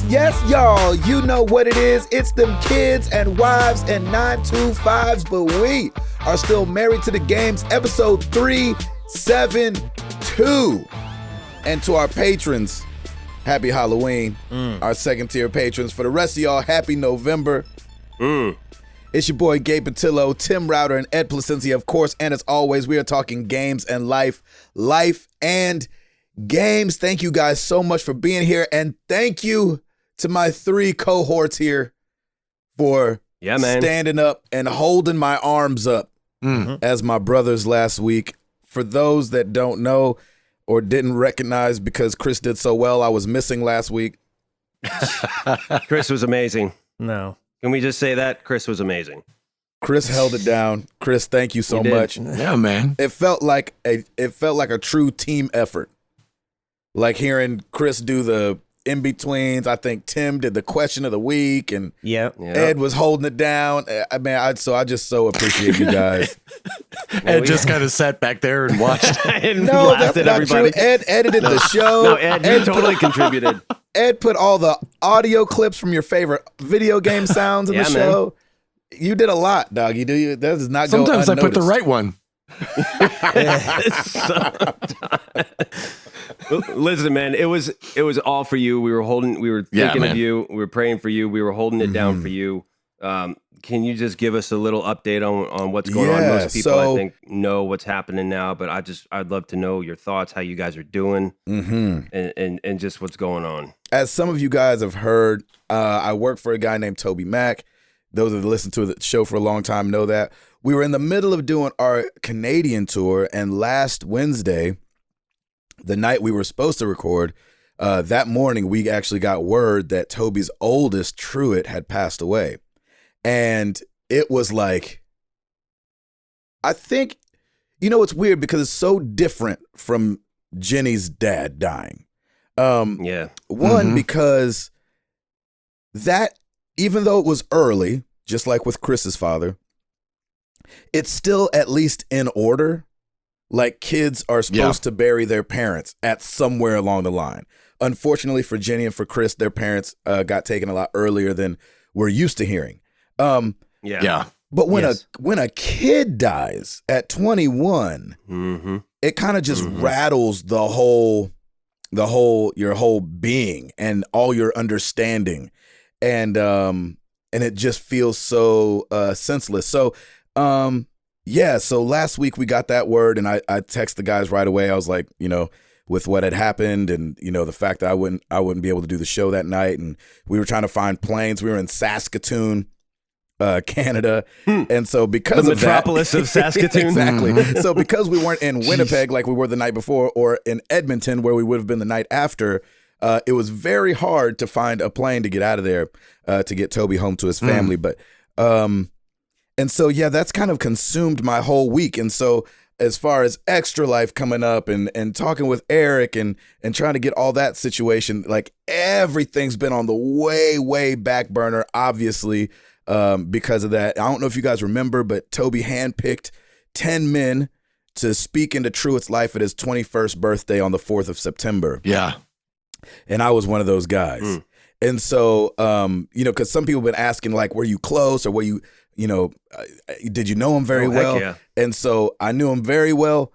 Yes, y'all, you know what it is. It's them kids and wives and 925s, but we are still married to the games. Episode 372. And to our patrons, happy Halloween. Our second tier patrons. For the rest of y'all, happy November. It's your boy Gabe Patillo, Tim Router, and Ed Placencia, of course. And as always, we are talking games and life and games. Thank you guys so much for being here. And thank you to my three cohorts here for standing up and holding my arms up as my brothers last week. For those that don't know or didn't recognize, because Chris did so well, I was missing last week. Chris was amazing. No. Can we just say that? Chris was amazing. Chris held it down. Chris, thank you so much. Yeah, man. It felt like a true team effort. Like hearing Chris do the in-betweens. I think Tim did the question of the week, and Ed was holding it down. I just so appreciate you guys. Ed just kind of sat back there and watched. And No, laughed that's at not everybody. true. Ed edited the show. No, Ed, you totally contributed. Ed put all the audio clips from your favorite video game sounds in the show. You did a lot, dog. That does not go unnoticed. Sometimes I put the right one. Listen, man, it was all for you. We were thinking of you. We were praying for you. We were holding it down for you. Can you just give us a little update on what's going on? Most people, I think, know what's happening now, but I'd love to know your thoughts, how you guys are doing, and just what's going on. As some of you guys have heard, I work for a guy named Toby Mack. Those that listen to the show for a long time know that. We were in the middle of doing our Canadian tour, and last Wednesday, the night we were supposed to record, that morning we actually got word that Toby's oldest, Truett, had passed away. And it was like, I think, it's weird because it's so different from Jenny's dad dying. One, because that, even though it was early, just like with Chris's father, it's still at least in order. Like kids are supposed to bury their parents at somewhere along the line. Unfortunately for Jenny and for Chris, their parents got taken a lot earlier than we're used to hearing. But when a kid dies at 21, it kind of just rattles your whole being and all your understanding, and it just feels so senseless. So so last week we got that word, and I texted the guys right away. I was like, with what had happened, and the fact that I wouldn't be able to do the show that night, and we were trying to find planes. We were in Saskatoon, Canada, and so because the of metropolis that, of Saskatoon, exactly. So because we weren't in Winnipeg like we were the night before, or in Edmonton where we would have been the night after, it was very hard to find a plane to get out of there to get Toby home to his family. But and so that's kind of consumed my whole week. And so as far as Extra Life coming up and talking with Eric and trying to get all that situation, like everything's been on the way back burner, obviously, because of that. I don't know if you guys remember, but Toby handpicked 10 men to speak into Truett's life at his 21st birthday on the 4th of September. Yeah. And I was one of those guys. And so, because some people have been asking, like, were you close, or were you, did you know him very well? Yeah. And so I knew him very well.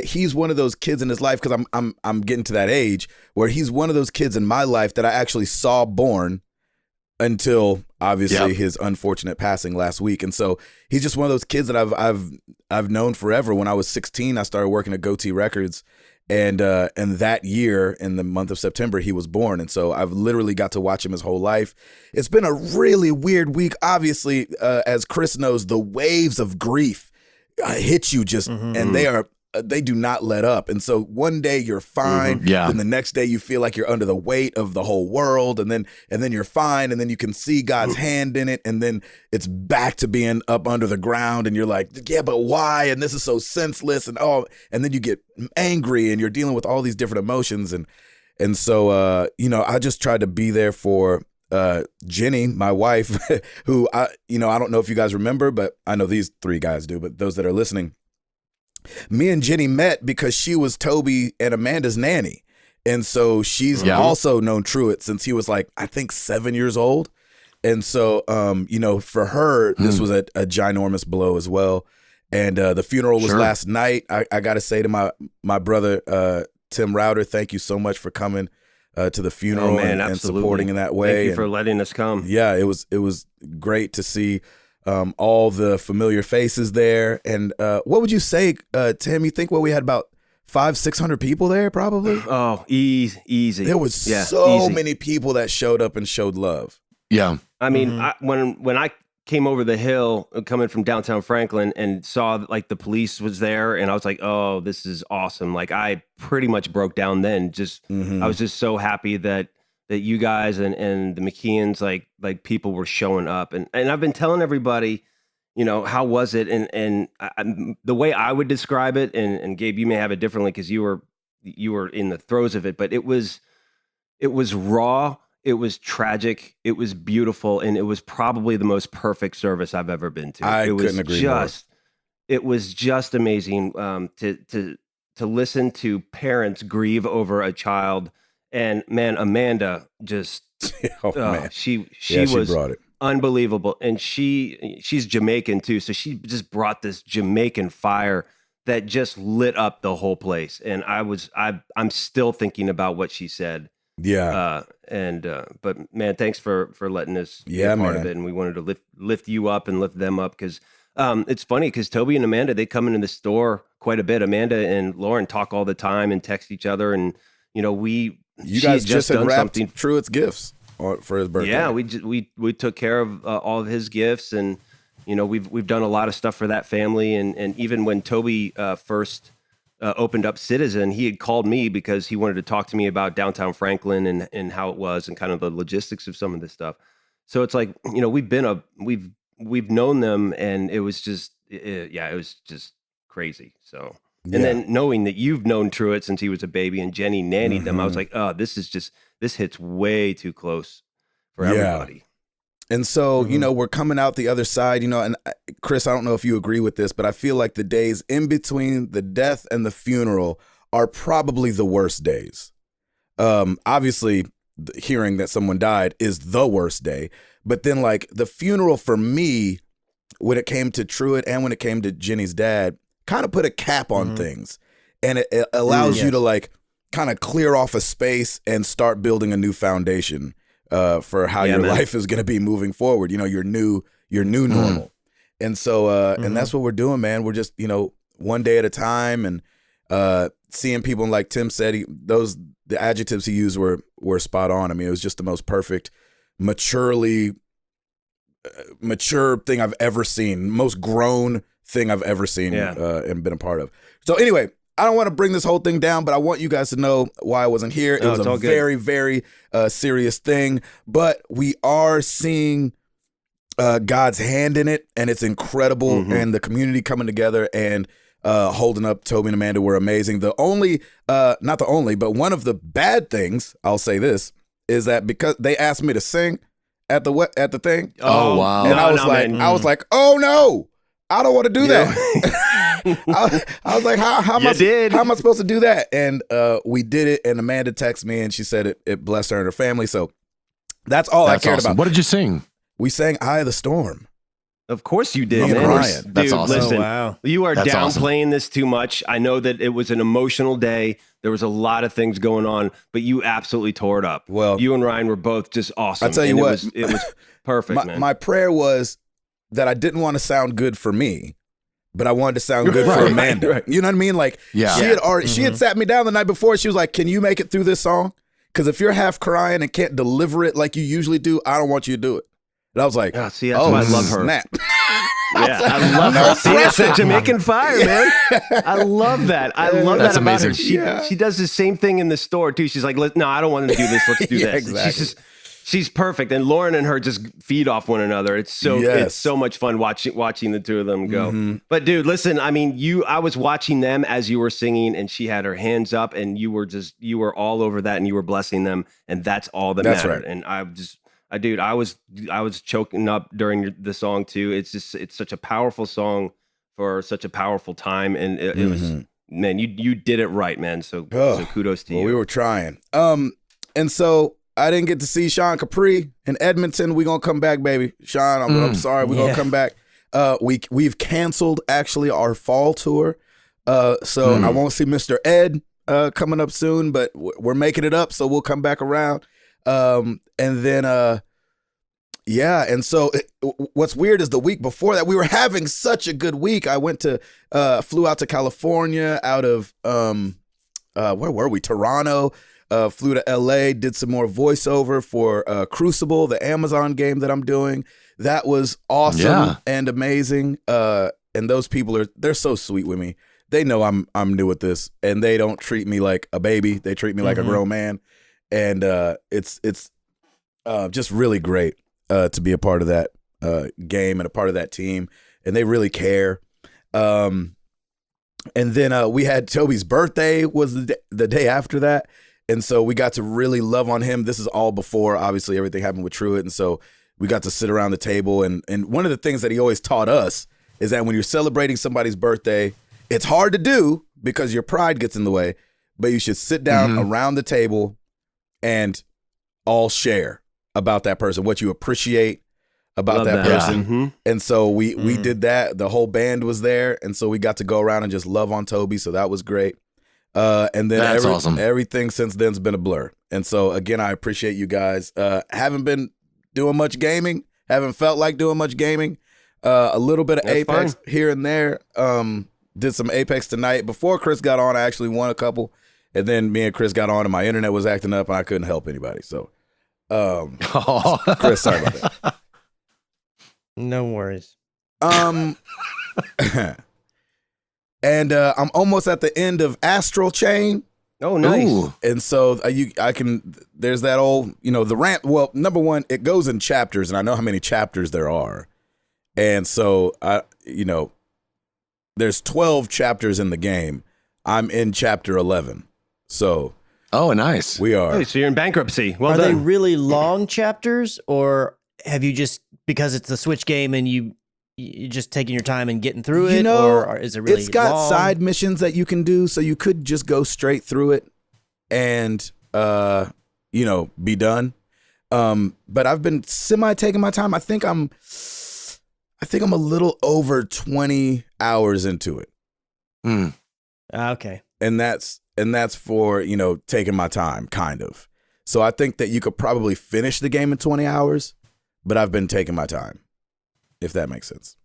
He's one of those kids in his life, because I'm getting to that age where he's one of those kids in my life that I actually saw born until obviously his unfortunate passing last week. And so he's just one of those kids that I've known forever. When I was 16, I started working at Goatee Records. And that year, in the month of September, he was born. And so I've literally got to watch him his whole life. It's been a really weird week. Obviously, as Chris knows, the waves of grief hit you and they do not let up. And so one day you're fine. Then the next day you feel like you're under the weight of the whole world. And then you're fine. And then you can see God's hand in it. And then it's back to being up under the ground. And you're like, yeah, but why? And this is so senseless. And then you get angry and you're dealing with all these different emotions. And so, I just tried to be there for Jenny, my wife, who I don't know if you guys remember, but I know these three guys do, but those that are listening, me and Jenny met because she was Toby and Amanda's nanny. And so she's also known Truett since he was like, I think 7 years old. And so, for her, this was a ginormous blow as well. And the funeral was last night. I got to say to my brother, Tim Router, thank you so much for coming to the funeral and supporting in that way. Thank you for letting us come. Yeah, it was great to see all the familiar faces there. And what would you say, Tim? You think we had about 500-600 people there, probably? Oh, easy. There was so many people that showed up and showed love. Yeah. I mean, when I came over the hill coming from downtown Franklin and saw like the police was there, and I was like, oh, this is awesome. Like I pretty much broke down then. I was just so happy that you guys and the McKeons, like people were showing up. And I've been telling everybody, how was it? And the way I would describe it, and Gabe, you may have it differently because you were in the throes of it, but it was raw. It was tragic. It was beautiful, and it was probably the most perfect service I've ever been to. Couldn't agree more. It was just amazing to listen to parents grieve over a child, and man, Amanda just she was brought it. Unbelievable, and she's Jamaican too, so she just brought this Jamaican fire that just lit up the whole place, and I'm still thinking about what she said. Yeah. But man, thanks for letting us be a part of it. And we wanted to lift you up and lift them up because it's funny because Toby and Amanda, they come into the store quite a bit. Amanda and Lauren talk all the time and text each other. And, you guys just had wrapped Truett's gifts for his birthday. Yeah, we took care of all of his gifts, and, we've done a lot of stuff for that family. And even when Toby first opened up Citizen, he had called me because he wanted to talk to me about downtown Franklin and how it was and kind of the logistics of some of this stuff. So it's like, we've known them, and it was just, it was just crazy. So, and then knowing that you've known Truett since he was a baby and Jenny nannied them, I was like, oh, this hits way too close for everybody. And so, we're coming out the other side, and Chris, I don't know if you agree with this, but I feel like the days in between the death and the funeral are probably the worst days. Obviously, hearing that someone died is the worst day. But then, like, the funeral for me, when it came to Truett and when it came to Jenny's dad, kind of put a cap on things. And it allows you to, like, kind of clear off a space and start building a new foundation. For how your life is going to be moving forward, your new normal. And so, and that's what we're doing, man. We're just, one day at a time, and seeing people, and like Tim said, the adjectives he used were spot on. I mean, it was just the most perfect, mature thing I've ever seen, most grown thing I've ever seen and been a part of. So anyway, I don't want to bring this whole thing down, but I want you guys to know why I wasn't here. It was a very, very serious thing, but we are seeing God's hand in it, and it's incredible. And the community coming together and holding up. Toby and Amanda were amazing. Not the only, but one of the bad things, I'll say this, is that because they asked me to sing at the thing. Oh wow! And I was like, oh no, I don't want to do that. I was like, how am I supposed to do that? And we did it, and Amanda texted me, and she said it blessed her and her family. So that's all I cared about. What did you sing? We sang "Eye of the Storm." Of course you did, man. Dude, that's awesome. Listen, oh, wow. You are That's downplaying this too much. I know that it was an emotional day. There was a lot of things going on, but you absolutely tore it up. Well, you and Ryan were both just awesome. I'll tell you what. It was perfect, man. My prayer was that I didn't want to sound good for me, but I wanted to sound good for Amanda. Right. You know what I mean? Like, she had sat me down the night before. She was like, "Can you make it through this song? Because if you're half crying and can't deliver it like you usually do, I don't want you to do it." And I was like, see, that's why I love her. Snap. I love her. See, it's a Jamaican fire, man. I love that. I love That's that about amazing. her. She does the same thing in the store too. She's like, no, I don't want to do this. Let's do this. Exactly. She's perfect, and Lauren and her just feed off one another. It's so much fun watching the two of them go. But dude, listen, I mean, I was watching them as you were singing, and she had her hands up, and you were all over that, and you were blessing them, and that's all that mattered. Right. And I was choking up during the song too. It's such a powerful song for such a powerful time, and it man, you did it right, man. So kudos to you. We were trying. And so I didn't get to see Sean Capri in Edmonton. We're going to come back, baby. Sean, I'm sorry. We're going to come back. We've canceled actually our fall tour. So I won't see Mr. Ed coming up soon, but we're making it up. So we'll come back around. And then, and so what's weird is the week before that, we were having such a good week. I flew out to California out of, where were we? Toronto. Flew to LA, did some more voiceover for Crucible, the Amazon game that I'm doing. That was awesome and amazing. And those people they're so sweet with me. They know I'm new at this, and they don't treat me like a baby. They treat me like a grown man. And it's just really great to be a part of that game and a part of that team. And they really care. And then we had Toby's birthday was the day after that. And so we got to really love on him. This is all before, obviously, everything happened with Truett. And so we got to sit around the table. And one of the things that he always taught us is that when you're celebrating somebody's birthday, it's hard to do because your pride gets in the way, but you should sit down around the table and all share about that person, what you appreciate about that person. And so we did that. The whole band was there. And so we got to go around and just love on Toby. So that was great. And then awesome. Everything since then's been a blur. And so again, I appreciate you guys. Haven't been doing much gaming. Haven't felt like doing much gaming. A little bit of Apex here and there. Did some Apex tonight. Before Chris got on, I actually won a couple. And then me and Chris got on and my internet was acting up and I couldn't help anybody. So Chris, sorry about that. No worries. And I'm almost at the end of Astral Chain. Oh, nice. Ooh. And so there's that old, the rant. Well, number one, it goes in chapters, and I know how many chapters there are. And so, there's 12 chapters in the game. I'm in chapter 11. So. Oh, nice. We are. Hey, so you're in bankruptcy. Well are done. they really long chapters, or have you just, because it's the Switch game and you're just taking your time and getting through it, or is it really It's got long? side missions that you can do, so you could just go straight through it and, be done. But I've been taking my time. I think I'm a little over 20 hours into it. Okay. And that's for, taking my time, kind of. So I think that you could probably finish the game in 20 hours, but I've been taking my time. If that makes sense.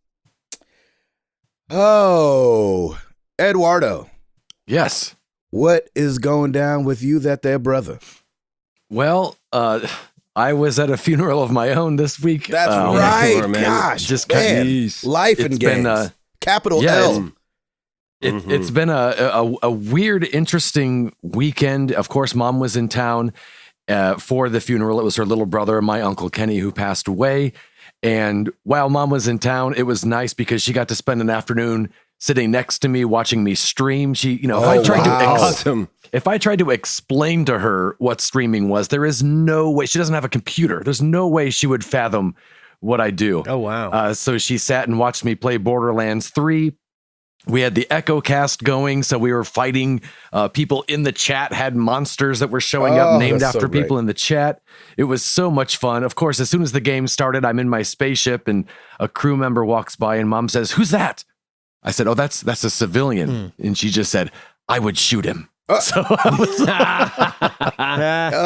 Oh, Eduardo. Yes. What is going down with you there, brother? Well, I was at a funeral of my own this week. That's right. Gosh, just life and games. Capital L. It's been a weird, interesting weekend. Of course, Mom was in town for the funeral. It was her little brother, my Uncle Kenny, who passed away. And while Mom was in town, it was nice because she got to spend an afternoon sitting next to me, watching me stream. She, if I tried to explain to her what streaming was, there is no way. She doesn't have a computer. There's no way she would fathom what I do. Oh, wow. So she sat and watched me play Borderlands 3. We had the Echo Cast going, so we were fighting. People in the chat had monsters that were showing up named after people in the chat. It was so much fun. Of course, as soon as the game started, I'm in my spaceship and a crew member walks by and Mom says, "Who's that?" I said, "Oh, that's a civilian." And she just said, "I would shoot him." So I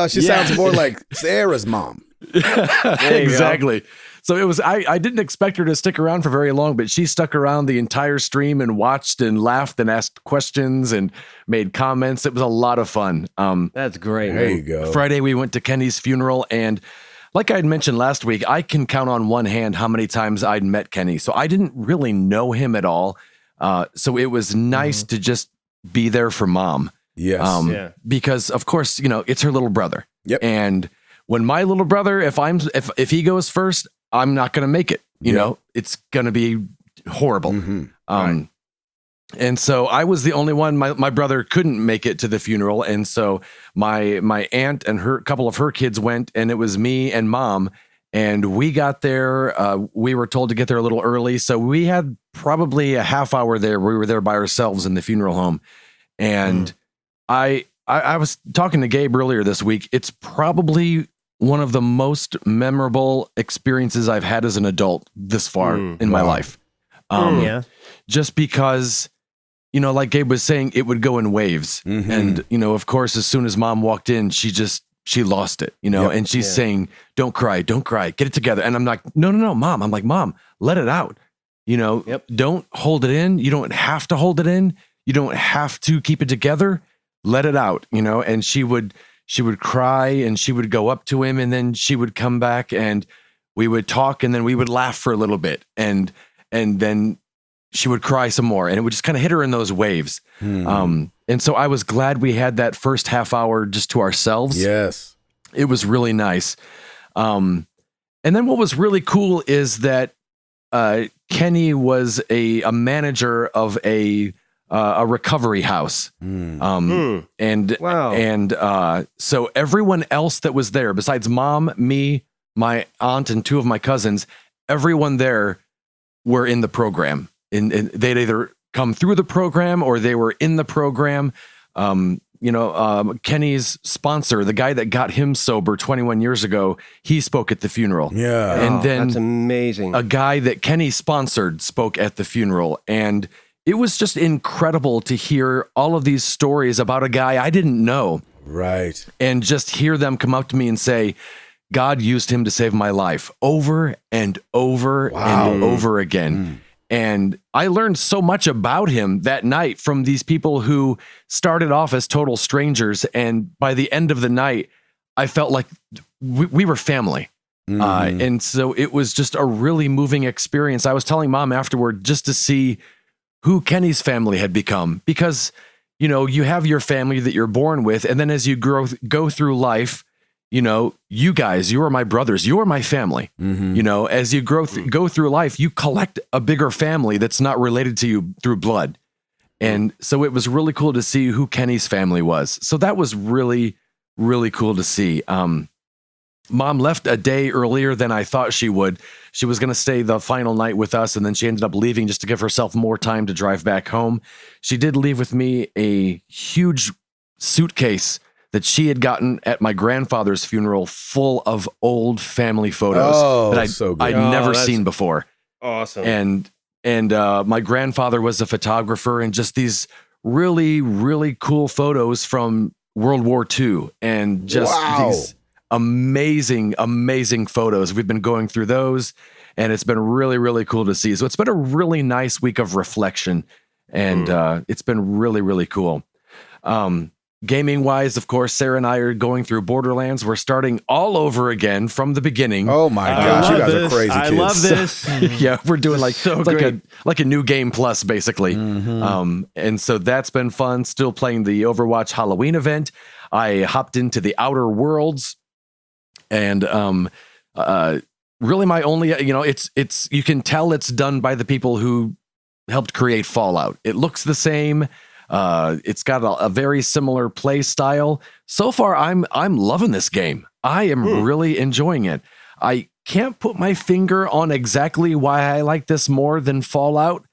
was she sounds more like Sarah's mom. Exactly. So it was, I didn't expect her to stick around for very long, but she stuck around the entire stream and watched and laughed and asked questions and made comments. It was a lot of fun. That's great. There you go. Friday, we went to Kenny's funeral, and like I had mentioned last week, I can count on one hand how many times I'd met Kenny. So I didn't really know him at all. So it was nice to just be there for Mom. Yes. Because of course, it's her little brother. Yep. And when my little brother, if he goes first, I'm not going to make it. You know, it's going to be horrible. Right. And so I was the only one. My brother couldn't make it to the funeral, and so my aunt and a couple of her kids went, and it was me and Mom. And we got there. We were told to get there a little early, so we had probably a half hour there. We were there by ourselves in the funeral home, And I was talking to Gabe earlier this week. It's probably one of the most memorable experiences I've had as an adult this far in my life. Just because, you know, like Gabe was saying, it would go in waves. And, you know, of course, as soon as Mom walked in, she lost it, you know, and she's saying, don't cry, get it together. And I'm like, no, Mom. I'm like, Mom, let it out. You know, don't hold it in. You don't have to hold it in. You don't have to keep it together. Let it out, you know? And she would cry and she would go up to him and then she would come back and we would talk and then we would laugh for a little bit. And then she would cry some more and it would just kind of hit her in those waves. And so I was glad we had that first half hour just to ourselves. Yes. It was really nice. And then what was really cool is that Kenny was a manager of a recovery house. And so everyone else that was there, besides Mom, me, my aunt, and two of my cousins, everyone there were in the program. And they'd either come through the program or they were in the program. Kenny's sponsor, the guy that got him sober 21 years ago, he spoke at the funeral. Yeah. And then that's amazing. A guy that Kenny sponsored spoke at the funeral. And it was just incredible to hear all of these stories about a guy I didn't know. Right. And just hear them come up to me and say, God used him to save my life over and over and over again. And I learned so much about him that night from these people who started off as total strangers. And by the end of the night, I felt like we were family. And so it was just a really moving experience. I was telling Mom afterward just to see who Kenny's family had become, because, you know, you have your family that you're born with. And then as you go through life, you know, you guys, you are my brothers, you are my family. You know, as you go through life, you collect a bigger family that's not related to you through blood. And so it was really cool to see who Kenny's family was. So that was really, really cool to see. Mom left a day earlier than I thought she would. She was going to stay the final night with us, and then she ended up leaving just to give herself more time to drive back home. She did leave with me a huge suitcase that she had gotten at my grandfather's funeral, full of old family photos that I'd never seen before. Awesome. And my grandfather was a photographer, and just these really, really cool photos from World War II, and just these amazing, amazing photos. We've been going through those, and it's been really, really cool to see. So it's been a really nice week of reflection, and it's been really, really cool. Gaming wise, of course, Sarah and I are going through Borderlands. We're starting all over again from the beginning. Oh my gosh, you guys are crazy kids. I love this. Yeah, we're doing like a new game plus, basically. And so that's been fun. Still playing the Overwatch Halloween event. I hopped into the Outer Worlds, and really my only, you know, it's you can tell it's done by the people who helped create Fallout. It looks the same. It's got a very similar play style. So far, I'm loving this game. I am really enjoying it. I can't put my finger on exactly why I like this more than Fallout.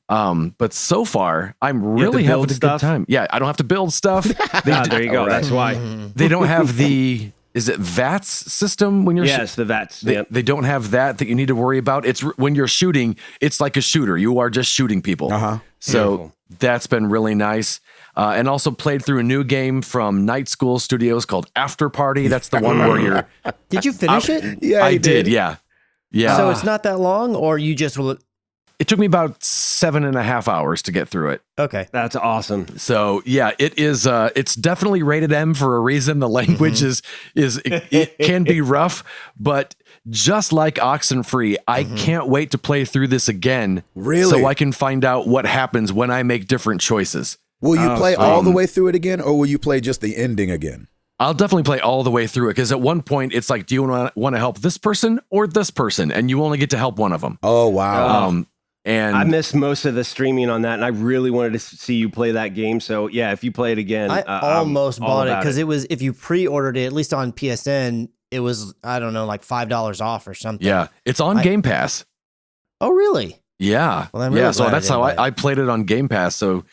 But so far, I'm really having a good time. Yeah, I don't have to build stuff. There you go. Right. That's why they don't have the. Is it VATS system when you're the VATS. They don't have that you need to worry about. It's when you're shooting, it's like a shooter. You are just shooting people. So that's been really nice. And also played through a new game from Night School Studios called After Party. That's the one where you're. Did you finish it? Yeah, I did. Yeah. So it's not that long, or you just will. It took me about 7.5 hours to get through it. Okay. That's awesome. So yeah, it is, it's definitely rated M for a reason. The language it can be rough, but just like Oxenfree, I can't wait to play through this again. Really? So I can find out what happens when I make different choices. Will you play all the way through it again, or will you play just the ending again? I'll definitely play all the way through it, because at one point it's like, do you want to help this person or this person? And you only get to help one of them. Oh, wow. And I missed most of the streaming on that, and I really wanted to see you play that game. So yeah, if you play it again, I almost bought it because it was, if you pre-ordered it, at least on PSN, it was, I don't know, like $5 off or something. Yeah, it's on Game Pass. Oh, really? Yeah. Well, I'm really so glad that's how I played it on Game Pass. So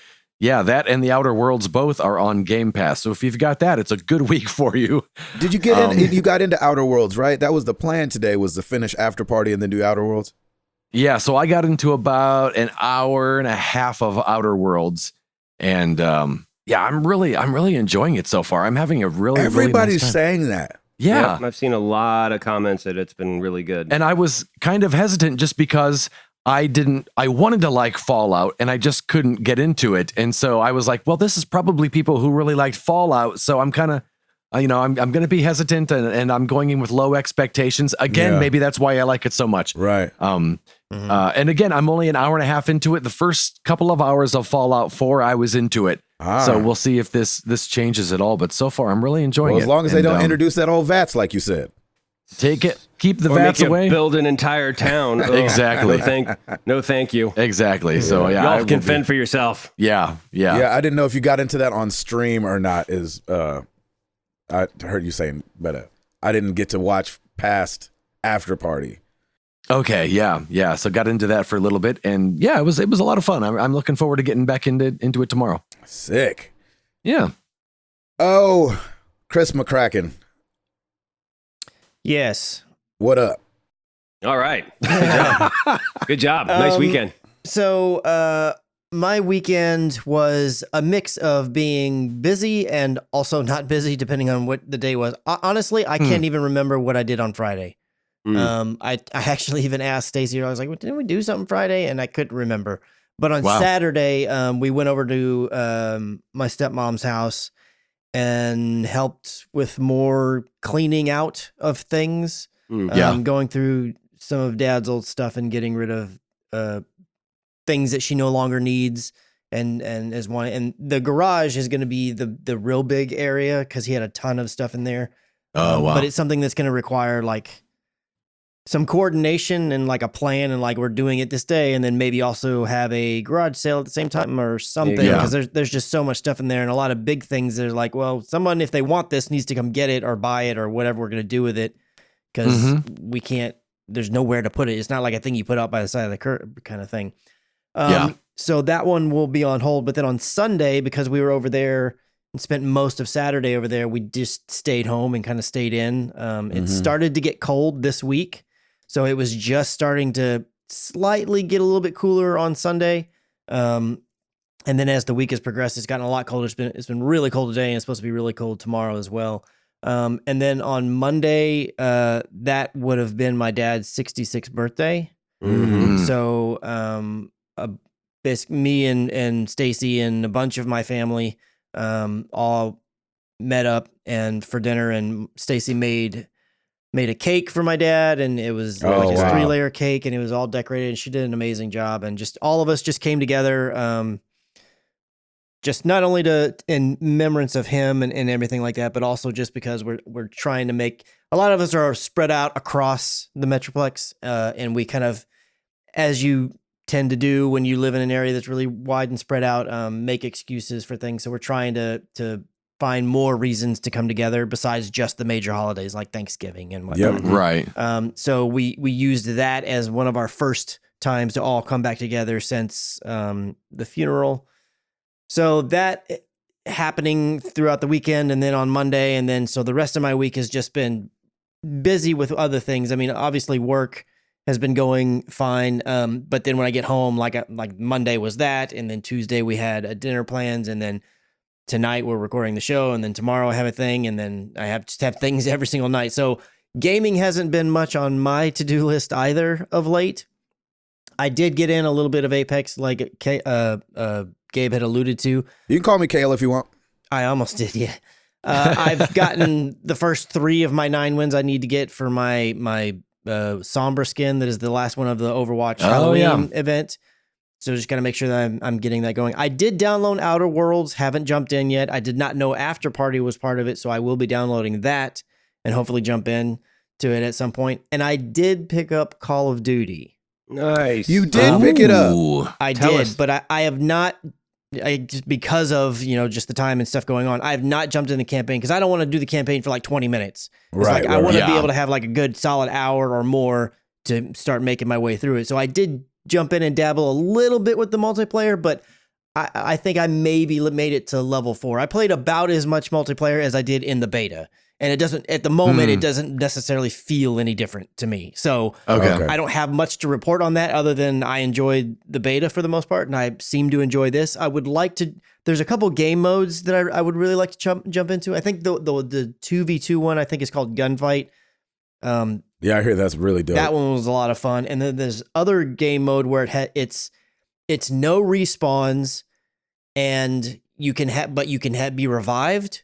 Yeah, that and the Outer Worlds both are on Game Pass. So if you've got that, it's a good week for you. Did you get in? You got into Outer Worlds, right? That was the plan today, was to finish After Party and then do Outer Worlds. Yeah, so I got into about an hour and a half of Outer Worlds, and I'm really enjoying it so far. I'm having a everybody's really nice time. Saying that. Yeah. Yep, I've seen a lot of comments that it's been really good. And I was kind of hesitant just because I wanted to like Fallout and I just couldn't get into it. And so I was like, well, this is probably people who really liked Fallout. So I'm kind of, I'm going to be hesitant and I'm going in with low expectations. Again, maybe that's why I like it so much. Right. And again, I'm only an hour and a half into it. The first couple of hours of Fallout 4, I was into it. So we'll see if this changes at all. But so far, I'm really enjoying it. As long as they don't introduce that old VATS, like you said. Take it. Keep the or VATS away. Build an entire town. Exactly. No, thank you. Exactly. So y'all can fend for yourself. Yeah. I didn't know if you got into that on stream or not. I heard you saying, but I didn't get to watch past After Party. Okay. Yeah. So got into that for a little bit, and it was a lot of fun. I'm looking forward to getting back into it tomorrow. Sick. Yeah. Oh, Chris McCracken. Yes. What up? All right. Good job. Nice weekend. So, my weekend was a mix of being busy and also not busy, depending on what the day was. Honestly, I can't even remember what I did on Friday. I actually even asked Stacy. I was like, well, didn't we do something Friday? And I couldn't remember. But on Saturday, we went over to my stepmom's house and helped with more cleaning out of things. Going through some of Dad's old stuff and getting rid of things that she no longer needs. And the garage is going to be the real big area because he had a ton of stuff in there. Oh wow! But it's something that's going to require like some coordination and like a plan, and like we're doing it this day, and then maybe also have a garage sale at the same time or something, because there's just so much stuff in there and a lot of big things. They're like, well, someone, if they want this, needs to come get it or buy it or whatever we're going to do with it, because we can't. There's nowhere to put it. It's not like a thing you put out by the side of the curb kind of thing. So that one will be on hold. But then on Sunday, because we were over there and spent most of Saturday over there, we just stayed home and kind of stayed in. It started to get cold this week. So it was just starting to slightly get a little bit cooler on Sunday. And then as the week has progressed, it's gotten a lot colder. It's been really cold today, and it's supposed to be really cold tomorrow as well. And then on Monday, that would have been my dad's 66th birthday. So basically me and Stacy and a bunch of my family all met up and for dinner, and Stacy made a cake for my dad, and it was his 3-layer cake, and it was all decorated, and she did an amazing job. And just all of us just came together, just not only in remembrance of him and everything like that, but also just because we're trying to make, a lot of us are spread out across the Metroplex, and we kind of, as you tend to do when you live in an area that's really wide and spread out, make excuses for things. So we're trying to find more reasons to come together besides just the major holidays like Thanksgiving and whatnot. Right. So we used that as one of our first times to all come back together since the funeral. So that happening throughout the weekend, and then on Monday, and then so the rest of my week has just been busy with other things. I mean, obviously work has been going fine, but then when I get home, like Monday was that, and then Tuesday we had dinner plans, and then tonight we're recording the show, and then tomorrow I have a thing, and then I have things every single night. So gaming hasn't been much on my to-do list either of late. I did get in a little bit of Apex, like Gabe had alluded to. You can call me Kale if you want. I almost did, yeah. I've gotten the first 3 of my 9 wins I need to get for my Sombra skin. That is the last one of the Overwatch Halloween event. So just got to make sure that I'm getting that going. I did download Outer Worlds, haven't jumped in yet. I did not know After Party was part of it, so I will be downloading that and hopefully jump in to it at some point. And I did pick up Call of Duty. Nice. You did pick it up. I did, but I have not, just because of, just the time and stuff going on, I have not jumped in the campaign because I don't want to do the campaign for like 20 minutes. Right. I want to be able to have like a good solid hour or more to start making my way through it. So I did jump in and dabble a little bit with the multiplayer, but I think I maybe made it to level 4. I played about as much multiplayer as I did in the beta. And it doesn't, at the moment, it doesn't necessarily feel any different to me. So I don't have much to report on that other than I enjoyed the beta for the most part, and I seem to enjoy this. I would like to, there's a couple game modes that I would really like to jump into. I think the 2v2 one, I think is called Gunfight. Yeah, I hear that's really dope. That one was a lot of fun. And then there's other game mode where it's no respawns, and you can be revived.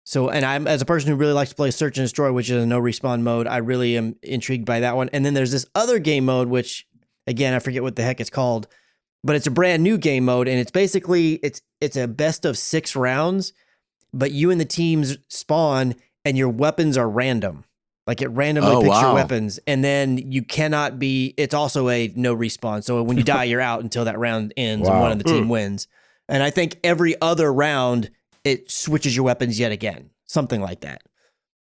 So, and I'm, as a person who really likes to play Search and Destroy, which is a no respawn mode, I really am intrigued by that one. And then there's this other game mode, which again, I forget what the heck it's called, but it's a brand new game mode. And it's basically, it's a best of 6 rounds, but you and the teams spawn and your weapons are random. Like it randomly picks your weapons, and then you cannot be, it's also a no respawn. So when you die, you're out until that round ends and one of the team wins. And I think every other round, it switches your weapons yet again, something like that.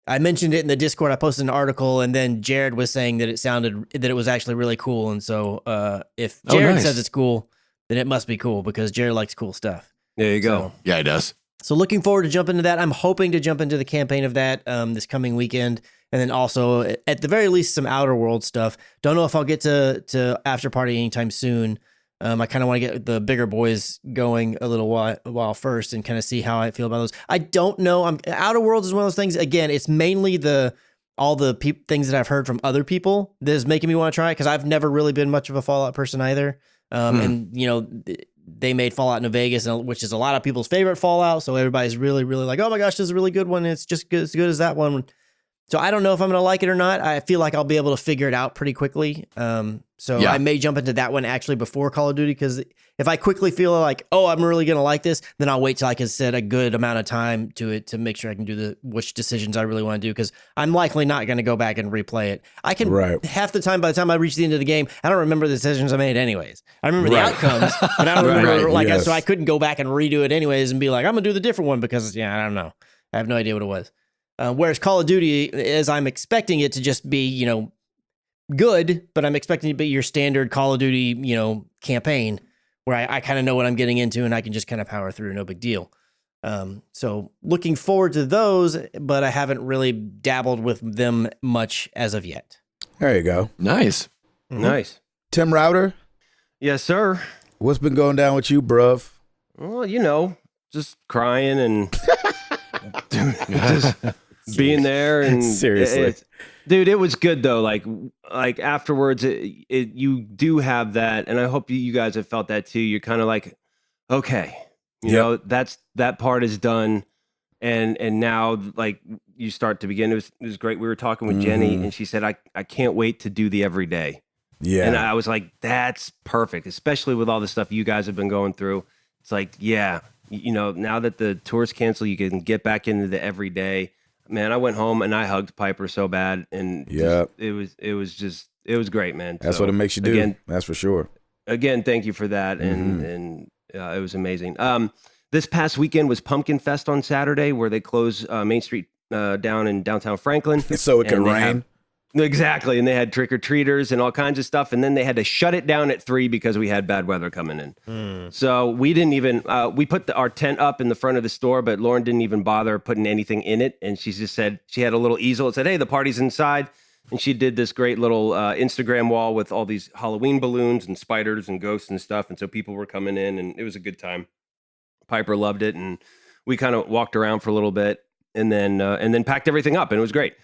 I mentioned it in the Discord. I posted an article, and then Jared was saying that it was actually really cool. And so if Jared says it's cool, then it must be cool because Jared likes cool stuff. There you go. Yeah, he does. So looking forward to jumping into that. I'm hoping to jump into the campaign of that this coming weekend. And then also, at the very least, some Outer World stuff. Don't know if I'll get to After Party anytime soon. I kind of want to get the bigger boys going a little while first and kind of see how I feel about those. I don't know. Outer Worlds is one of those things. Again, it's mainly all the things that I've heard from other people that is making me want to try it, because I've never really been much of a Fallout person either. And, they made Fallout New Vegas, which is a lot of people's favorite Fallout. So everybody's really, really like, oh my gosh, this is a really good one. It's just as good as that one. So I don't know if I'm going to like it or not. I feel like I'll be able to figure it out pretty quickly. I may jump into that one actually before Call of Duty, because if I quickly feel like, oh, I'm really going to like this, then I'll wait till I can set a good amount of time to it to make sure I can do which decisions I really want to do, because I'm likely not going to go back and replay it. I can half the time, by the time I reach the end of the game, I don't remember the decisions I made anyways. I remember the outcomes, but I don't remember so I couldn't go back and redo it anyways and be like, I'm going to do the different one because I don't know. I have no idea what it was. Whereas Call of Duty, as I'm expecting it to just be, good, but I'm expecting it to be your standard Call of Duty, campaign where I kind of know what I'm getting into and I can just kind of power through, no big deal. So looking forward to those, but I haven't really dabbled with them much as of yet. There you go. Nice. Mm-hmm. Nice. Tim Router? Yes, sir. What's been going down with you, bruv? Well, just crying and just being there. And seriously. Dude, it was good though. Like afterwards, you do have that, and I hope you guys have felt that too. You're kind of like, okay, that part is done, and now like you start to begin. It was great. We were talking with Jenny, and she said, I can't wait to do the everyday. Yeah, and I was like, that's perfect, especially with all the stuff you guys have been going through. It's like, yeah, now that the tour's canceled, you can get back into the everyday. Man, I went home and I hugged Piper so bad, and it was great, man. That's what it makes you do. Again, that's for sure. Again, thank you for that, and it was amazing. This past weekend was Pumpkin Fest on Saturday, where they close Main Street down in downtown Franklin, so it can rain. Exactly, and they had trick-or-treaters and all kinds of stuff, and then they had to shut it down at 3 because we had bad weather coming in. So we didn't even, we put our tent up in the front of the store, but Lauren didn't even bother putting anything in it, and she just said, she had a little easel, it said, hey, the party's inside, and she did this great little Instagram wall with all these Halloween balloons and spiders and ghosts and stuff, and so people were coming in, and it was a good time. Piper loved it, and we kind of walked around for a little bit, and then packed everything up, and it was great.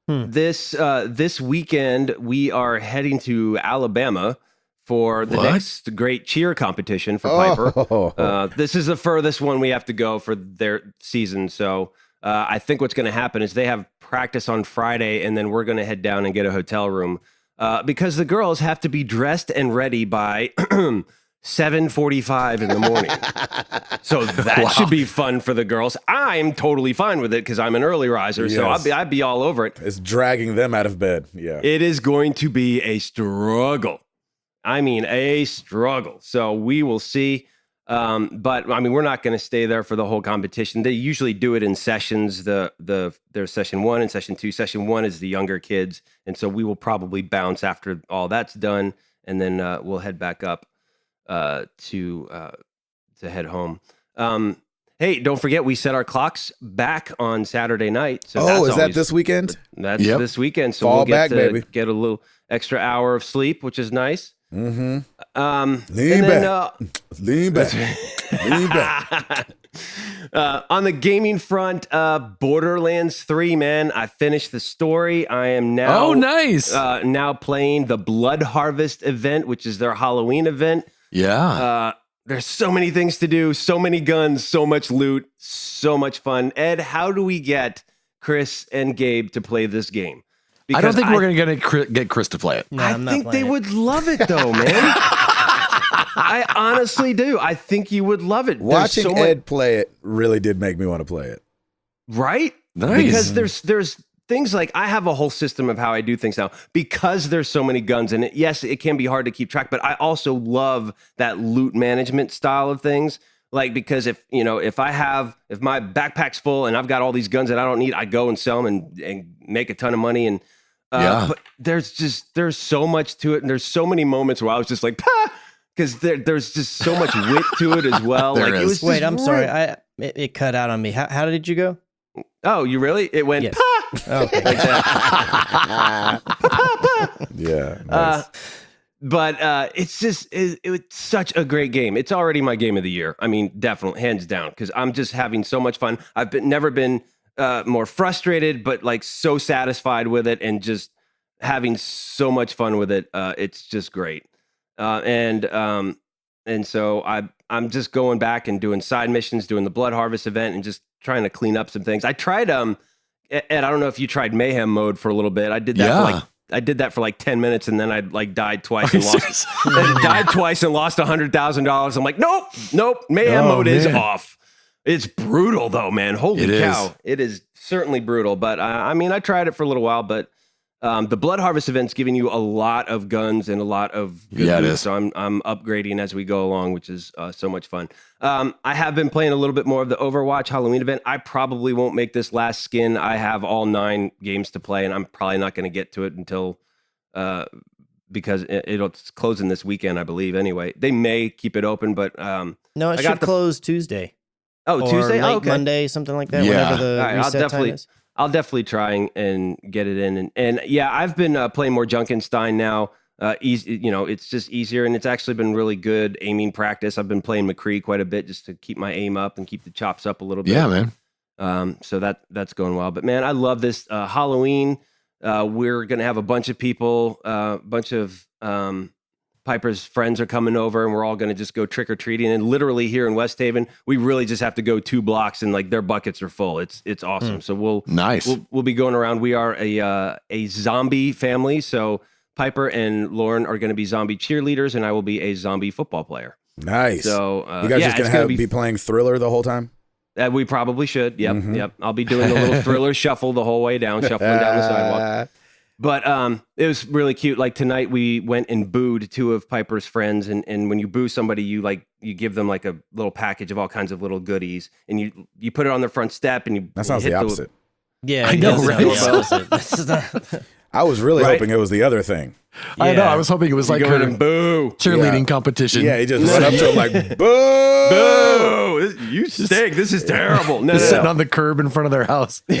This weekend we are heading to Alabama for the next great cheer competition for Piper. This is the furthest one we have to go for their season. So I think what's going to happen is they have practice on Friday, and then we're going to head down and get a hotel room because the girls have to be dressed and ready by 7:45 in the morning. So that should be fun for the girls. I'm totally fine with it because I'm an early riser, so I'd be all over it. It's dragging them out of bed. Yeah. It is going to be a struggle. I mean, a struggle. So we will see. But I mean, we're not going to stay there for the whole competition. They usually do it in sessions. There's session 1 and session 2. Session 1 is the younger kids. And so we will probably bounce after all that's done, and then we'll head back up. head home. Hey, don't forget we set our clocks back on Saturday night. So is that this weekend? That's this weekend. So Fall we'll get back, get a little extra hour of sleep, which is nice. Lean back. Lean back. Lean back. On the gaming front, Borderlands 3, man, I finished the story. I am now now playing the Blood Harvest event, which is their Halloween event. Yeah. There's so many things to do, so many guns, so much loot, so much fun. Ed, how do we get Chris and Gabe to play this game? Because I don't think we're going to get Chris to play it. No, I think they would love it, though, man. I honestly do. I think you would love it. Watching Ed play it really did make me want to play it. Right? Nice. Because there's things like I have a whole system of how I do things now because there's so many guns in it. Yes, it can be hard to keep track, but I also love that loot management style of things. Like, because if my backpack's full and I've got all these guns that I don't need, I go and sell them and make a ton of money. And but there's so much to it, and there's so many moments where I was just like, because there's just so much wit to it as well. There like, is. it was Wait, I'm sorry, it cut out on me. How did you go? Oh, you really? It went Okay. like that. Yeah. Nice. But it was such a great game. It's already my game of the year. I mean, definitely, hands down, because I'm just having so much fun. I've never been more frustrated, but like so satisfied with it, and just having so much fun with it. It's just great. And so I'm just going back and doing side missions, doing the Blood Harvest event, and just trying to clean up some things. I tried Ed, I don't know if you tried Mayhem mode for a little bit. I did that for like 10 minutes, and then I like died twice and lost $100,000. I'm like, nope. Mayhem mode is off. It's brutal though, man. Holy cow. It is certainly brutal. But I mean, I tried it for a little while, but the Blood Harvest event's giving you a lot of guns and a lot of good loot, so I'm upgrading as we go along, which is so much fun. I have been playing a little bit more of the Overwatch Halloween event. I probably won't make this last skin. I have all 9 games to play, and I'm probably not going to get to it until because it's closing this weekend, I believe. Anyway, they may keep it open, but no, it should close Tuesday. Oh, or Tuesday? Late okay. Monday, something like that. Yeah. Whenever the reset time is. I'll definitely try and get it in. And yeah, I've been playing more Junkenstein now. Easy, it's just easier, and it's actually been really good aiming practice. I've been playing McCree quite a bit just to keep my aim up and keep the chops up a little bit. Yeah, man. So that's going well. But man, I love this Halloween. We're gonna have a bunch of people, bunch of Piper's friends are coming over, and we're all going to just go trick or treating. And literally here in West Haven, we really just have to go 2 blocks, and like their buckets are full. It's awesome. So we'll be going around. We are a zombie family. So Piper and Lauren are going to be zombie cheerleaders, and I will be a zombie football player. Nice. So you guys just going to be playing Thriller the whole time? We probably should. Yep. I'll be doing the little Thriller shuffle the whole way down, shuffling down the sidewalk. But it was really cute. Like tonight, we went and booed 2 of Piper's friends, and when you boo somebody, you give them like a little package of all kinds of little goodies, and you put it on their front step, and that sounds the opposite. Yeah, I know, right? I was really hoping it was the other thing. Yeah. I know. I was hoping it was like her boo cheerleading competition. Yeah, he just went up to him like, boo! Boo! You stink. This is terrible. No, sitting on the curb in front of their house. Boo!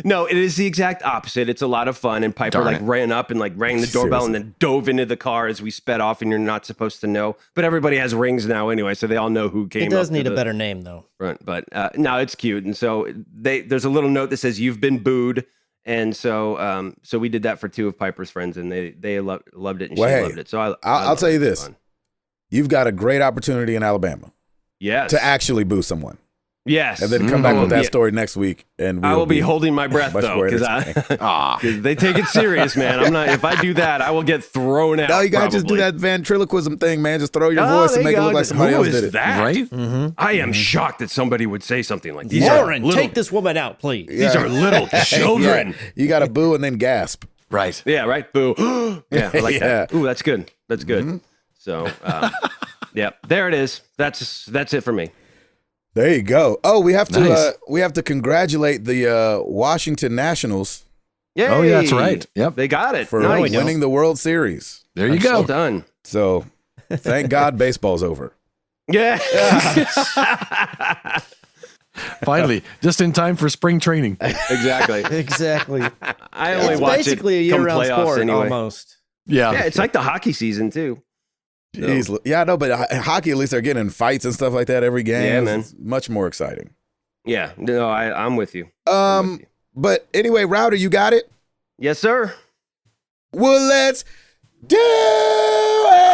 No, it is the exact opposite. It's a lot of fun. And Piper ran up and rang the doorbell and then dove into the car as we sped off, and you're not supposed to know. But everybody has rings now anyway, so they all know who came up. It does need a better name, though. Front. But no, it's cute. And so there's a little note that says, "You've been booed." And so we did that for 2 of Piper's friends, and they loved it, and she loved it. So I'll tell you this. You've got a great opportunity in Alabama. Yes. To actually boo someone. Yes. And then come back with that story next week. And I will be holding my breath, though, because they take it serious, man. I'm not. If I do that, I will get thrown out. No, you got to just do that ventriloquism thing, man. Just throw your voice and make it look like somebody else did it. That? Right? Mm-hmm. I am shocked that somebody would say something like, Lauren, take this woman out, please. Yeah. These are little children. You got to boo and then gasp. Right. Yeah, right. Boo. Yeah, I like that. Ooh, that's good. That's good. Mm-hmm. So, yeah, there it is. That's it for me. There you go. Oh, we have to congratulate the Washington Nationals. Yay. Oh, yeah, that's right. Yep, they got it for winning the World Series. There you go. Well done. So thank God baseball's over. Yeah. Finally, just in time for spring training. Exactly. I only watch basically it a year-round sport anyway. almost. Yeah. Yeah, it's like the hockey season too. Jeez. Yeah, I know, but hockey, at least they're getting in fights and stuff like that every game. Yeah, man. It's much more exciting. Yeah, no, I'm with you. But anyway, Router, you got it? Yes, sir. Well, let's do it!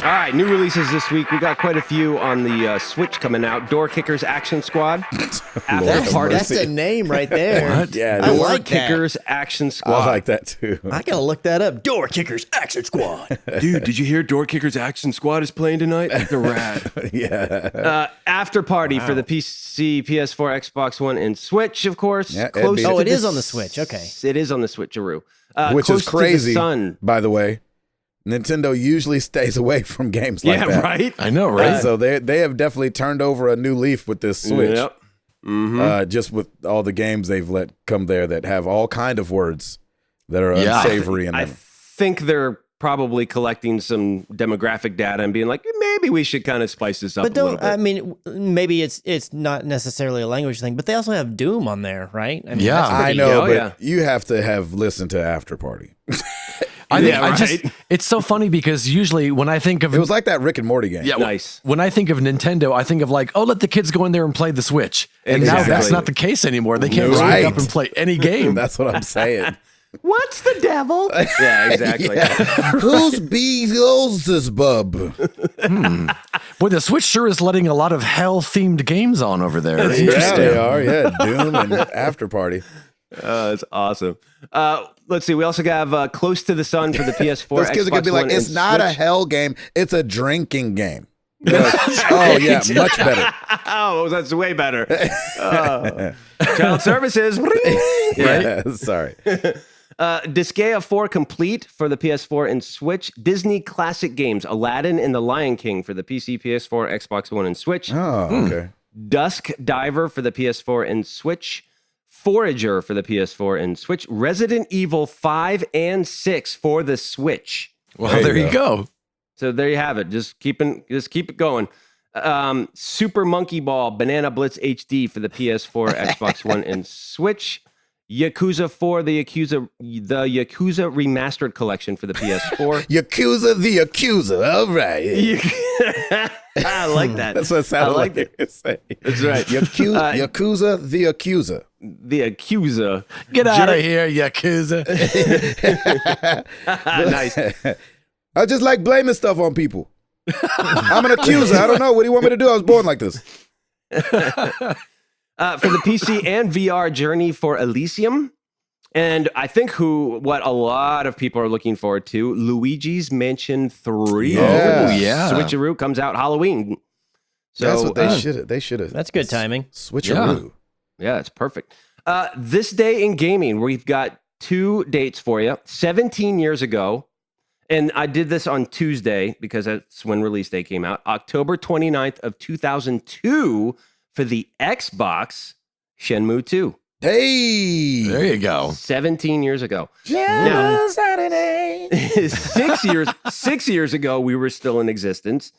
All right, new releases this week. We got quite a few on the Switch coming out. Door Kickers Action Squad. That's a name right there. What? Yeah, I Door like Kickers Action Squad. I like that too. I gotta look that up. Door Kickers Action Squad. Dude, did you hear Door Kickers Action Squad is playing tonight? They're rad. Yeah. After Party for the PC, PS4, Xbox One, and Switch, of course. Yeah, it is on the Switch. Okay. It is on the Switcheroo. Which is Close to the crazy, Sun. by the way. Nintendo usually stays away from games like that. Yeah, right? I know, right? So they have definitely turned over a new leaf with this Switch. Yep. Mm-hmm. Just with all the games they've let come there that have all kind of words that are unsavory in I them. think they're probably collecting some demographic data and being like, maybe we should kind of spice this up But a little don't, bit. I mean, maybe it's not necessarily a language thing, but they also have Doom on there, right? I mean, Yeah. that's I pretty- know, Oh, but yeah. you have to have listened to After Party. I think right? it's so funny because usually when I think of It was like that Rick and Morty game. yeah, Nice. When I think of Nintendo, I think of like, oh, let the kids go in there and play the Switch. And now Exactly. that's not the case anymore. They can't just Right. wake up and play any game. That's what I'm saying. What's the devil? Yeah, exactly. Who's this bub? Boy, the Switch sure is letting a lot of hell-themed games on over there. It's Yeah, interesting. they are. Yeah, Doom and After Party. That's awesome. Let's see. We also have Close to the Sun for the PS4. Those kids are going to be Xbox like, One, it's and not a Switch. hell game. It's a drinking game. Oh, yeah, much better. Oh, that's way better. Child services. Yeah, sorry. Disgaea 4 Complete for the PS4 and Switch. Disney Classic Games, Aladdin and the Lion King for the PC, PS4, Xbox One, and Switch. Oh, okay. Dusk Diver for the PS4 and Switch. Forager for the PS4 and Switch. Resident Evil 5 and 6 for the Switch. Well, There there you you go. So there you have it. Just keep it going. Super Monkey Ball Banana Blitz HD for the PS4, Xbox One, and Switch. Yakuza 4, the Yakuza Remastered Collection for the PS4. Yakuza the Accuser. All right. I like that. That's what it sounded like. it. That's That's right. Yakuza the Accuser. The Accuser. Get out of here, Yakuza. Nice. I just like blaming stuff on people. I'm an accuser. I don't know. What do you want me to do? I was born like this. For the PC and VR, Journey for Elysium. And I think what a lot of people are looking forward to, Luigi's Mansion 3. Yeah. Oh, yeah. Switcheroo comes out Halloween. So That's what they should have. They should have. That's good timing. Switcheroo. yeah, it's perfect. This day in gaming, we've got 2 dates for you. 17 years ago, and I did this on Tuesday because that's when release day came out. October 29th of 2002 for the Xbox, Shenmue 2. Hey. There you go. 17 years ago. Now, Saturday. 6 years ago, we were still in existence.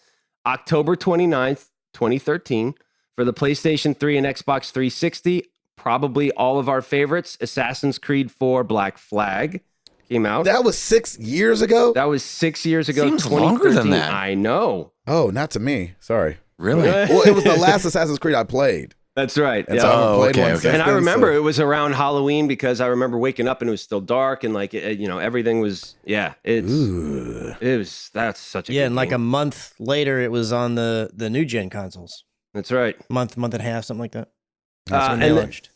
October 29th, 2013 for the PlayStation 3 and Xbox 360. Probably all of our favorites. Assassin's Creed 4 Black Flag came out. That was 6 years ago? That was 6 years ago. Seems 2013. longer than that. I know. Oh, not to me. Sorry. Really? Well, it was the last Assassin's Creed I played. That's right. And so I haven't played one since And I then, remember so- it was around Halloween because I remember waking up and it was still dark and like everything was that's such a Yeah, good and like game. a month later, it was on the new gen consoles. That's right. Month and a half, something like that. That's when And they then launched.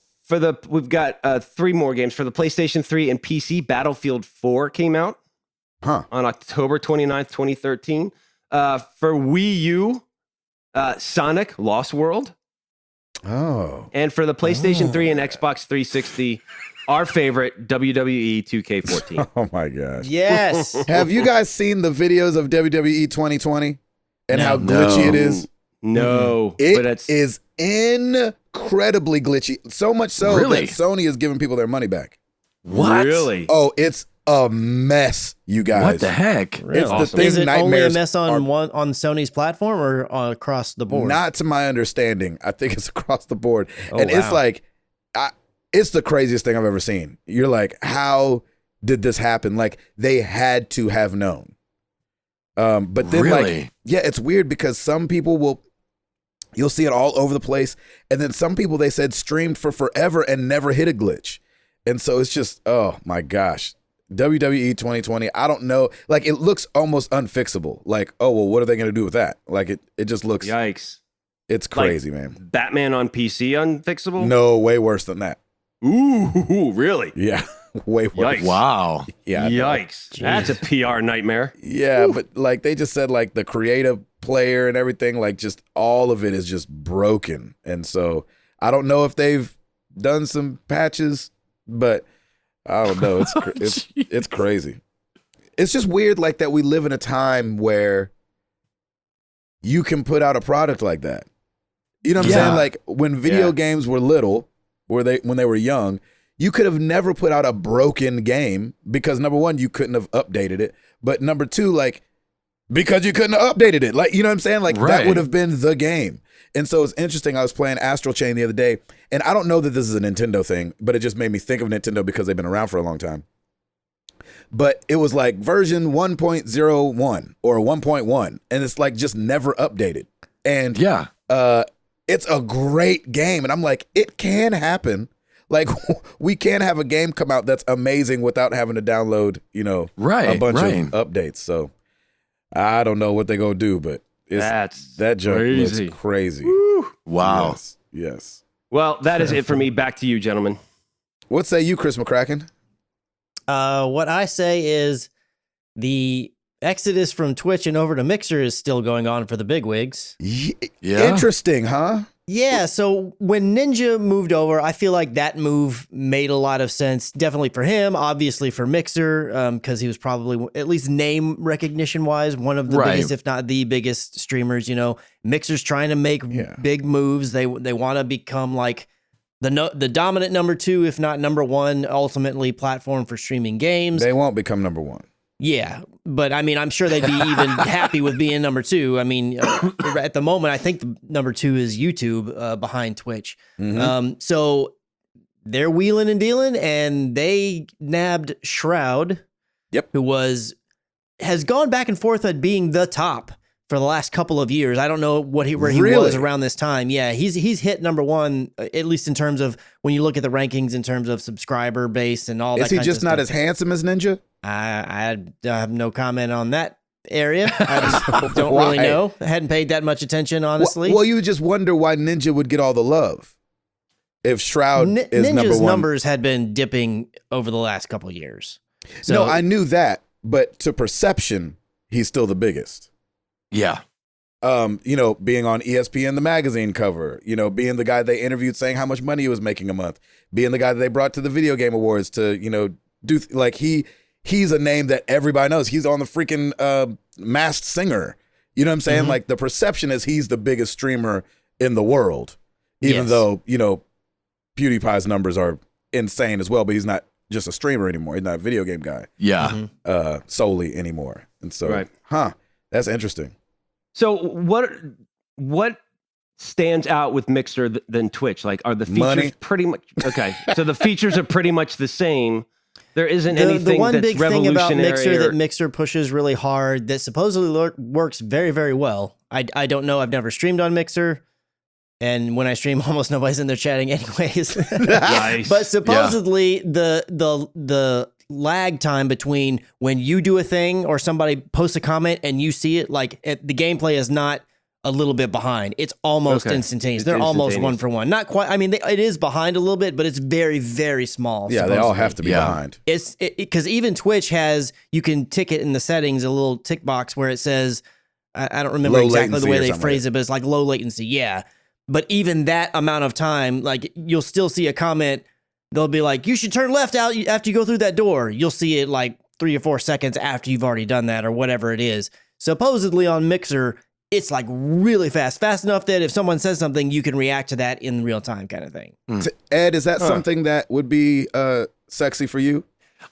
we've got 3 more games for the PlayStation 3 and PC. Battlefield 4 came out on October 29th, 2013. For Wii U, Sonic Lost World. Oh. And for the PlayStation 3 and Xbox 360, our favorite WWE 2K14. Oh my gosh. Yes. Have you guys seen the videos of WWE 2020 and how glitchy it is? No. It is incredibly glitchy. So much so that Sony is giving people their money back. What? Really? Oh, it's a mess, you guys. What the heck? Really? It's the thing. Is it only a mess on on Sony's platform or across the board? Not to my understanding. I think it's across the board. It's like, it's the craziest thing I've ever seen. You're like, how did this happen? Like, they had to have known. But then, like, yeah, it's weird because some people you'll see it all over the place. And then some people, they said, streamed for forever and never hit a glitch. And so it's just, oh my gosh. WWE 2020, I don't know. Like, it looks almost unfixable. Like, oh, well, what are they going to do with that? Like, it just looks. Yikes. It's crazy, like, man. Batman on PC unfixable? No, way worse than that. Ooh, really? Yeah, way worse. Yikes. Wow. Yeah. Yikes. That's a PR nightmare. Yeah, but like they just said, like the creative player and everything, like just all of it is just broken. And so I don't know if they've done some patches, but I don't know. It's crazy. It's just weird like that we live in a time where you can put out a product like that. You know what I'm saying? Like when video games were little, when they were young, you could have never put out a broken game because number one, you couldn't have updated it. But number two, like because you couldn't have updated it. Like, you know what I'm saying? Like that would have been the game. And so it's interesting. I was playing Astral Chain the other day, and I don't know that this is a Nintendo thing, but it just made me think of Nintendo because they've been around for a long time. But it was like version 1.01 or 1.1, and it's like just never updated. And it's a great game. And I'm like, it can happen. Like, we can have a game come out that's amazing without having to download, a bunch of updates. So I don't know what they're going to do, but that joke looks crazy. Woo. Wow. Yes. Well, that is it for me. Back to you, gentlemen. What say you, Chris McCracken? What I say is the exodus from Twitch and over to Mixer is still going on for the bigwigs. Yeah. Interesting, huh? Yeah, so when Ninja moved over, I feel like that move made a lot of sense. Definitely for him, obviously for Mixer, because he was probably, at least name recognition-wise, one of the biggest, if not the biggest streamers. Mixer's trying to make big moves. They want to become like the dominant number two, if not number one, ultimately platform for streaming games. They won't become number one. Yeah, but I mean, I'm sure they'd be even happy with being number two. I mean, at the moment, I think the number two is YouTube behind Twitch. Mm-hmm. So they're wheeling and dealing, and they nabbed Shroud, who has gone back and forth at being the top for the last couple of years. I don't know where he was around this time. Yeah, he's hit number one, at least in terms of when you look at the rankings in terms of subscriber base and all that. Is he just not as handsome as Ninja? I have no comment on that area. I just don't really know. I hadn't paid that much attention, honestly. Well, you just wonder why Ninja would get all the love if Shroud is Ninja's number one. Numbers had been dipping over the last couple of years. So, no, I knew that, but to perception, he's still the biggest. Yeah. Being on ESPN, the magazine cover, being the guy they interviewed saying how much money he was making a month, being the guy that they brought to the Video Game Awards to, do like he's a name that everybody knows. He's on the freaking Masked Singer. You know what I'm saying? Mm-hmm. Like the perception is he's the biggest streamer in the world, even though, PewDiePie's numbers are insane as well, but he's not just a streamer anymore. He's not a video game guy. Yeah. Solely anymore. And so, that's interesting. So what stands out with Mixer than Twitch? Like, are the features pretty much okay? So the features are pretty much the same. There isn't anything the one that's big thing about Mixer that Mixer pushes really hard that supposedly works very, very well. I don't know. I've never streamed on Mixer, and when I stream, almost nobody's in there chatting anyways. Nice. But supposedly the lag time between when you do a thing or somebody posts a comment and you see it, like the gameplay is not a little bit behind. It's almost instantaneous. They're almost one for one. Not quite. I mean, it is behind a little bit, but it's very, very small. Yeah, supposedly. They all have to be behind. It's because even Twitch you can tick it in the settings, a little tick box where it says, I don't remember exactly the way they phrase it, but it's like low latency. Yeah. But even that amount of time, like you'll still see a comment they'll be like, you should turn left out after you go through that door. You'll see it like 3 or 4 seconds after you've already done that or whatever it is. Supposedly on Mixer, it's like really fast enough that if someone says something, you can react to that in real time kind of thing. Ed, is that something that would be sexy for you?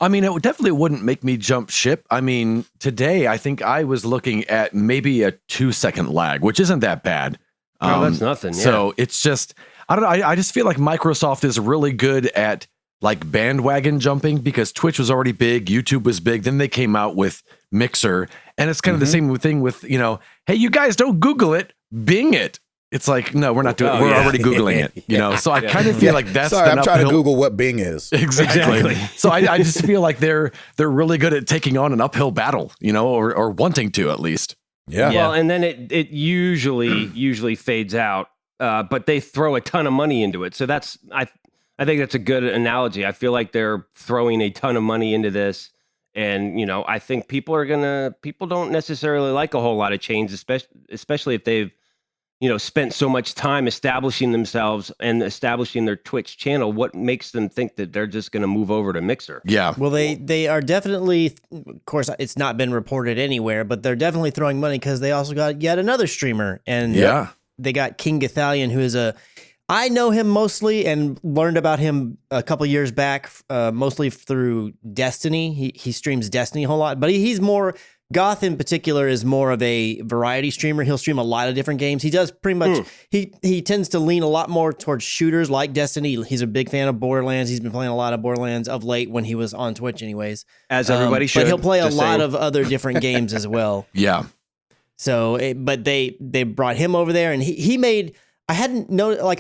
I mean, it definitely wouldn't make me jump ship. I mean, today I think I was looking at maybe a 2-second lag, which isn't that bad. Oh, that's nothing. Yeah. So it's just, I don't know. I just feel like Microsoft is really good at like bandwagon jumping because Twitch was already big, YouTube was big. Then they came out with Mixer, and it's kind of the same thing with, you know, hey, you guys don't Google it, Bing it. It's like, no, we're not doing it. We're already Googling it, you know? So I kind of feel like that's Sorry, I'm trying to Google what Bing is. Exactly. So I just feel like they're really good at taking on an uphill battle, you know, or wanting to at least. Yeah. Well, and then it usually fades out, but they throw a ton of money into it. So that's, I think that's a good analogy. I feel like they're throwing a ton of money into this. And, you know, I think people don't necessarily like a whole lot of change, especially if they've, you know, spent so much time establishing themselves and establishing their Twitch channel. What makes them think that they're just going to move over to Mixer? Yeah. Well, they are definitely, of course, it's not been reported anywhere, but they're definitely throwing money because they also got yet another streamer. And they got King Gathalion, who is I know him mostly and learned about him a couple years back, mostly through Destiny. He streams Destiny a whole lot, but he's more... Goth in particular is more of a variety streamer. He'll stream a lot of different games. He does pretty much, he tends to lean a lot more towards shooters like Destiny. He's a big fan of Borderlands. He's been playing a lot of Borderlands of late when he was on Twitch anyways. As everybody should. But he'll play a lot of other different games as well. Yeah. So, but they brought him over there and he made, I hadn't noticed, like,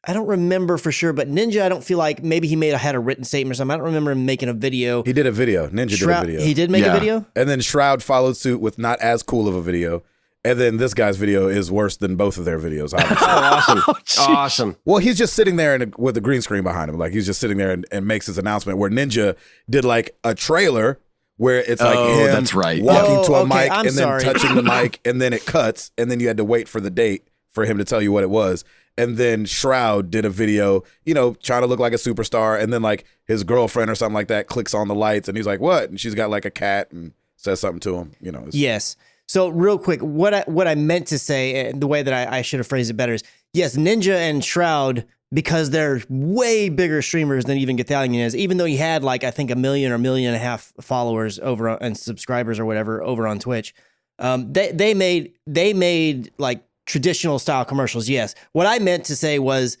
I don't remember for sure, but Ninja, I don't feel like maybe he had a written statement or something. I don't remember him making a video. He did a video. Ninja did a video. He did make a video? And then Shroud followed suit with not as cool of a video. And then this guy's video is worse than both of their videos, obviously. Awesome. Awesome. Well, he's just sitting there with a green screen behind him. Like, he's just sitting there and makes his announcement, where Ninja did like a trailer where it's like him that's right. walking to a mic I'm and sorry. then touching the mic, and then it cuts, and then you had to wait for the date for him to tell you what it was. And then Shroud did a video, you know, trying to look like a superstar. And then like his girlfriend or something like that clicks on the lights and he's like, what? And she's got like a cat and says something to him, you know. Yes. So real quick, what I meant to say, and the way that I should have phrased it better is, yes, Ninja and Shroud, because they're way bigger streamers than even Gathalion is, even though he had like, I think 1 million or 1.5 million followers over and subscribers or whatever over on Twitch. They made like traditional style commercials. Yes. What I meant to say was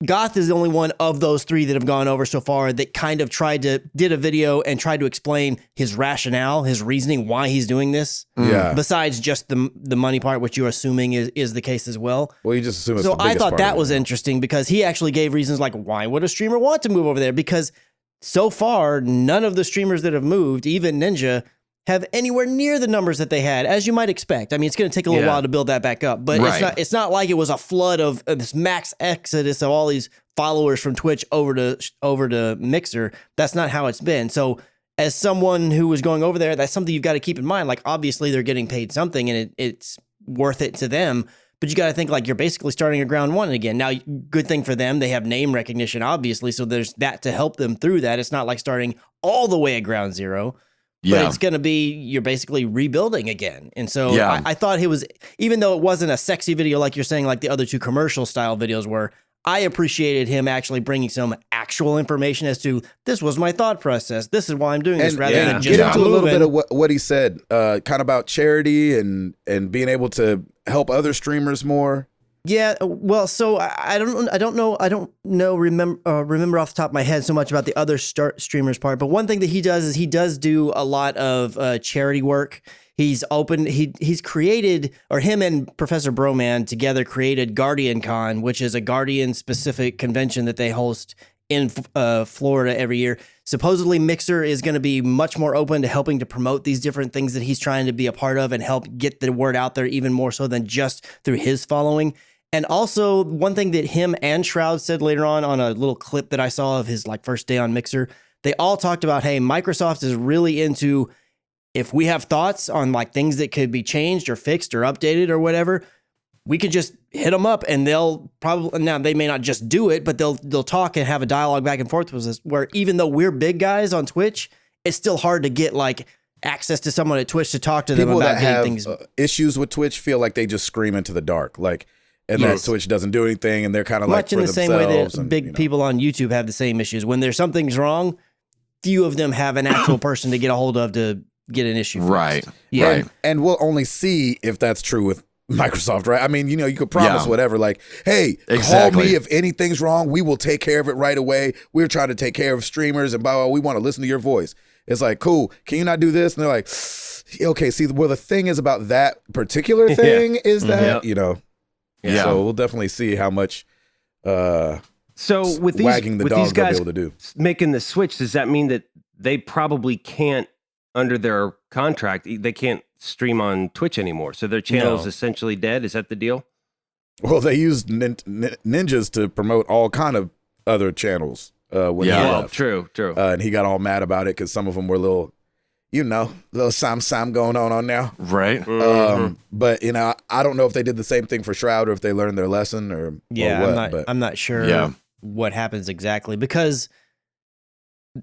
Goth is the only one of those 3 that have gone over so far that kind of did a video and tried to explain his rationale, his reasoning, why he's doing this. Yeah. Besides just the money part, which you're assuming is the case as well. Well, you just assume it's so the biggest I thought part that of it. was interesting because he actually gave reasons like, why would a streamer want to move over there? Because so far, none of the streamers that have moved, even Ninja, have anywhere near the numbers that they had, as you might expect. I mean, it's going to take a little while to build that back up, but it's not like it was a flood of this max exodus of all these followers from Twitch over to Mixer. That's not how it's been. So as someone who was going over there, that's something you've got to keep in mind. Like, obviously they're getting paid something and it's worth it to them, but you got to think like you're basically starting at ground one again. Now, good thing for them. They have name recognition, obviously. So there's that to help them through that. It's not like starting all the way at ground zero. But it's going to be, you're basically rebuilding again. And so I thought he was, even though it wasn't a sexy video like you're saying, like the other 2 commercial style videos were, I appreciated him actually bringing some actual information as to, this was my thought process. This is why I'm doing this, rather than just get into a little bit of what he said, kind of about charity and being able to help other streamers more. Yeah, well, so I don't remember off the top of my head so much about the other streamers part, but one thing that he does is he does do a lot of charity work. He's created, or him and Professor Broman together created Guardian Con, which is a Guardian specific convention that they host in Florida every year. Supposedly Mixer is going to be much more open to helping to promote these different things that he's trying to be a part of and help get the word out there even more so than just through his following. And also, one thing that him and Shroud said later on a little clip that I saw of his like first day on Mixer, they all talked about, hey, Microsoft is really into, if we have thoughts on like things that could be changed or fixed or updated or whatever, we could just hit them up and they'll probably, now they may not just do it, but they'll talk and have a dialogue back and forth with us, where even though we're big guys on Twitch, it's still hard to get like access to someone at Twitch to talk to them People about that have things. Issues with Twitch feel like they just scream into the dark, like, and that Twitch doesn't do anything, and they're kind of like much in the same way that big people on YouTube have the same issues. When there's something's wrong, few of them have an actual person to get a hold of to get an issue fixed. Right. Yeah. Right. And we'll only see if that's true with Microsoft, right? I mean, you know, you could promise whatever, like, hey, call me if anything's wrong. We will take care of it right away. We're trying to take care of streamers and blah, blah, blah. We want to listen to your voice. It's like, cool. Can you not do this? And they're like, okay, see, well, the thing is about that particular thing is that, you know. Yeah. So we'll definitely see how much so with these, wagging the with dog these guys they'll be able to do. Making the switch, does that mean that they probably can't, under their contract, they can't stream on Twitch anymore? So their channel is essentially dead? Is that the deal? Well, they used ninjas to promote all kind of other channels when he left. True. And he got all mad about it because some of them were little Sam going on now. Right. But, you know, I don't know if they did the same thing for Shroud or if they learned their lesson or what. I'm not sure what happens exactly, because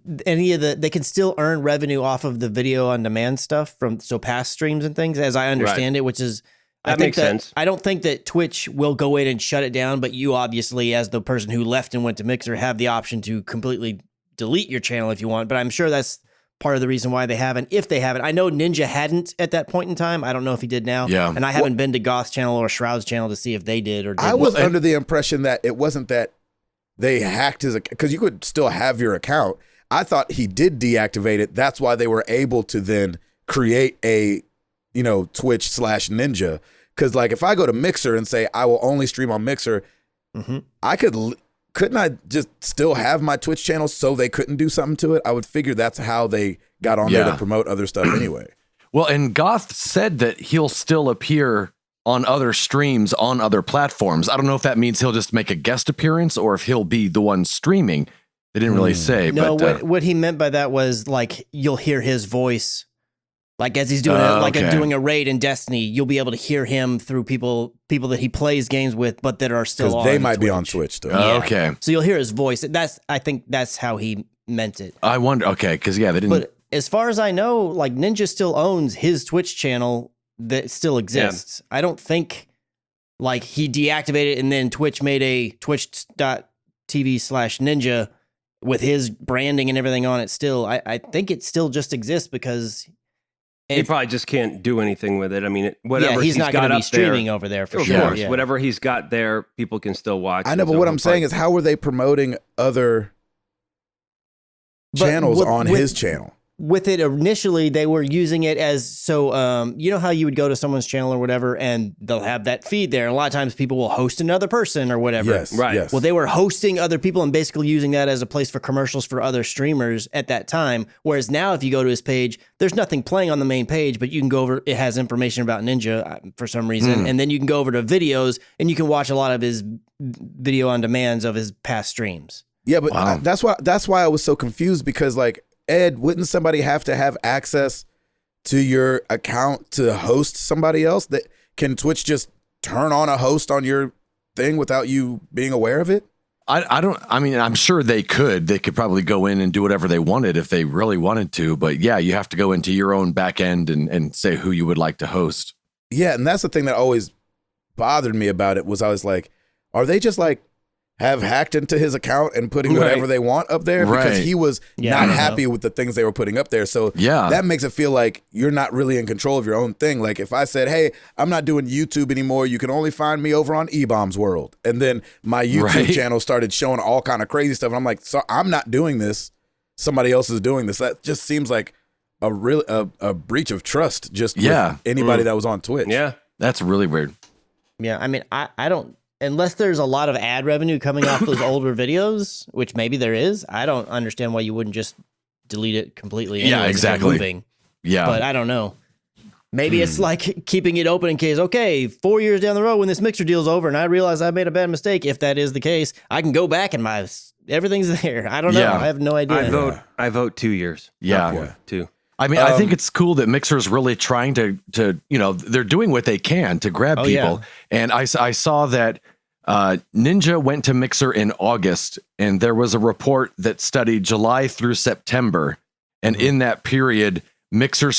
they can still earn revenue off of the video on demand stuff from past streams and things, as I understand it, which is that makes sense. I don't think that Twitch will go in and shut it down, but you obviously, as the person who left and went to Mixer, have the option to completely delete your channel if you want. But I'm sure that's part of the reason why they haven't, if they haven't. I know Ninja hadn't at that point in time. I don't know if he did now. Yeah. And I haven't been to Goth's channel or Shroud's channel to see if they did or didn't. I was under the impression that it wasn't that they hacked his account, because you could still have your account. I thought he did deactivate it. That's why they were able to then create a, you know, Twitch/Ninja. Because like if I go to Mixer and say I will only stream on Mixer, I couldn't I just still have my Twitch channel so they couldn't do something to it? I would figure that's how they got on there to promote other stuff anyway. Well, and Goth said that he'll still appear on other streams on other platforms. I don't know if that means he'll just make a guest appearance or if he'll be the one streaming. They didn't really say. No, but what he meant by that was like you'll hear his voice, like as he's doing doing a raid in Destiny. You'll be able to hear him through people that he plays games with, but that are still on. They might be Twitch. on Twitch though. Okay, so you'll hear his voice. I think that's how he meant it. I wonder. Okay, because they didn't. But as far as I know, like Ninja still owns his Twitch channel that still exists. I don't think like he deactivated and then Twitch made a twitch.tv/Ninja with his branding and everything on it still. I think it still just exists because he probably just can't do anything with it. I mean, whatever he's not going to be streaming there, over there for of sure. course, whatever he's got there, people can still watch. I know, but what I'm saying is, how were they promoting other channels on his channel? With it initially, they were using it as you know how you would go to someone's channel or whatever, and they'll have that feed there. And a lot of times people will host another person or whatever. Yes, right. Yes. Well, they were hosting other people and basically using that as a place for commercials for other streamers at that time. Whereas now, if you go to his page, there's nothing playing on the main page, but you can go over. It has information about Ninja for some reason, and then you can go over to videos and you can watch a lot of his video on demands of his past streams. Yeah, but that's why I was so confused, because like, Ed, wouldn't somebody have to have access to your account to host somebody else? That can Twitch just turn on a host on your thing without you being aware of it? I mean, I'm sure they could probably go in and do whatever they wanted if they really wanted to, but yeah, you have to go into your own back end and say who you would like to host. Yeah. And that's the thing that always bothered me about it, was I was like, are they just like have hacked into his account and putting whatever they want up there? Because he was not happy with the things they were putting up there. So that makes it feel like you're not really in control of your own thing. Like if I said, hey, I'm not doing YouTube anymore, you can only find me over on E-Bomb's World. And then my YouTube channel started showing all kind of crazy stuff. And I'm like, so I'm not doing this. Somebody else is doing this. That just seems like a breach of trust just with anybody that was on Twitch. Yeah. That's really weird. Yeah. I mean, I don't, unless there's a lot of ad revenue coming off those older videos, which maybe there is, I don't understand why you wouldn't just delete it completely. Yeah, exactly. Yeah. But I don't know. Maybe it's like keeping it open in case, okay, 4 years down the road when this Mixer deal's over and I realize I made a bad mistake, if that is the case, I can go back and everything's there. I don't know. I have no idea. I vote 2 years. Yeah. 2. I mean, I think it's cool that Mixer's really trying to they're doing what they can to grab people. Yeah. And I saw that Ninja went to Mixer in August, and there was a report that studied July through September. And in that period, Mixer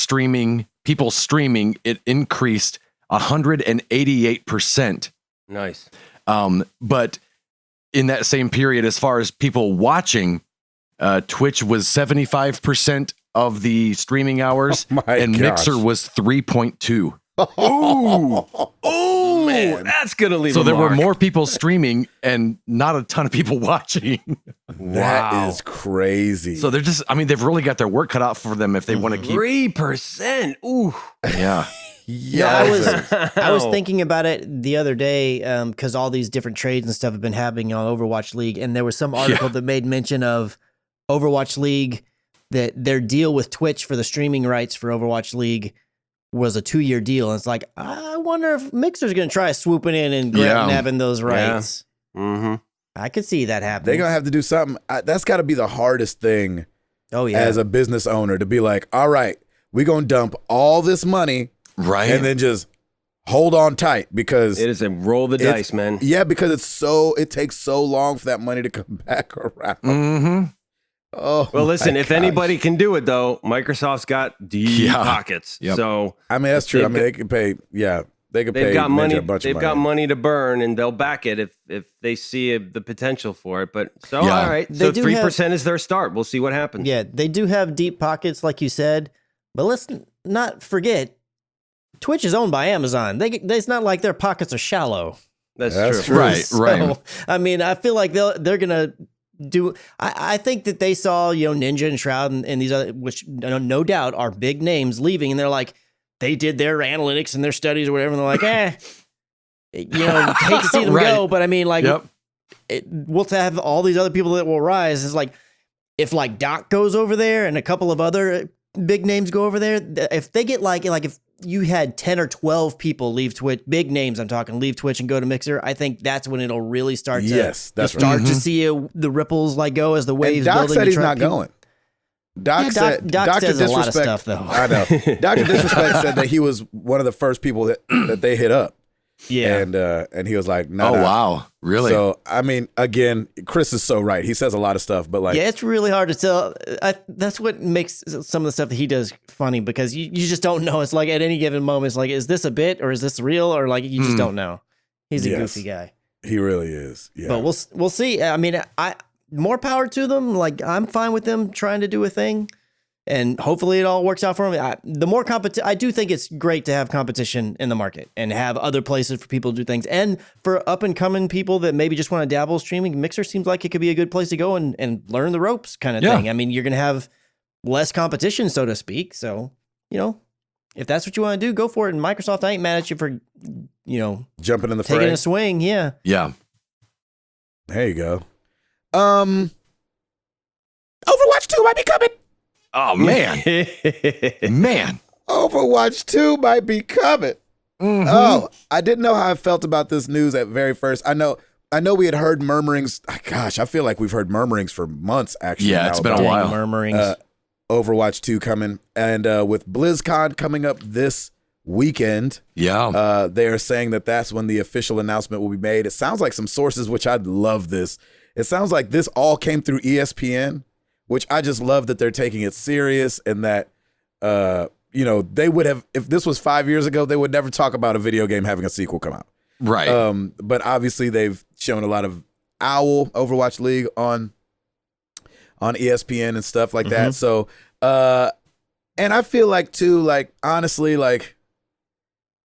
people streaming, it increased 188%. Nice. But in that same period, as far as people watching, Twitch was 75% of the streaming hours, and Mixer was 3.2. Oh, man, that's gonna leave. So a there mark. were more people streaming and not a ton of people watching. That is crazy. So they're they've really got their work cut out for them if they want to keep 3%. Ooh, yeah. Yeah, I was thinking about it the other day because all these different trades and stuff have been happening on Overwatch League, and there was some article that made mention of Overwatch League, that their deal with Twitch for the streaming rights for Overwatch League was a 2-year deal. And it's like, I wonder if Mixer's going to try swooping in and grabbing those rights. Yeah. Mm-hmm. I could see that happening. They're going to have to do something. That's got to be the hardest thing as a business owner, to be like, all right, we're going to dump all this money and then just hold on tight, because it is a roll the dice, man. Yeah, because it takes so long for that money to come back around. Mm-hmm. Oh, well, listen, if anybody can do it, though, Microsoft's got deep pockets. Yep. So I mean, that's true. I mean, they can pay. Yeah, they can pay. They've got money. A bunch They've of got money. money to burn, and they'll back it if they see the potential for it. But all right. They So do 3% is their start. We'll see what happens. Yeah, they do have deep pockets, like you said. But let's not forget, Twitch is owned by Amazon. It's not like their pockets are shallow. That's true. Right. So, I mean, I feel like they're gonna do. I think that they saw Ninja and Shroud and these other, which no doubt are big names, leaving, and they're like, they did their analytics and their studies or whatever, and they're like, hate to see them go, but I mean, like, we'll have all these other people that will rise. It's like, if like Doc goes over there and a couple of other big names go over there, if they get like if you had 10 or 12 people leave Twitch, big names I'm talking, leave Twitch and go to Mixer, I think that's when it'll really start to see the ripples like go as the waves Doc building. said he's not going. Doc said Doc Dr. says Disrespect, a lot of stuff, though. I know. Dr. Disrespect said that he was one of the first people that they hit up. Yeah. And he was like, no. Wow. Really? So, I mean, again, Chris is so right. He says a lot of stuff, but like, yeah, it's really hard to tell. That's what makes some of the stuff that he does funny, because you just don't know. It's like at any given moment, it's like, is this a bit or is this real? Or like, you just don't know. He's a goofy guy. He really is. Yeah. But we'll see. I mean, more power to them. Like, I'm fine with them trying to do a thing, and hopefully it all works out for them. The more I do think it's great to have competition in the market and have other places for people to do things. And for up and coming people that maybe just want to dabble streaming, Mixer seems like it could be a good place to go and learn the ropes kind of thing. I mean, you're going to have less competition, so to speak. So, if that's what you want to do, go for it. And Microsoft, I ain't mad at you for, jumping in the fray. Taking a swing. Yeah. Yeah. There you go. Overwatch 2 might be coming. Oh, man. Man. Overwatch 2 might be coming. Mm-hmm. Oh, I didn't know how I felt about this news at very first. I know we had heard murmurings. Gosh, I feel like we've heard murmurings for months, actually. Yeah, it's been a while. Murmurings. Overwatch 2 coming. And with BlizzCon coming up this weekend, they are saying that that's when the official announcement will be made. It sounds like some sources, which I love this. It sounds like this all came through ESPN, which I just love that they're taking it serious, and that, they would have, if this was 5 years ago, they would never talk about a video game having a sequel come out. Right. But obviously they've shown a lot of Overwatch League on ESPN and stuff like that. So, and I feel like too, like, honestly, like,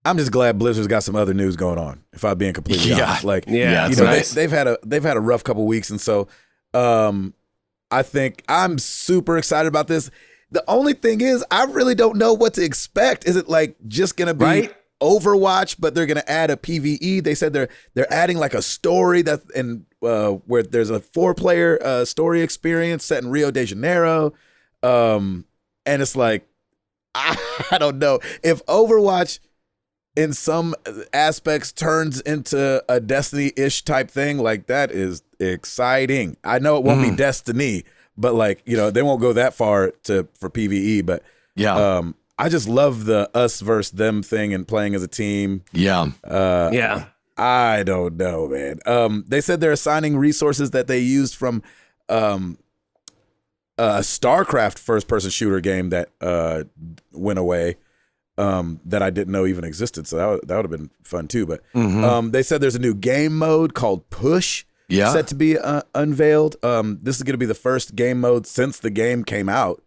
I'm just glad Blizzard's got some other news going on, if I'm being completely honest. Like, nice. they've had a rough couple weeks, and so I think I'm super excited about this. The only thing is, I really don't know what to expect. Is it like just gonna be Overwatch, but they're gonna add a PvE? They said they're adding like a story where there's a 4-player story experience set in Rio de Janeiro, and it's like, I don't know if Overwatch in some aspects turns into a Destiny-ish type thing. Like, that is exciting. I know it won't be Destiny, but like, they won't go that far for PvE, but Yeah. I just love the us versus them thing and playing as a team. Yeah. Yeah. I don't know, man. They said they're assigning resources that they used from a StarCraft first-person shooter game that went away that I didn't know even existed. So that would have been fun too. But they said there's a new game mode called Push set to be unveiled. This is going to be the first game mode since the game came out.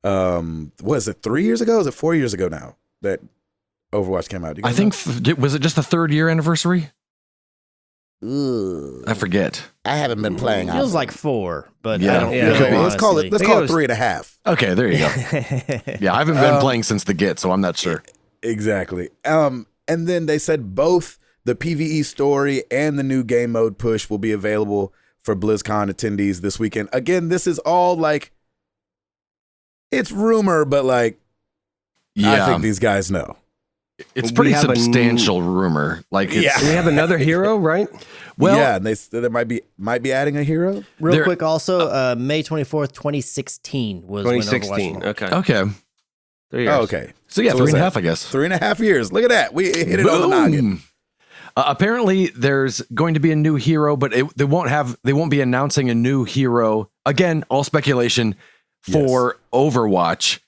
Was it 3 years ago? Is it 4 years ago now that Overwatch came out? I think, was it just the 3rd year anniversary? Ugh. I forget. I haven't been playing. Feels like 4, but Yeah. I don't Yeah. feel Let's call it 3.5. Okay, there you go. Yeah, I haven't been playing since the Git, so I'm not sure. Exactly. And then they said both the PvE story and the new game mode Push will be available for BlizzCon attendees this weekend. Again, this is all like, it's rumor, but like, I think these guys know. It's pretty substantial rumor. Like, we have another hero, right? Well, yeah, and they might be adding a hero. Real quick, also, May 24th, 2016 was 2016. When Overwatch Okay. 3 years. Oh, okay. So yeah, 3.5, I guess. 3.5 years. Look at that. We hit it on the noggin. Apparently, there's going to be a new hero, but they won't be announcing a new hero. Again, all speculation for Overwatch.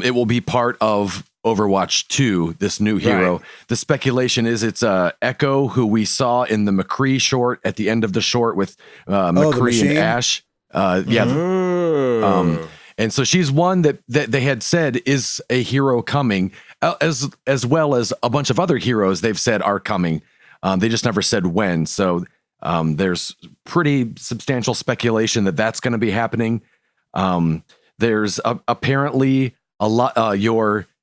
It will be part of Overwatch 2, this new hero. Right. The speculation is it's Echo, who we saw in the McCree short at the end of the short with McCree and Ash. And so she's one that they had said is a hero coming, as well as a bunch of other heroes they've said are coming. They just never said when. So there's pretty substantial speculation that that's going to be happening. There's apparently a lot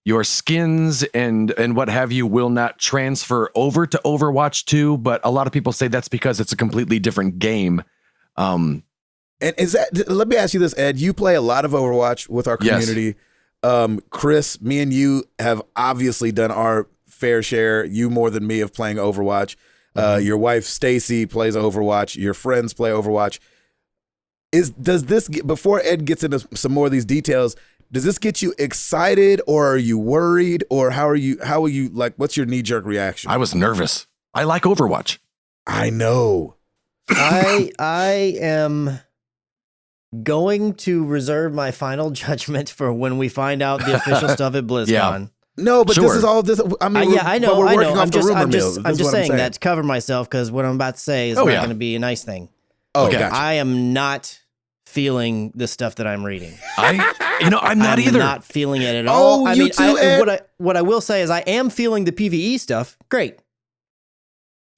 your skins and what have you will not transfer over to Overwatch 2, but a lot of people say that's because it's a completely different game. And is that, let me ask you this, Ed, you play a lot of Overwatch with our community. Yes. Chris, me and you have obviously done our fair share, you more than me, of playing Overwatch. Your wife, Stacy, plays Overwatch. Your friends play Overwatch. Does this, before Ed gets into some more of these details, does this get you excited, or are you worried, or how are you like, what's your knee-jerk reaction? I was nervous. I like Overwatch. I know. I am going to reserve my final judgment for when we find out the official stuff at BlizzCon. Yeah. No, but this is all this. I mean, I know. We're I working know. off the rumor mills. I'm just saying that to cover myself, because what I'm about to say is not going to be a nice thing. Oh, okay. Gotcha. I am not feeling the stuff that I'm reading. I'm not either. Not feeling it at all. I mean, what I will say is I am feeling the PvE stuff. Great.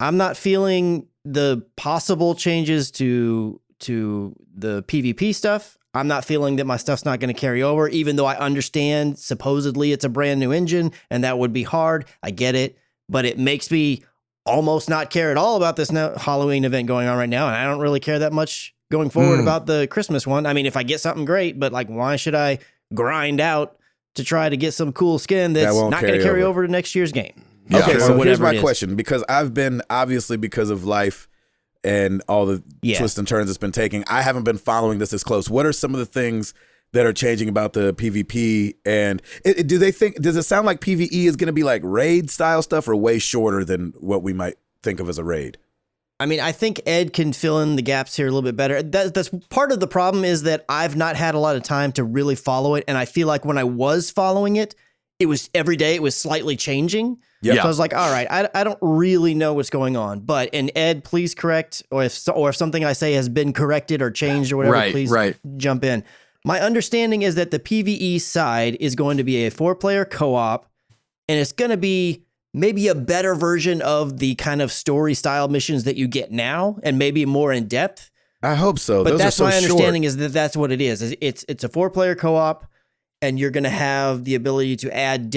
I'm not feeling the possible changes to the PvP stuff. I'm not feeling that my stuff's not going to carry over, even though I understand supposedly it's a brand new engine and that would be hard. I get it, but it makes me almost not care at all about this Halloween event going on right now, and I don't really care that much going forward about the Christmas one. I mean, if I get something great, but like, why should I grind out to try to get some cool skin that's not going to carry over to next year's game? Yeah. Okay, so here's my question, because I've been, obviously because of life and all the twists and turns it's been taking, I haven't been following this as close. What are some of the things that are changing about the PvP? And does it sound like PvE is going to be like raid style stuff, or way shorter than what we might think of as a raid? I mean, I think Ed can fill in the gaps here a little bit better. That's part of the problem, is that I've not had a lot of time to really follow it. And I feel like when I was following it, it was every day it was slightly changing. Yep. So I was like, all right, I don't really know what's going on. But, and Ed, please correct, or if something I say has been corrected or changed or whatever, please jump in. My understanding is that the PvE side is going to be a 4-player co-op, and it's going to be maybe a better version of the kind of story style missions that you get now, and maybe more in depth. I hope so. But those that's are so my understanding short. is that that's what it is. It's a 4-player co-op, and you're going to have the ability to add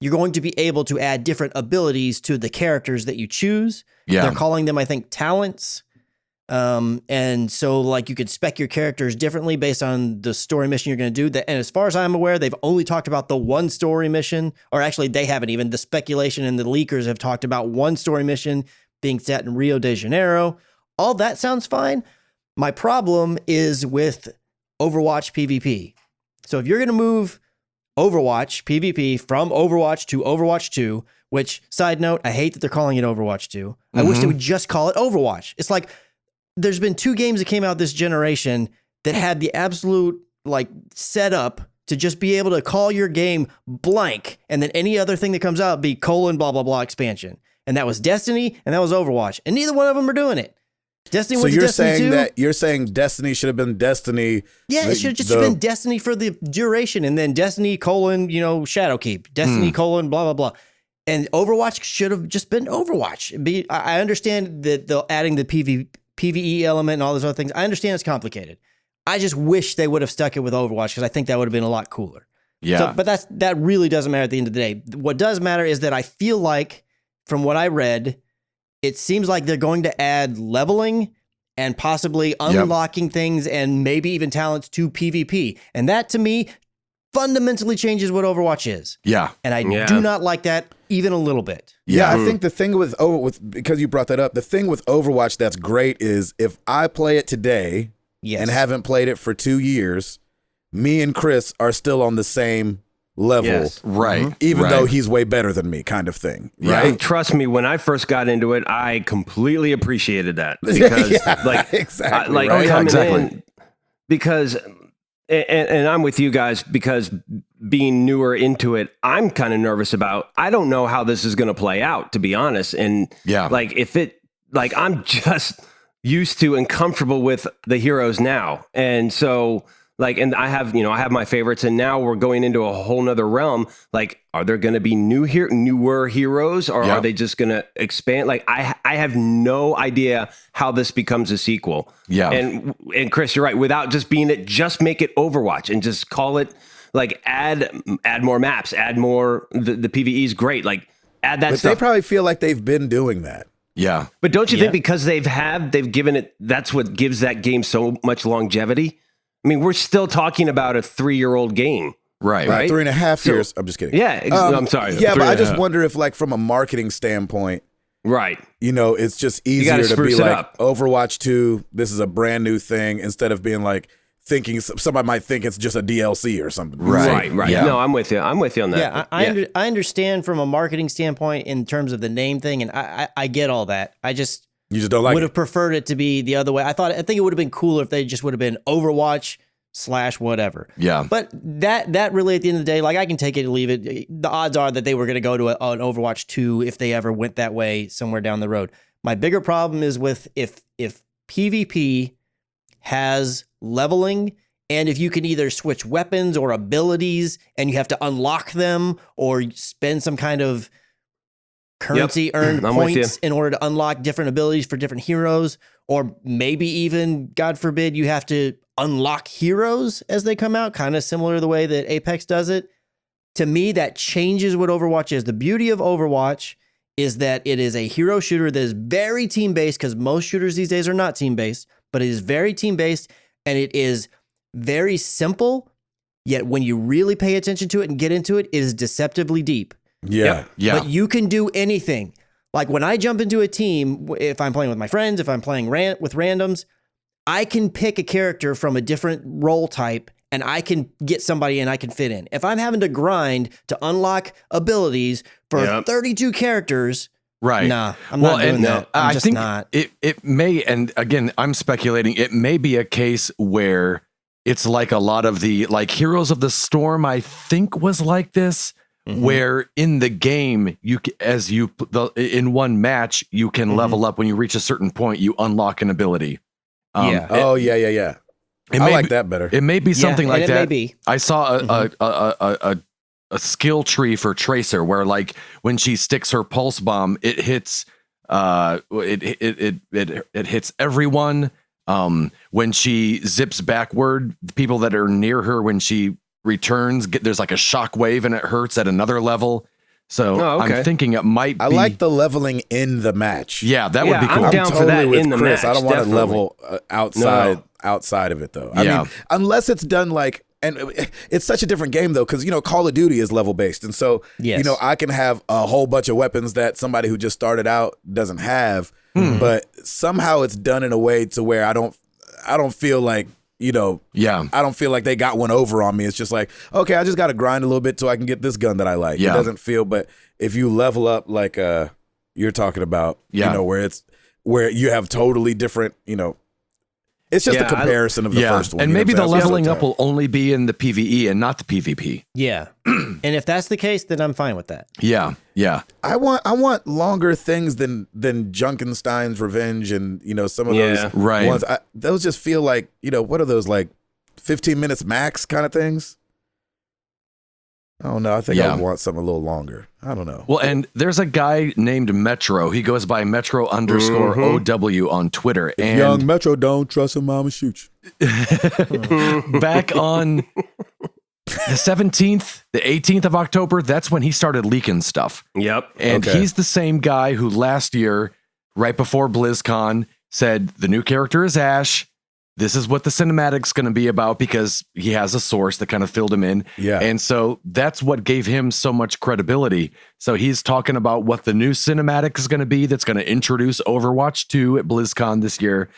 you're going to be able to add different abilities to the characters that you choose. Yeah. They're calling them, I think, talents. And so like you could spec your characters differently based on the story mission you're going to do. And as far as I'm aware, they've only talked about the one story mission, or actually they haven't even. The speculation and the leakers have talked about one story mission being set in Rio de Janeiro. All that sounds fine. My problem is with Overwatch PvP. So if you're going to move Overwatch PvP from Overwatch to Overwatch 2, which, side note, I hate that they're calling it Overwatch 2. I wish they would just call it Overwatch. It's like there's been 2 games that came out this generation that had the absolute like setup to just be able to call your game blank, and then any other thing that comes out be : blah, blah, blah expansion. And that was Destiny and that was Overwatch. And neither one of them are doing it. Destiny went to Destiny 2. You're saying Destiny should have been Destiny. Yeah, it should have just been Destiny for the duration, and then Destiny : Shadowkeep. Destiny : blah, blah, blah. And Overwatch should have just been Overwatch. I understand that they're adding the PvE element and all those other things. I understand it's complicated. I just wish they would have stuck it with Overwatch because I think that would have been a lot cooler. Yeah. So, but that really doesn't matter at the end of the day. What does matter is that I feel like, from what I read, it seems like they're going to add leveling and possibly unlocking things and maybe even talents to PvP. And that, to me, fundamentally changes what Overwatch is. Yeah. And I do not like that even a little bit. Yeah, I think the thing with because you brought that up, the thing with Overwatch that's great is if I play it today and haven't played it for 2 years, me and Chris are still on the same level, right? Even though he's way better than me, kind of thing, right? And trust me, when I first got into it, I completely appreciated that because, exactly, in, because, and I'm with you guys because being newer into it, I'm kind of nervous about. I don't know how this is going to play out, to be honest, and I'm just used to and comfortable with the heroes now, and so. And I have my favorites, and now we're going into a whole nother realm. Like, are there going to be newer heroes, or are they just going to expand? Like, I have no idea how this becomes a sequel. Yeah. And Chris, you're right. Without just being it, just make it Overwatch and just call it like add more maps, add more. The PvE is great. Like, add that stuff. They probably feel like they've been doing that. Yeah. But don't you think because they've given it, that's what gives that game so much longevity? I mean, we're still talking about a 3-year-old game. Right. 3.5 years. I'm just kidding. Yeah. I'm sorry. Yeah, but I just wonder if, like, from a marketing standpoint, right. It's just easier to be like Overwatch 2, this is a brand new thing, instead of being like thinking somebody might think it's just a DLC or something. Right. Yeah. No, I'm with you. I'm with you on that. Yeah, I understand from a marketing standpoint in terms of the name thing, and I get all that. You just don't like would have preferred it to be the other way. I think it would have been cooler if they just would have been Overwatch / whatever. Yeah. But that really, at the end of the day, like, I can take it or leave it. The odds are that they were going to go to an Overwatch 2 if they ever went that way somewhere down the road. My bigger problem is with if PvP has leveling, and if you can either switch weapons or abilities and you have to unlock them or spend some kind of currency earned points in order to unlock different abilities for different heroes, or maybe even, God forbid, you have to unlock heroes as they come out, kind of similar to the way that Apex does it. To me, that changes what Overwatch is. The beauty of Overwatch is that it is a hero shooter that is very team-based, because most shooters these days are not team-based, but it is very team-based, and it is very simple, yet when you really pay attention to it and get into it, it is deceptively deep. Yeah. But you can do anything. Like, when I jump into a team, if I'm playing with my friends, if I'm playing with randoms, I can pick a character from a different role type and I can get somebody and I can fit in. If I'm having to grind to unlock abilities for 32 characters, right? Nah, I'm not doing that. I think not. It may, and again, I'm speculating, it may be a case where it's like a lot of the, like, Heroes of the Storm, I think, was like this. Mm-hmm. Where in the game, in one match, you can level up. When you reach a certain point, you unlock an ability. Yeah. I like that better. It may be something like that. May be. I saw a skill tree for Tracer where, like, when she sticks her pulse bomb, it hits it hits everyone. When she zips backward, the people that are near her, when she returns, there's like a shock wave and it hurts at another level. So I'm thinking it might be. I like the leveling in the match. Yeah, that would be cool. I'm down for that in the Chris. match. I don't want to level outside of it, though. I mean, unless it's done like, and it's such a different game, though, because, Call of Duty is level based. And so, I can have a whole bunch of weapons that somebody who just started out doesn't have, but somehow it's done in a way to where I don't feel like I don't feel like they got one over on me. It's just like, okay, I just got to grind a little bit so I can get this gun that I like. It doesn't feel, but if you level up like you're talking about, where you have totally different, it's just a comparison of the first one. And maybe the leveling up will only be in the PvE and not the PvP. Yeah. And if that's the case, then I'm fine with that. Yeah. Yeah. I want longer things than Junkenstein's Revenge and, some of those ones. Those just feel like, what are those, like 15 minutes max kind of things? I don't know. I think I want something a little longer. I don't know. Well, and there's a guy named Metro. He goes by Metro_OW on Twitter. And young Metro, don't trust him, mama shoot you. Back on the 17th, the 18th of October, that's when he started leaking stuff. Yep. And he's the same guy who last year, right before BlizzCon, said the new character is Ash. This is what the cinematic's going to be about, because he has a source that kind of filled him in. Yeah. And so that's what gave him so much credibility. So he's talking about what the new cinematic is going to be that's going to introduce Overwatch 2 at BlizzCon this year.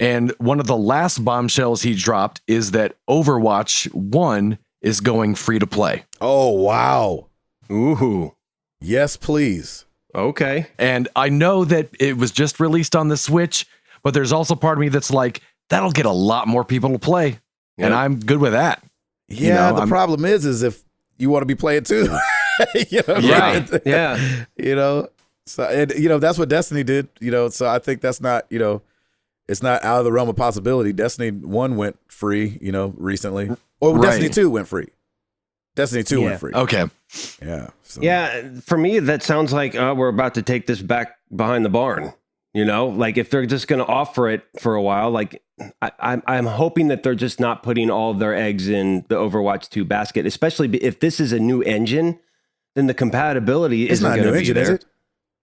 And one of the last bombshells he dropped is that Overwatch 1 is going free to play. Oh, wow. Ooh. Yes, please. Okay. And I know that it was just released on the Switch, but there's also part of me that's like, that'll get a lot more people to play. Yep. And I'm good with that. Yeah, the problem is if you want to be playing too. Right. Yeah. So, and, that's what Destiny did, so I think that's not, it's not out of the realm of possibility. Destiny 1 went free, recently. Or Destiny 2 went free. Destiny 2 went free. Okay. Yeah. So. Yeah, for me, that sounds like we're about to take this back behind the barn. Like if they're just going to offer it for a while, like I'm hoping that they're just not putting all of their eggs in the Overwatch 2 basket, especially if this is a new engine, then the compatibility isn't going to be there. Is it?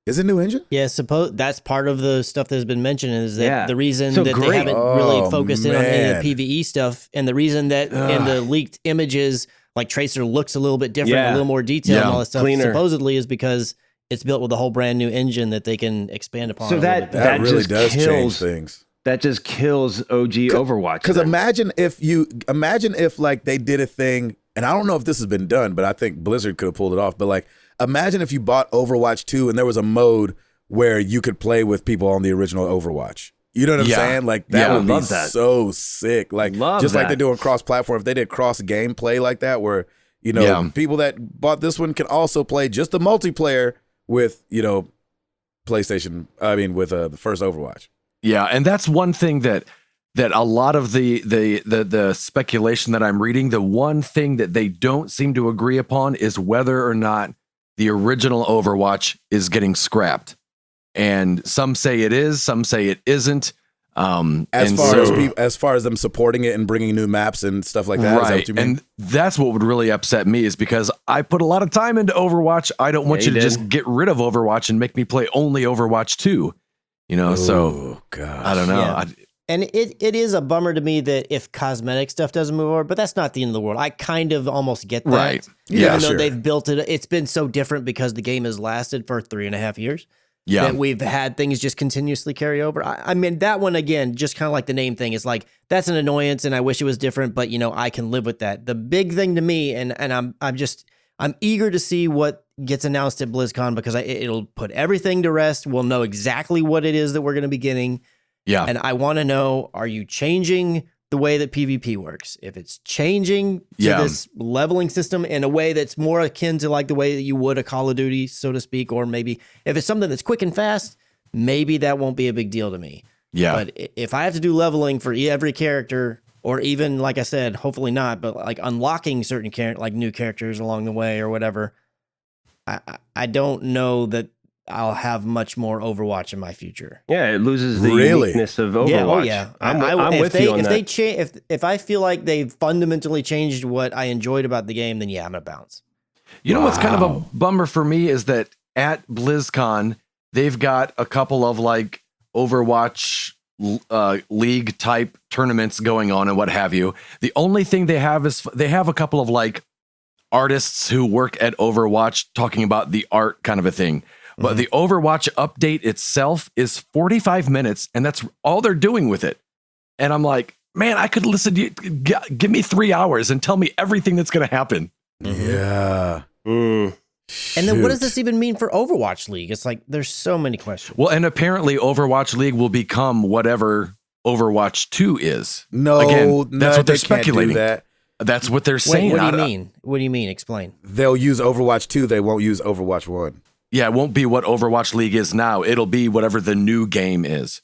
Is it a new engine? Yeah, suppose that's part of the stuff that's been mentioned is that the reason that they haven't really focused in on any of the PvE stuff, and the reason that in the leaked images, like Tracer looks a little bit different, a little more detailed and all that stuff, supposedly is because it's built with a whole brand new engine that they can expand upon. So that really just does kills change things. That just kills OG Overwatch. Because imagine if like they did a thing, and I don't know if this has been done, but I think Blizzard could have pulled it off. But like, imagine if you bought Overwatch 2 and there was a mode where you could play with people on the original Overwatch. You know what I'm saying? Like that would be so sick. Like just like they're doing cross-platform. If they did cross gameplay like that, where people that bought this one can also play just the multiplayer with PlayStation. I mean, with the first Overwatch. Yeah, and that's one thing that a lot of the speculation that I'm reading, the one thing that they don't seem to agree upon is whether or not the original Overwatch is getting scrapped. And some say it is, some say it isn't. As far as them supporting it and bringing new maps and stuff like that, right? Is that what you mean? And that's what would really upset me, is because I put a lot of time into Overwatch. I don't want you to just get rid of Overwatch and make me play only Overwatch 2. So gosh. I don't know. Yeah. And it is a bummer to me that if cosmetic stuff doesn't move over, but that's not the end of the world. I kind of almost get that. Right. Even though they've built it, it's been so different because the game has lasted for 3.5 years. Yeah. That we've had things just continuously carry over. I mean, that one, again, just kind of like the name thing, is like, that's an annoyance and I wish it was different, but I can live with that. The big thing to me, and I'm eager to see what gets announced at BlizzCon, because it'll put everything to rest. We'll know exactly what it is that we're going to be getting. Yeah. And I want to know, are you changing the way that PvP works? If it's changing to this leveling system in a way that's more akin to like the way that you would a Call of Duty, so to speak, or maybe if it's something that's quick and fast, maybe that won't be a big deal to me. Yeah. But if I have to do leveling for every character, or even, like I said, hopefully not, but like unlocking certain like new characters along the way or whatever, I don't know that I'll have much more Overwatch in my future. Yeah, it loses the uniqueness of Overwatch. Yeah, I'm with you on that. If I feel like they've fundamentally changed what I enjoyed about the game, then I'm gonna bounce. You know what's kind of a bummer for me is that at BlizzCon they've got a couple of like Overwatch league type tournaments going on and what have you. The only thing they have is they have a couple of like artists who work at Overwatch talking about the art kind of a thing. But the Overwatch update itself is 45 minutes, and that's all they're doing with it. And I'm like, man, I could listen to you. Give me 3 hours and tell me everything that's going to happen. Yeah. And then what does this even mean for Overwatch League? It's like, there's so many questions. Well, and apparently Overwatch League will become whatever Overwatch 2 is. No, again, that's what they're speculating. That. That's what they're saying. Wait, what do you mean? What do you mean? Explain. They'll use Overwatch 2. They won't use Overwatch 1. Yeah, it won't be what Overwatch League is now. It'll be whatever the new game is.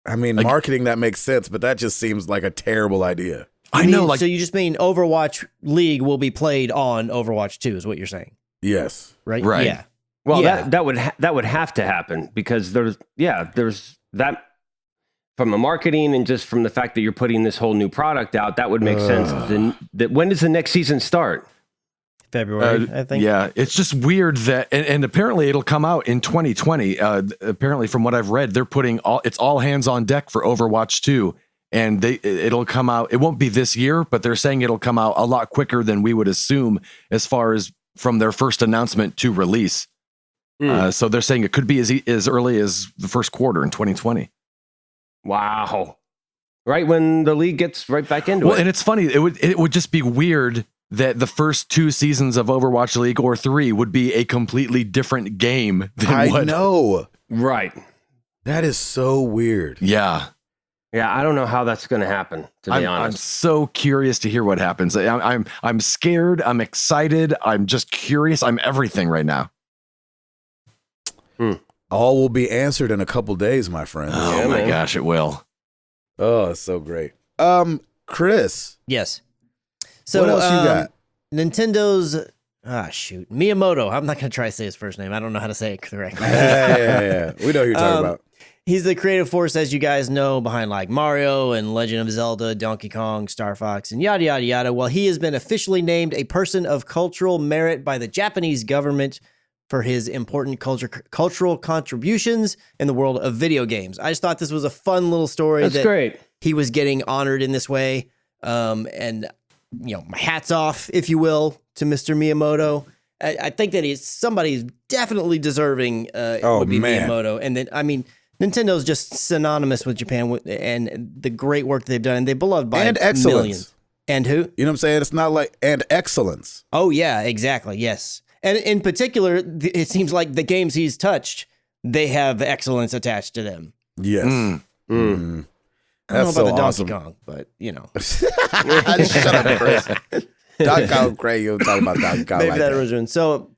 I mean, marketing, that makes sense, but that just seems like a terrible idea. I know. So you just mean Overwatch League will be played on Overwatch 2 is what you're saying? Yes. Right? Yeah. Well, that would have to happen because there's that from a marketing and just from the fact that you're putting this whole new product out, that would make sense. Then when does the next season start? February, I think. Yeah, it's just weird that, and apparently it'll come out in 2020. Apparently, from what I've read, they're putting it's all hands on deck for Overwatch 2, and it'll come out. It won't be this year, but they're saying it'll come out a lot quicker than we would assume as far as from their first announcement to release. So they're saying it could be as early as the first quarter in 2020. Wow! Right when the league gets right back into it. Well, and it's funny. It would just be weird that the first 2 seasons of Overwatch League or 3 would be a completely different game than I know. Right. That is so weird. Yeah. Yeah, I don't know how that's going to happen, to be honest. I'm so curious to hear what happens. I'm scared. I'm excited. I'm just curious. I'm everything right now. All will be answered in a couple days, my friends. Oh my gosh, it will. Oh, it's so great. Chris. Yes. So what else you got? Nintendo's Miyamoto. I'm not going to try to say his first name. I don't know how to say it correctly. Yeah. We know who you're talking about. He's the creative force, as you guys know, behind like Mario and Legend of Zelda, Donkey Kong, Star Fox, and yada, yada, yada. Well, he has been officially named a person of cultural merit by the Japanese government for his important cultural contributions in the world of video games. I just thought this was a fun little story. That's great. He was getting honored in this way. And my hat's off, if you will, to Mr. Miyamoto. I think that somebody's definitely deserving would be Miyamoto. And then, I mean, Nintendo's just synonymous with Japan and the great work they've done. And they're beloved by millions. And who? You know what I'm saying? It's not like, and excellence. Oh, yeah, exactly. Yes. And in particular, it seems like the games he's touched, they have excellence attached to them. Yes. I don't know about the Donkey Kong, but Shut up, Chris. Donkey Kong, Craig. You're talking about Donkey Kong. Maybe like that original. So,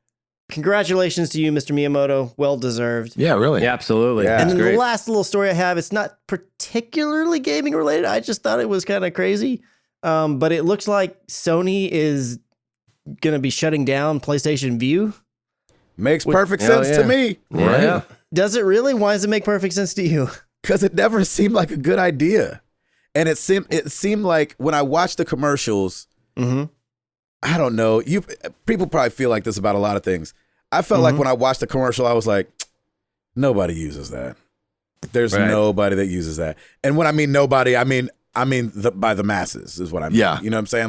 congratulations to you, Mr. Miyamoto. Well deserved. Yeah, really. Yeah, absolutely. Yeah. And then great. the last little story I have, it's not particularly gaming related. I just thought it was kind of crazy. But it looks like Sony is going to be shutting down PlayStation View. Makes perfect sense to me. Yeah. Does it really? Why does it make perfect sense to you? Because it never seemed like a good idea. And it seemed like when I watched the commercials, I don't know. People probably feel like this about a lot of things. I felt like when I watched the commercial, I was like, nobody uses that. There's nobody that uses that. And when I mean nobody, I mean by the masses is what I mean. Yeah. You know what I'm saying?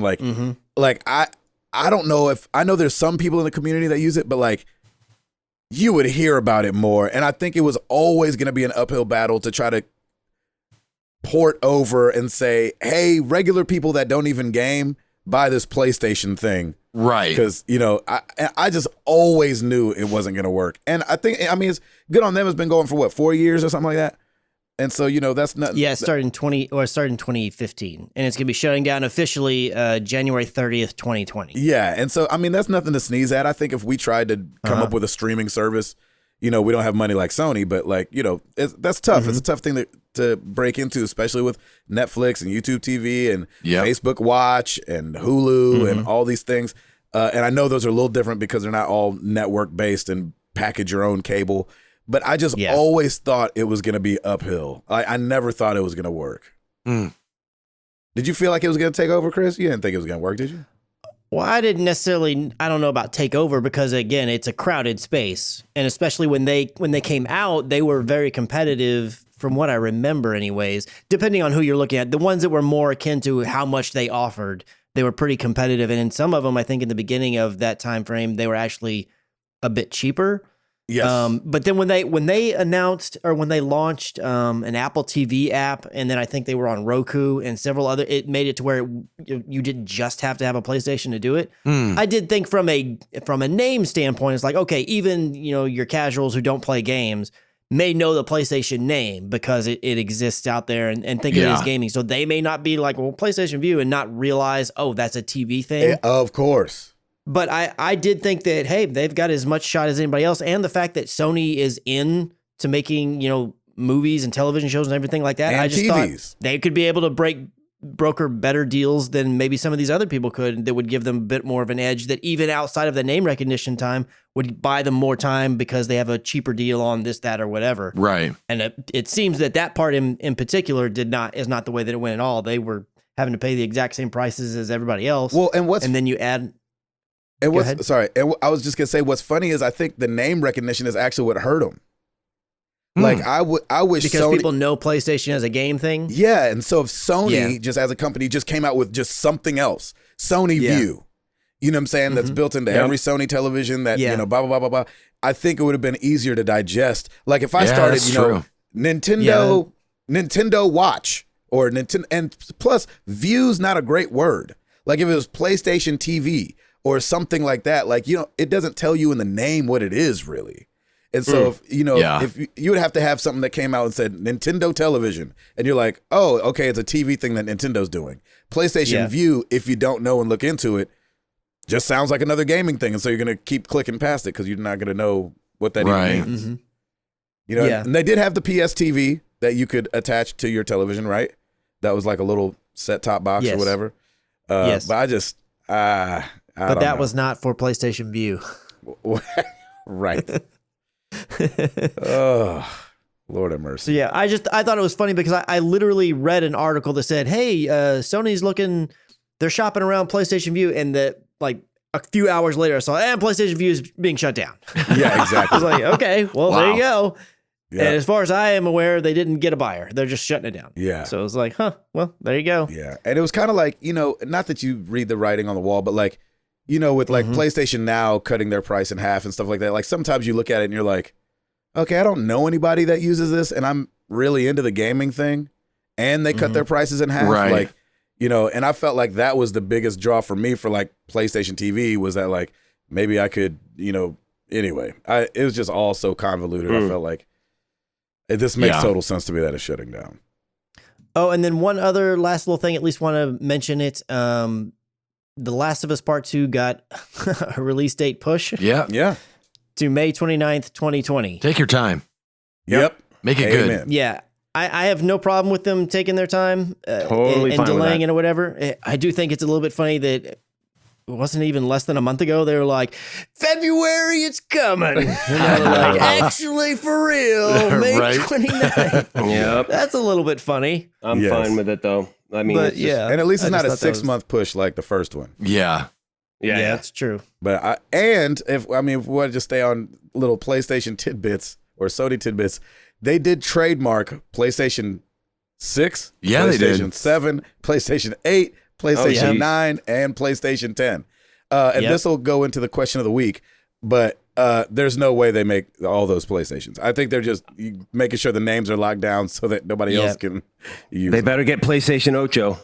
Like I don't know I know there's some people in the community that use it, but like you would hear about it more. And I think it was always going to be an uphill battle to try to port over and say, hey, regular people that don't even game, buy this PlayStation thing. Right. Because, I just always knew it wasn't going to work. And I it's good on them. It's been going for 4 years or something like that. And so, that's not. Yeah, it started in 2015, and it's going to be shutting down officially January 30th, 2020. Yeah, and so that's nothing to sneeze at. I think if we tried to come up with a streaming service, we don't have money like Sony, but that's tough. It's a tough thing to break into, especially with Netflix and YouTube TV and Facebook Watch and Hulu and all these things. And I know those are a little different because they're not all network based and package your own cable. But I just always thought it was going to be uphill. I never thought it was going to work. Did you feel like it was going to take over, Chris? You didn't think it was going to work, did you? Well, I didn't necessarily. I don't know about take over because again, it's a crowded space, and especially when they came out, they were very competitive. From what I remember, anyways, depending on who you're looking at, the ones that were more akin to how much they offered, they were pretty competitive. And in some of them, I think in the beginning of that time frame, they were actually a bit cheaper. Yes. But then when they announced or when they launched an Apple TV app, and then I think they were on Roku and several other, it made it to where you didn't just have to have a PlayStation to do it. I did think from a name standpoint, it's like, okay, even your casuals who don't play games may know the PlayStation name because it exists out there and think it is gaming. So they may not be like, well, PlayStation View, and not realize, oh, that's a TV thing. Of course. But I did think that, hey, they've got as much shot as anybody else. And the fact that Sony is in to making, movies and television shows and everything like that. And I just TVs. thought they could be able to broker better deals than maybe some of these other people could, that would give them a bit more of an edge, that even outside of the name recognition time would buy them more time because they have a cheaper deal on this, that, or whatever. Right. And it seems that part in particular is not the way that it went at all. They were having to pay the exact same prices as everybody else. Well, and then you add... And I was just gonna say, what's funny is I think the name recognition is actually what hurt them. Like I wish because Sony, people know PlayStation as a game thing. Yeah, and so if Sony just as a company just came out with just something else, Sony View, you know what I'm saying, that's built into every Sony television, that blah blah blah blah blah. I think it would have been easier to digest. Like if I started, Nintendo Watch or Nintendo, and plus View's not a great word. Like if it was PlayStation TV or something like that, like, it doesn't tell you in the name what it is really. And so if you would have to have something that came out and said Nintendo television, and you're like, oh, okay, it's a TV thing that Nintendo's doing. PlayStation View, if you don't know and look into it, just sounds like another gaming thing. And so you're going to keep clicking past it because you're not going to know what that even means. Mm-hmm. And they did have the PS TV that you could attach to your television, right? That was like a little set-top box or whatever. But I just, but that was not for PlayStation View. Right. Oh, Lord have mercy. So I thought it was funny because I literally read an article that said, hey, Sony's they're shopping around PlayStation View, and like a few hours later I saw, PlayStation View is being shut down. Yeah, exactly. I was like, okay, well, there you go. Yeah. And as far as I am aware, they didn't get a buyer. They're just shutting it down. Yeah. So it was like, well, there you go. Yeah. And it was kind of like, not that you read the writing on the wall, but like, with like PlayStation Now cutting their price in half and stuff like that, like sometimes you look at it and you're like, okay, I don't know anybody that uses this and I'm really into the gaming thing, and they cut their prices in half. Right. Like, and I felt like that was the biggest draw for me for like PlayStation TV, was that like, maybe I could, anyway, it was just all so convoluted. I felt like this makes total sense to me that it's shutting down. Oh, and then one other last little thing, at least want to mention it. The Last of Us Part 2 got a release date push. Yeah. Yeah. To May 29th, 2020. Take your time. Yep. Make it good. Yeah. I have no problem with them taking their time Totally and fine delaying with it or whatever. I do think it's a little bit funny that it wasn't even less than a month ago. They were like, February, it's coming. And they were like, actually, for real, May 29th. Yep. That's a little bit funny. I'm fine with it, though. I mean, but and at least it's not a 6-month push like the first one. Yeah. Yeah, that's true. But if we want to just stay on little PlayStation tidbits or Sony tidbits, they did trademark PlayStation 6, yeah, PlayStation they did. 7, PlayStation 8, PlayStation 9, and PlayStation 10. And this will go into the question of the week, but there's no way they make all those PlayStations. I think they're just making sure the names are locked down so that nobody else can use them. They better get PlayStation Ocho.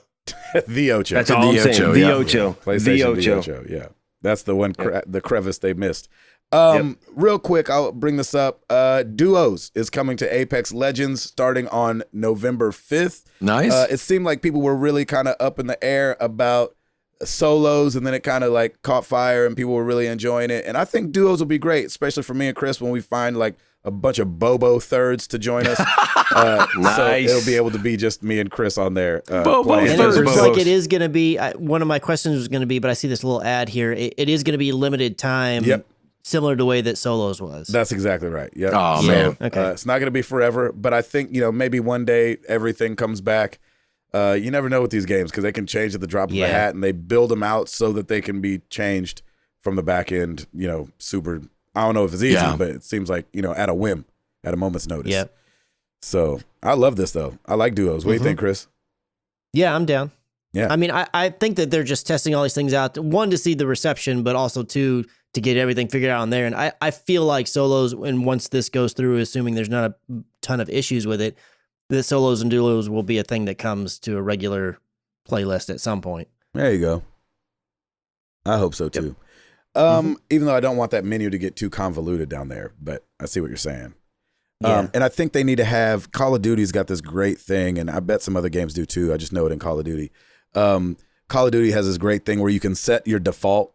The Ocho. That's all I'm saying. The Ocho. PlayStation the Ocho. Yeah. That's the one, the crevice they missed. Real quick, I'll bring this up. Duos is coming to Apex Legends starting on November 5th. Nice. It seemed like people were really kind of up in the air about solos, and then it kind of like caught fire and people were really enjoying it. And I think duos will be great, especially for me and Chris when we find like a bunch of Bobo thirds to join us. Nice. So it'll be able to be just me and Chris on there. Bobo And it thirds. looks like it is going to be, one of my questions was going to be, but I see this little ad here. It is going to be limited time. Yep. Similar to the way that Solos was. That's exactly right. Yep. Oh, So, man. Okay. It's not going to be forever, but I think, maybe one day everything comes back. You never know with these games because they can change at the drop of a hat, and they build them out so that they can be changed from the back end, super. I don't know if it's easy, but it seems like, at a whim, at a moment's notice. Yep. So I love this, though. I like duos. What do you think, Chris? Yeah, I'm down. Yeah. I mean, I think that they're just testing all these things out. One, to see the reception, but also two, to get everything figured out on there. And I feel like solos, and once this goes through, assuming there's not a ton of issues with it, the solos and duos will be a thing that comes to a regular playlist at some point. There you go. I hope so too. Even though I don't want that menu to get too convoluted down there, but I see what you're saying. And I think they need to have Call of Duty's got this great thing, and I bet some other games do too. I just know it in Call of Duty. Call of Duty has this great thing where you can set your default.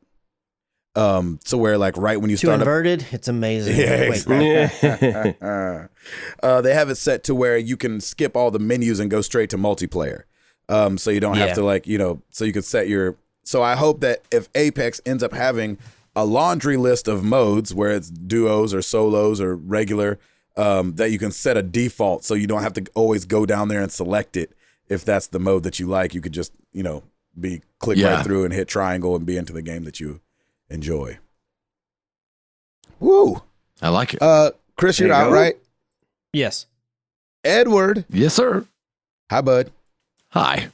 So where like right when you start inverted, it's amazing. Yeah, they have it set to where you can skip all the menus and go straight to multiplayer. So you don't have to like, so you can set your. So I hope that if Apex ends up having a laundry list of modes where it's duos or solos or regular, that you can set a default so you don't have to always go down there and select it. If that's the mode that you like, you could just, click right through and hit triangle and be into the game that you enjoy. Woo. I like it. Chris, you're out, right? Yes. Edward. Yes, sir. Hi, bud. Hi.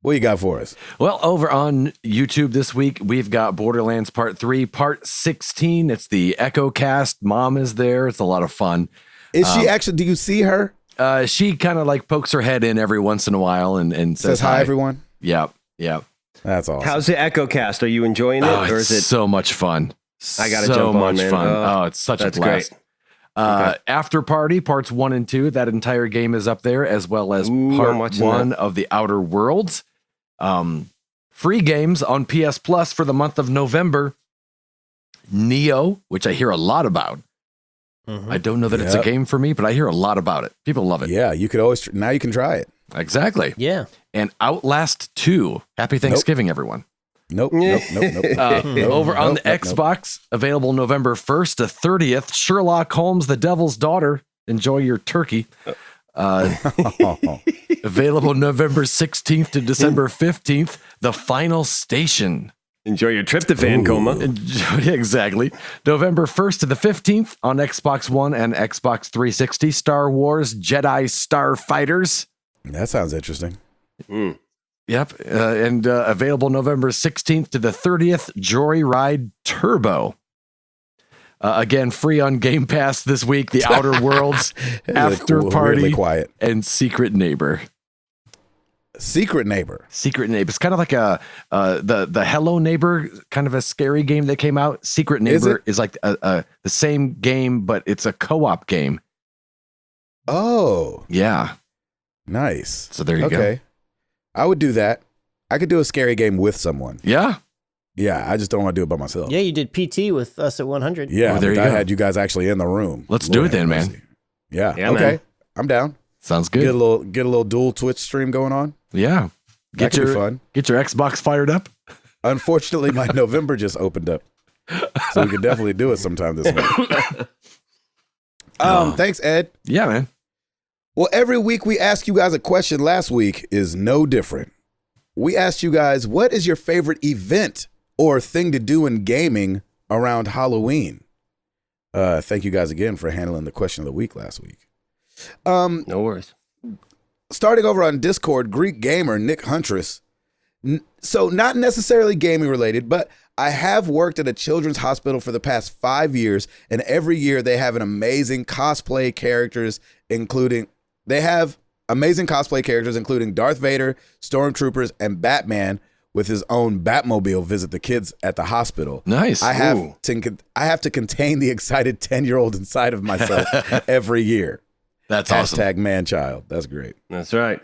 What you got for us? Well, over on YouTube this week, we've got Borderlands Part 3, Part 16. It's the Echo Cast. Mom is there. It's a lot of fun. Is she actually, do you see her? She kind of like pokes her head in every once in a while and says hi, everyone. Yeah. That's awesome. How's the Echo Cast? Are you enjoying it? Or is it so much fun? I got to jump on, man. Fun. It's such a blast. Great. After Party, parts 1 and 2, that entire game is up there, as well as part 1 of The Outer Worlds. Free games on PS Plus for the month of November. Neo, which I hear a lot about. I don't know that it's a game for me, but I hear a lot about it. People love it. Yeah, you could always, now you can try it. Exactly. Yeah. And Outlast 2. Happy Thanksgiving, everyone. Nope. Over on the Xbox, available November 1st to 30th, Sherlock Holmes, The Devil's Daughter. Enjoy your turkey. Available November 16th to December 15th, The Final Station. Enjoy your tryptophan coma. Exactly. November 1st to the 15th on Xbox One and Xbox 360, Star Wars Jedi Starfighters. That sounds interesting. Yep. And available November 16th to the 30th, Joyride Turbo. Again, free on Game Pass this week, The Outer Worlds, After Party, quiet. And Secret Neighbor. Secret Neighbor. It's kind of like the Hello Neighbor, kind of a scary game that came out. Secret Neighbor is like the same game, but it's a co-op game. Oh. Yeah. Nice. So there you go. Okay. I would do that. I could do a scary game with someone. Yeah. Yeah, I just don't want to do it by myself. Yeah, you did PT with us at 100. Yeah, I had you guys actually in the room. Let's do it then, man. Yeah. Okay. Man. I'm down. Sounds good. Get a little dual Twitch stream going on. Yeah. That could be fun. Get your Xbox fired up. Unfortunately, my November just opened up. So we could definitely do it sometime this week. Thanks, Ed. Yeah, man. Well, every week we ask you guys a question. Last week is no different. We asked you guys, what is your favorite event or thing to do in gaming around Halloween? Thank you guys again for handling the question of the week last week. No worries. Starting over on Discord, Greek Gamer Nick Huntress. So not necessarily gaming related, but I have worked at a children's hospital for the past 5 years, and every year they have amazing cosplay characters, including Darth Vader, Stormtroopers, and Batman with his own Batmobile visit the kids at the hospital. Nice. I have to contain the excited 10-year-old inside of myself every year. That's awesome. Hashtag man-child. That's great. That's right.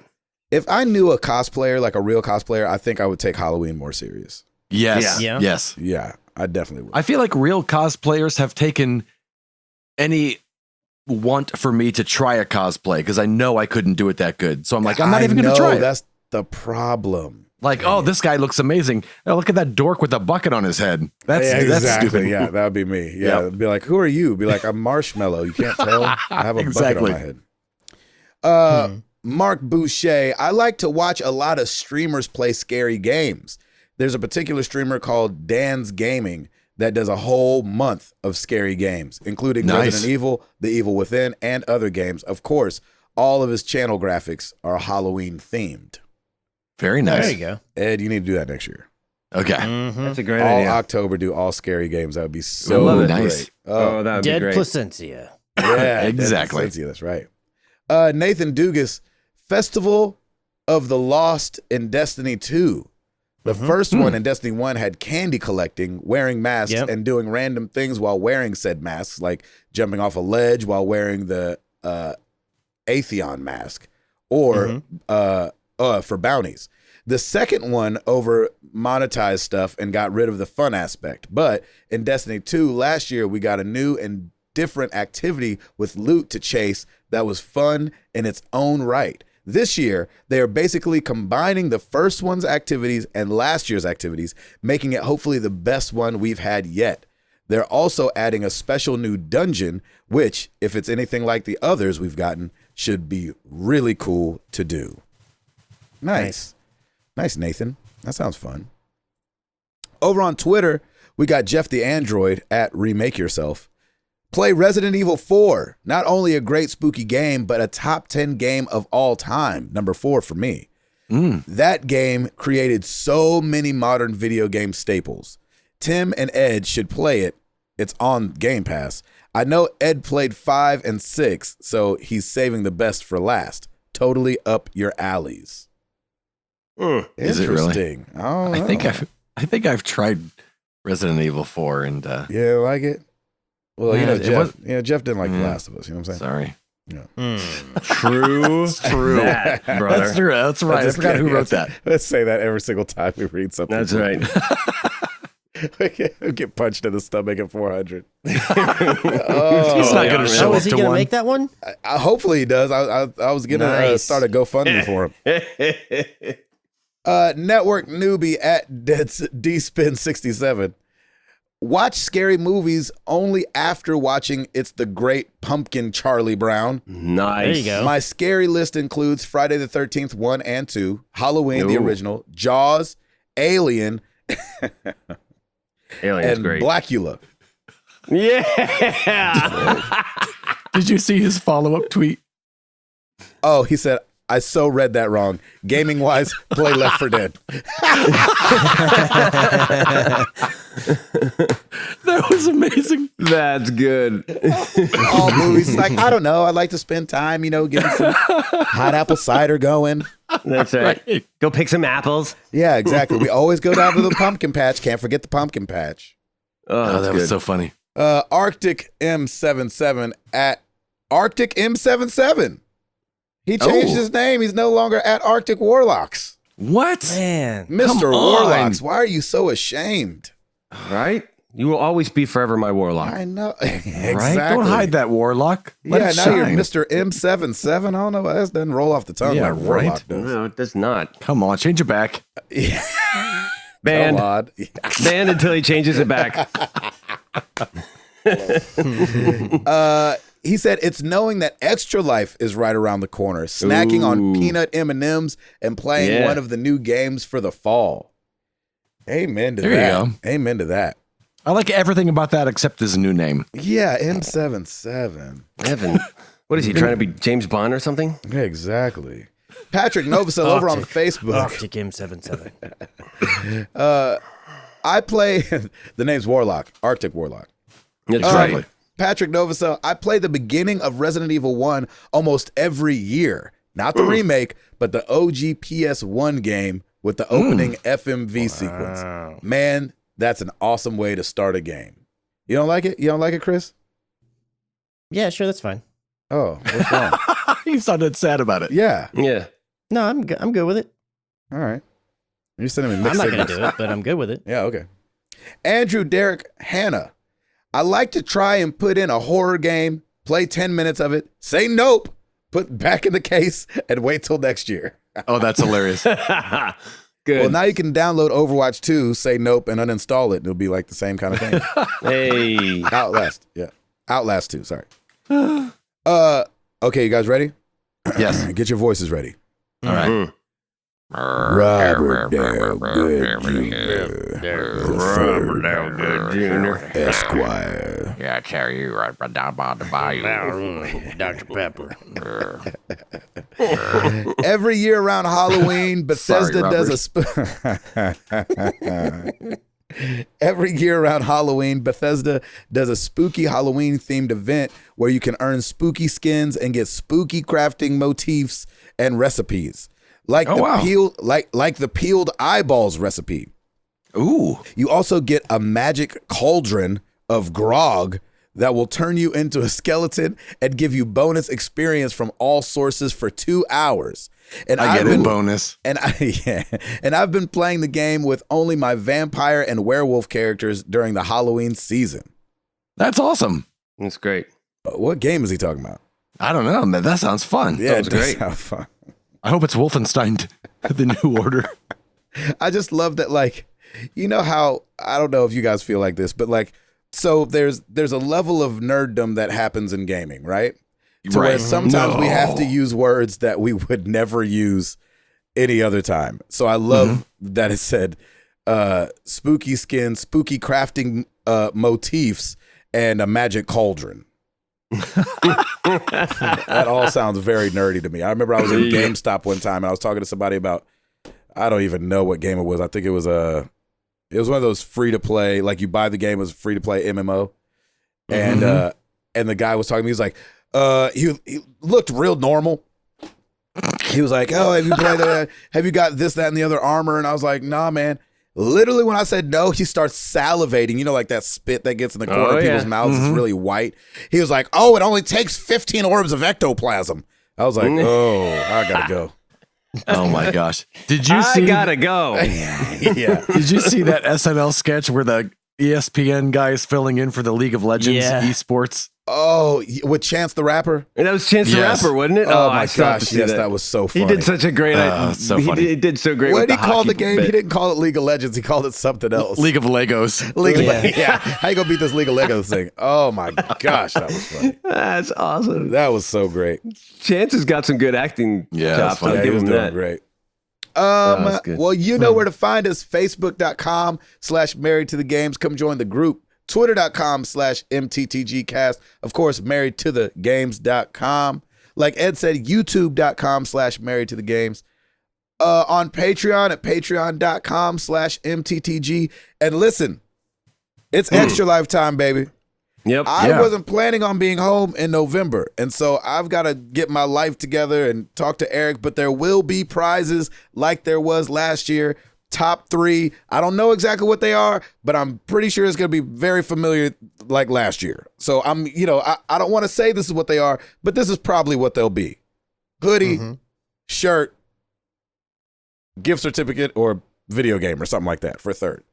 If I knew a cosplayer, like a real cosplayer, I think I would take Halloween more serious. Yes. Yeah. Yes. Yeah, I definitely would. I feel like real cosplayers have taken any want for me to try a cosplay because I know I couldn't do it that good. So I'm like, I'm not even going to try it. That's the problem. Like, oh, this guy looks amazing. Oh, look at that dork with a bucket on his head. That's stupid. Yeah, that would be me. Yeah, It'd be like, who are you? Be like, I'm Marshmallow. You can't tell. I have a bucket on my head. Mark Boucher. I like to watch a lot of streamers play scary games. There's a particular streamer called Dan's Gaming that does a whole month of scary games, including Resident Evil, The Evil Within, and other games. Of course, all of his channel graphics are Halloween themed. Very nice. There you go. Ed, you need to do that next year. Okay. That's a great all idea. October, do all scary games. That would be so nice. great. Oh, that would be Dead great. Placentia. Yeah, Exactly. That's right. Nathan Dugas, Festival of the Lost in Destiny 2. The first one in Destiny 1 had candy collecting, wearing masks, and doing random things while wearing said masks, like jumping off a ledge while wearing the Atheon mask, or for bounties. The second one over monetized stuff and got rid of the fun aspect. But in Destiny 2 last year, we got a new and different activity with loot to chase that was fun in its own right. This year, they are basically combining the first one's activities and last year's activities, making it hopefully the best one we've had yet. They're also adding a special new dungeon, which, if it's anything like the others we've gotten, should be really cool to do. Nice, Nathan. That sounds fun. Over on Twitter, we got Jeff the Android at Remake Yourself. Play Resident Evil 4. Not only a great spooky game, but a top 10 game of all time. Number 4 for me. That game created so many modern video game staples. Tim and Ed should play it. It's on Game Pass. I know Ed played 5 and 6, so he's saving the best for last. Totally up your alleys. Is it really? Interesting. I think I've tried Resident Evil 4 and Yeah, like it? Well, Yeah, Jeff didn't like The Last of Us. You know what I'm saying? sorry. Yeah. True. True. That, brother. That's true. That's right. I forgot who wrote that. Let's say that every single time we read something. That's right. We get punched in the stomach at 400. He's not going to show up Is he to going to one. make that one? Hopefully he does. I was going to start a GoFundMe for him. Network newbie at DSpin67. Watch scary movies only after watching It's the Great Pumpkin Charlie Brown. Nice. There you go. My scary list includes Friday the 13th 1 and 2, Halloween the original, Jaws, Alien, Alien's and great. Blackula. Yeah. Did you see his follow-up tweet? Oh, he said, I so read that wrong. Gaming wise, play Left 4 Dead. That was amazing. That's good. All movies. Like, I don't know. I'd like to spend time, getting some hot apple cider going. That's right. Go pick some apples. Yeah, exactly. We always go down to the pumpkin patch. Can't forget the pumpkin patch. Oh, That was so funny. Arctic M77 at Arctic M77. He changed his name. He's no longer at Arctic Warlocks. What? Man. Mr. Warlocks, why are you so ashamed? Right? You will always be forever my warlock. I know. Exactly. Right? Don't hide that, Warlock. Let Yeah, it now shine. you're Mr. M77. I don't know. That doesn't roll off the tongue Yeah, like Warlock right. does. No, it does not. Come on, change it back. Yeah. Banned. Come on. Banned until he changes it back. He said it's knowing that Extra Life is right around the corner, snacking on peanut M&Ms and playing one of the new games for the fall. Amen to There that. you go. Amen to that. I like everything about that except his new name. Yeah, M77. Evan, what is he trying to be, James Bond or something? Yeah, exactly. Patrick Novosel over on Facebook. Arctic M77. I play, the name's Warlock, Arctic Warlock. Exactly. Patrick Novosel, I play the beginning of Resident Evil 1 almost every year. Not the remake, but the OG PS1 game with the opening FMV sequence. Man, that's an awesome way to start a game. You don't like it? You don't like it, Chris? Yeah, sure, that's fine. Oh, what's wrong? You sounded sad about it. Yeah. Yeah. No, I'm good with it. All right. You're sending me I'm mixed not going to signals. do it, but I'm good with it. Yeah, okay. Andrew Derek Hanna. I like to try and put in a horror game, play 10 minutes of it, say nope, put back in the case, and wait till next year. Oh, that's hilarious. Good. Well, now you can download Overwatch 2, say nope, and uninstall it. And it'll be like the same kind of thing. Hey. Outlast. Yeah. Outlast 2, sorry. Okay, you guys ready? Yes. Get your voices ready. All right. Mm. Robert Downgood Jr. Esquire. Yeah, I tell you, right down by the bayou. Dr. Pepper. Every year around Halloween, Bethesda Every year around Halloween, Bethesda does a spooky Halloween themed event where you can earn spooky skins and get spooky crafting motifs and recipes. Like the peeled eyeballs recipe. Ooh. You also get a magic cauldron of grog that will turn you into a skeleton and give you bonus experience from all sources for 2 hours. And I get a bonus. And I've been playing the game with only my vampire and werewolf characters during the Halloween season. That's awesome. That's great. What game is he talking about? I don't know, man. That sounds fun. Yeah, it does sound fun. I hope it's Wolfenstein, the New Order. I just love that, like, you know how, I don't know if you guys feel like this, but like, so there's a level of nerddom that happens in gaming, right? Where sometimes we have to use words that we would never use any other time. So I love that it said spooky skin, spooky crafting motifs, and a magic cauldron. That all sounds very nerdy to me. I remember I was in GameStop one time and I was talking to somebody about, I don't even know what game it was. I think it was one of those free to play, like you buy the game as free to play MMO. And the guy was talking to me, he was like, he looked real normal. He was like, "Oh, have you played that? Have you got this, that, and the other armor?" And I was like, "Nah, man." Literally, when I said no, he starts salivating. You know, like that spit that gets in the corner of people's mouths is really white. He was like, "Oh, it only takes 15 orbs of ectoplasm." I was like, "Oh, I gotta go." Oh my gosh! Did you see? I gotta go. Yeah. Did you see that SNL sketch where the ESPN guy is filling in for the League of Legends esports? Oh, with Chance the Rapper? That was Chance the Rapper, wasn't it? Oh my gosh, yes, that was so funny. He did such a great so funny. He did so great. What with did he call the game? bit. He didn't call it League of Legends. He called it something else. League of Legos. Yeah. How you gonna beat this League of Legos thing? Oh my gosh, that was funny. That's awesome. That was so great. Chance has got some good acting chops. I'll give him that. Great. Well, you know where to find us. Facebook.com/married to the games. Come join the group. Twitter.com/MTTGcast. Of course, married to the games.com. Like Ed said, YouTube.com/married to the games. On Patreon at patreon.com/MTTG. And listen, it's extra lifetime, baby. Yep. I wasn't planning on being home in November, and so I've got to get my life together and talk to Eric, but there will be prizes like there was last year. Top 3. I don't know exactly what they are, but I'm pretty sure it's going to be very familiar like last year. So I don't want to say this is what they are, but this is probably what they'll be. Hoodie, shirt, gift certificate, or video game or something like that for third.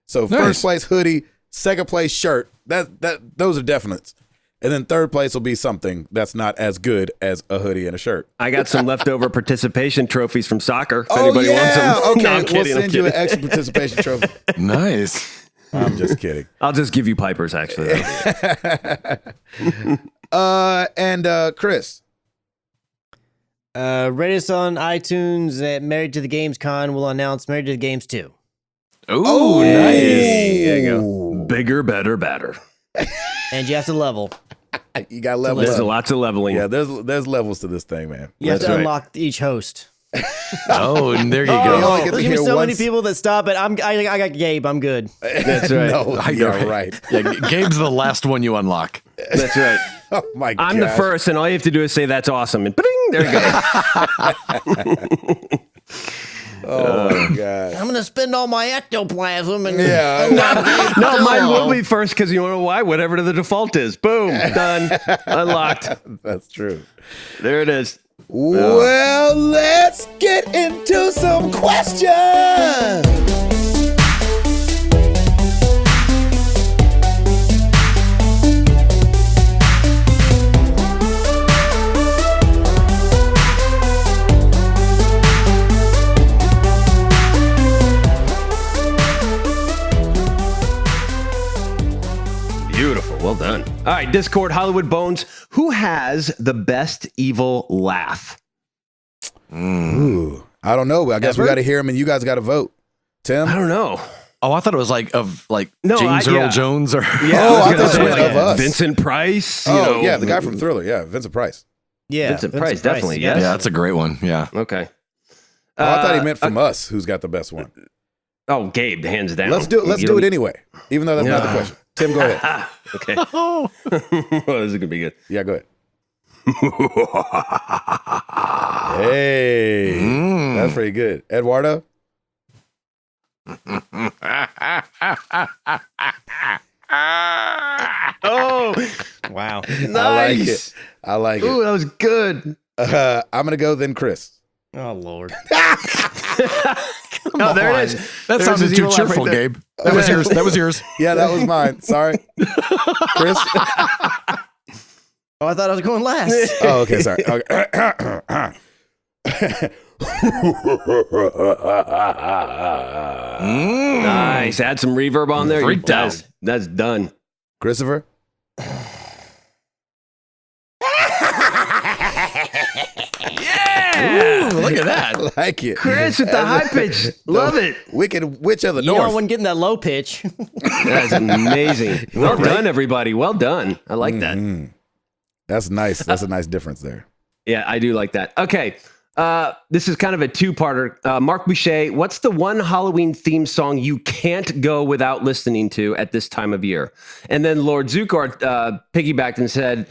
So first place hoodie, second place shirt. Those are definites. And then third place will be something that's not as good as a hoodie and a shirt. I got some leftover participation trophies from soccer. If anybody wants them. Okay, No, we'll send you an extra participation trophy. Nice. I'm just kidding. I'll just give you Pipers, actually. And Chris. Rate us on iTunes at Married to the Games Con. We'll announce Married to the Games 2. Oh, nice. There you go. Bigger, better, badder. And you have to level. You got levels. There's lots of leveling. Yeah, there's levels to this thing, man. You have to unlock each host. Oh, and there you You go. only get to There's hear so many once. people that stop it. I got Gabe. I'm good. That's right. No, you're right. Yeah, Gabe's the last one you unlock. That's right. Oh my god. I'm the first, and all you have to do is say that's awesome, and bing, there you go. Oh my god. I'm gonna spend all my ectoplasm and No, mine will be first because you know why? Whatever the default is. Boom, done, unlocked. That's true. There it is. Well, let's get into some questions. Beautiful. Well done. All right, Discord, Hollywood Bones. Who has the best evil laugh? Ooh, I don't know. I guess we got to hear him, and you guys got to vote. Tim? I don't know. Oh, I thought it was like James yeah. Earl Jones or Yeah, I I was thought gonna it was say of us. Vincent Price. Oh, yeah, the guy from Thriller. Yeah, Vincent Price. Yeah, Vincent Price, definitely. Yes. Yeah, that's a great one. Yeah. Okay. Oh, I thought he meant from us. Who's got the best one? Oh, Gabe, hands down. Let's do it anyway, even though that's not the question. Tim, go ahead. Okay. Well, this is gonna be good. Yeah, go ahead. Hey, that's pretty good. Eduardo? Oh, Wow. nice. I like it. Ooh, that was good. I'm going to go then Chris. Oh Lord. Oh, there it is. That There's sounded his too evil laugh cheerful, right there. Gabe. That was yours. That was yours. Yeah, that was mine. Sorry. Chris? Oh, I thought I was going last. Oh, okay, sorry. Okay. Nice. Add some reverb on there. Freaked out. That's done. Christopher? Yeah. Ooh, look at that. I like it. Chris with the high pitch. Love it. Wicked Witch of the You know, I North. wasn't getting that low pitch. That's amazing. Well done, everybody. Well done. I like that. That's nice. That's a nice difference there. Yeah, I do like that. Okay. This is kind of a two-parter. Mark Boucher, what's the one Halloween theme song you can't go without listening to at this time of year? And then Lord Zukar piggybacked and said,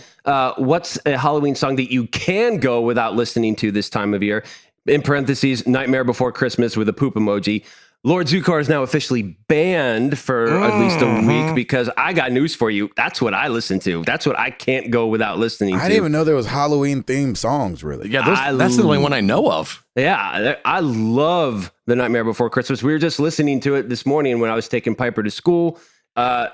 what's a Halloween song that you can go without listening to this time of year? In parentheses, Nightmare Before Christmas with a poop emoji. Lord Zukar is now officially banned for at least a week because I got news for you. That's what I listen to. That's what I can't go without listening to. I didn't even know there was Halloween themed songs, really. Yeah, that's the only one I know of. Yeah, I love The Nightmare Before Christmas. We were just listening to it this morning when I was taking Piper to school.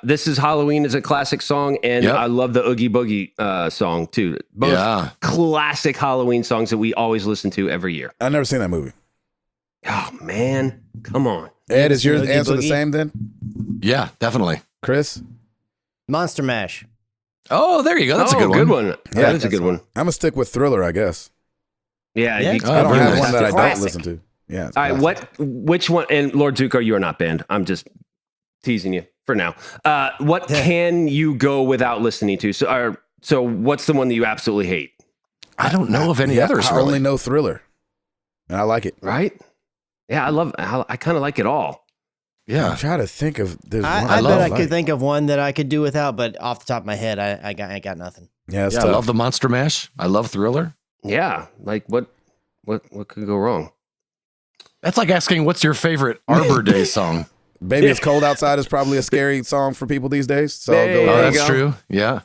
This is Halloween is a classic song, and I love the Oogie Boogie song too. Both classic Halloween songs that we always listen to every year. I've never seen that movie. Oh man, come on. Ed, is your Oogie answer the Boogie? same then? Yeah, definitely. Chris? Monster Mash. Oh, there you go. That's a good one. Yeah, Yeah, that's a good one. I'm going to stick with Thriller, I guess. Yeah. Yeah. You- I don't very have nice. one that I don't Classic. listen to. Yeah. all right, which one? And Lord Zuko, you are not banned. I'm just teasing you for now. What can you go without listening to? So what's the one that you absolutely hate? I don't know of any others. I Really. only know Thriller, and I like it. Right? Yeah, I kind of like it all. Yeah. I'm trying to think of. There's one I love bet I like. could think of one that I could do without, but off the top of my head, I got nothing. Yeah, it's Yeah, I tough. love the Monster Mash. I love Thriller. Yeah, like what could go wrong? That's like asking, what's your favorite Arbor Day song? Baby, It's Cold Outside is probably a scary song for people these days. So I'll go There with Oh, you that. that's go. true. Yeah.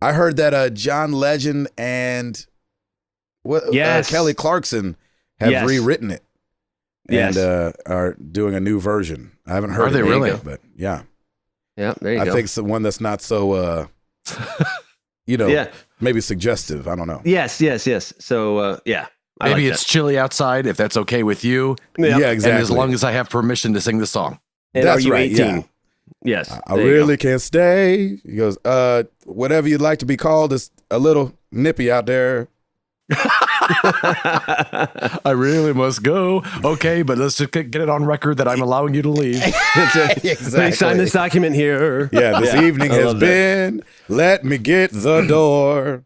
I heard that John Legend and Yes. Kelly Clarkson have Yes. rewritten it. Yes. And are doing a new version. I haven't heard Are it they yet, really? but yeah. Yeah, there you I go. think it's the one that's not so, Yeah. maybe suggestive. I don't know. Yes. So yeah, I Maybe like it's chilly outside, if that's okay with you. that. Yeah, exactly. And as long as I have permission to sing the song. And That's are you right, 18? yeah. Yes. I there you really can't stay. He goes, whatever you'd like to be called is a little nippy out there. I really must go. Okay, but let's just get it on record that I'm allowing you to leave. Let me sign this document here. Yeah, this evening I has love that. been, let me get the door.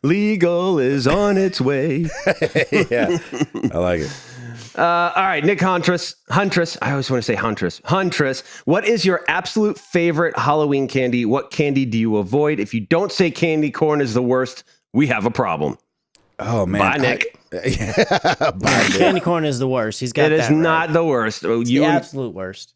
Legal is on its way. Yeah, I like it. All right, Nick Huntress. I always want to say Huntress. What is your absolute favorite Halloween candy? What candy do you avoid? If you don't say candy corn is the worst, we have a problem. Oh, man. Bye, Nick. Bye, Nick. Candy corn is the worst. He's got It that is not right. the worst. It's the absolute worst.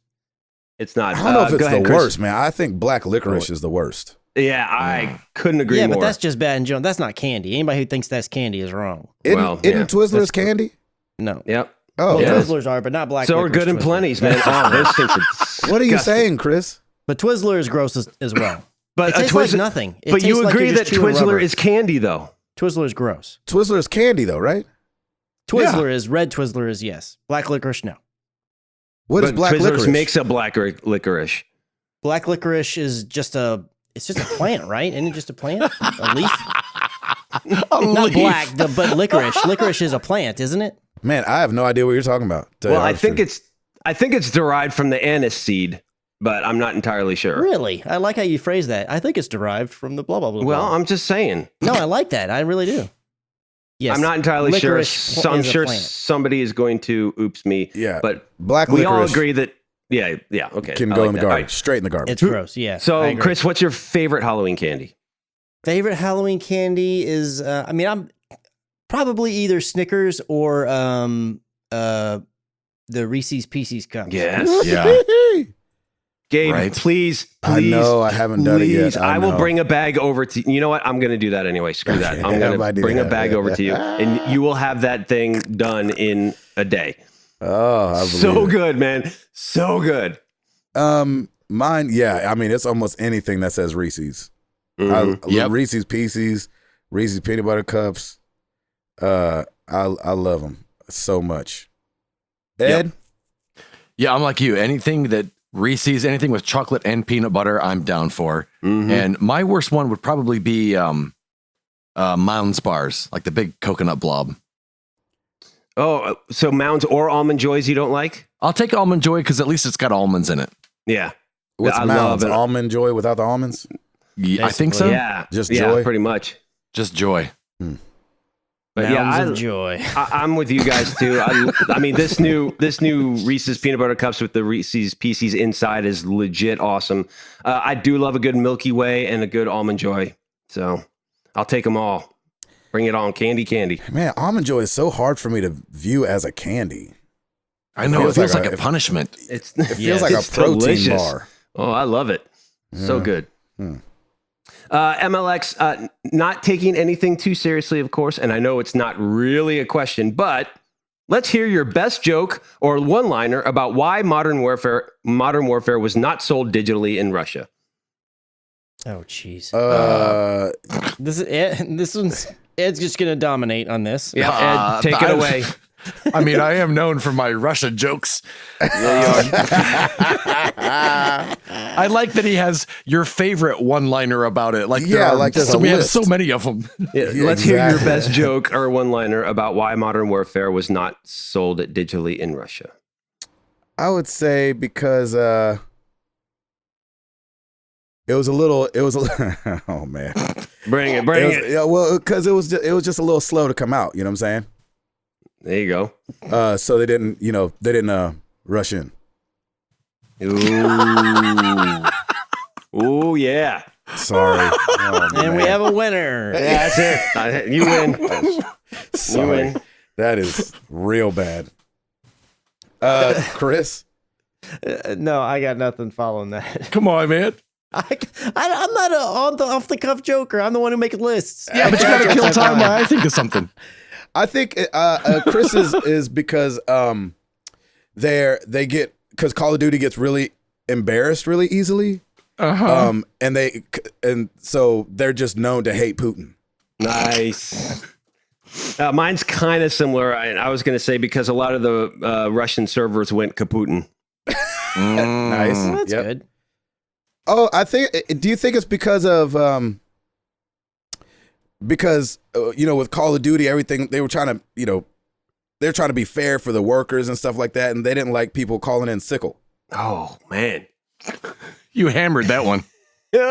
It's not. I don't know if Go it's ahead, the Chris. worst, man. I think black licorice is the worst. Yeah, I couldn't agree Yeah, more. but that's just bad in general. That's not candy. Anybody who thinks that's candy is wrong. Isn't Well, yeah, Twizzlers that's- candy? No. Yep. Oh, Well, Yeah. Twizzlers are, but not black. So we're licorice good in Twizzlers. plenties, man. Oh, those things are what are you disgusting. saying, Chris? But Twizzler is gross as well. But It a tastes like Twizzler, nothing. It but you tastes like agree you're that just chewing Twizzler rubber. is candy, though. Twizzler is gross. Twizzler is candy, though, right? Twizzler is red. Twizzler is yes. Black licorice no. What is But black Twizzlers licorice? makes a black licorice. Black licorice is just a. It's just a plant, right? Isn't it just a plant? A leaf? Not black, but licorice. Licorice is a plant, isn't it? Man, I have no idea what you're talking about. Well, I think it's derived from the anise seed. but I'm not entirely sure. Really? I like how you phrase that. I think it's derived from the blah, blah, blah. Well, blah. I'm just saying. No, I like that. I really do. Yes. I'm not entirely sure. Licorice So I'm is a sure plant. somebody is going to oops me. Yeah. But Black we all licorice agree that, yeah, okay. can I go like in the that. All garbage, right. straight in the garbage. It's gross. Yeah. I So, agree. Chris, what's your favorite Halloween candy? Favorite Halloween candy is, I'm probably either Snickers or the Reese's Pieces cups. Yes. Yeah. Gabe, Right. please. I know, I haven't done it yet. I will know. bring a bag over to you. Know what? I'm going to do that anyway. Screw that. I'm going I to do bring a that. bag over to you, and you will have that thing done in a day. Oh, I believe So it. good, man. So good. Mine, yeah. I mean, it's almost anything that says Reese's. Mhm. Yep. Reese's Pieces, Reese's peanut butter cups. I love them so much. Ed, Yeah, I'm like you. Anything that Reese's, anything with chocolate and peanut butter, I'm down for. Mhm. And my worst one would probably be Mounds bars, like the big coconut blob. Oh, so Mounds or Almond Joys you don't like? I'll take Almond Joy because at least it's got almonds in it. Yeah. what's I Mounds? love it. Almond Joy without the almonds? I think so. Yeah. Just yeah, Joy? pretty much. Just Joy. But Mounds of joy. I'm with you guys too. I mean, this new Reese's peanut butter cups with the Reese's Pieces inside is legit awesome. I do love a good Milky Way and a good Almond Joy, so I'll take them all. Bring it on, candy. Man, Almond Joy is so hard for me to view as a candy. I know. It feels feels like like a punishment. It feels like a protein delicious. bar. Oh, I love it. So good. MLX, not taking anything too seriously, of course, and I know it's not really a question, but let's hear your best joke or one-liner about why Modern Warfare was not sold digitally in Russia. Oh, jeez. Uh, This one's Ed's just gonna dominate on this. Yeah, Ed, take it away. I mean, I am known for my Russia jokes. I like that he has your favorite one-liner about it. Like, Yeah, like there's a we have list. so many of them. Let's hear your exactly. best joke or one-liner about why Modern Warfare was not sold digitally in Russia. I would say because it was a little oh man. Bring it. Yeah, well, because it was just a little slow to come out, you know what I'm saying? There you go. So they didn't rush in. Ooh, yeah. Sorry. Oh, And we man. have a winner. Yeah, that's it. You win. Sorry. win. That is real bad. Chris? No, I got nothing following that. Come on, man. I'm not a off the cuff joker. I'm the one who makes lists. Yeah, but you gotta kill time while I think of something. I think Chris is because because Call of Duty gets really embarrassed really easily. Uh-huh. And so they're just known to hate Putin. Nice. Mine's kind of similar. I was going to say because a lot of the Russian servers went kaputin. Nice. Well, that's Yep. good. Oh, do you think it's because of with Call of Duty, everything they were trying to, they're trying to be fair for the workers and stuff like that, and they didn't like people calling in sickle. Oh, man. You hammered that one. Hey!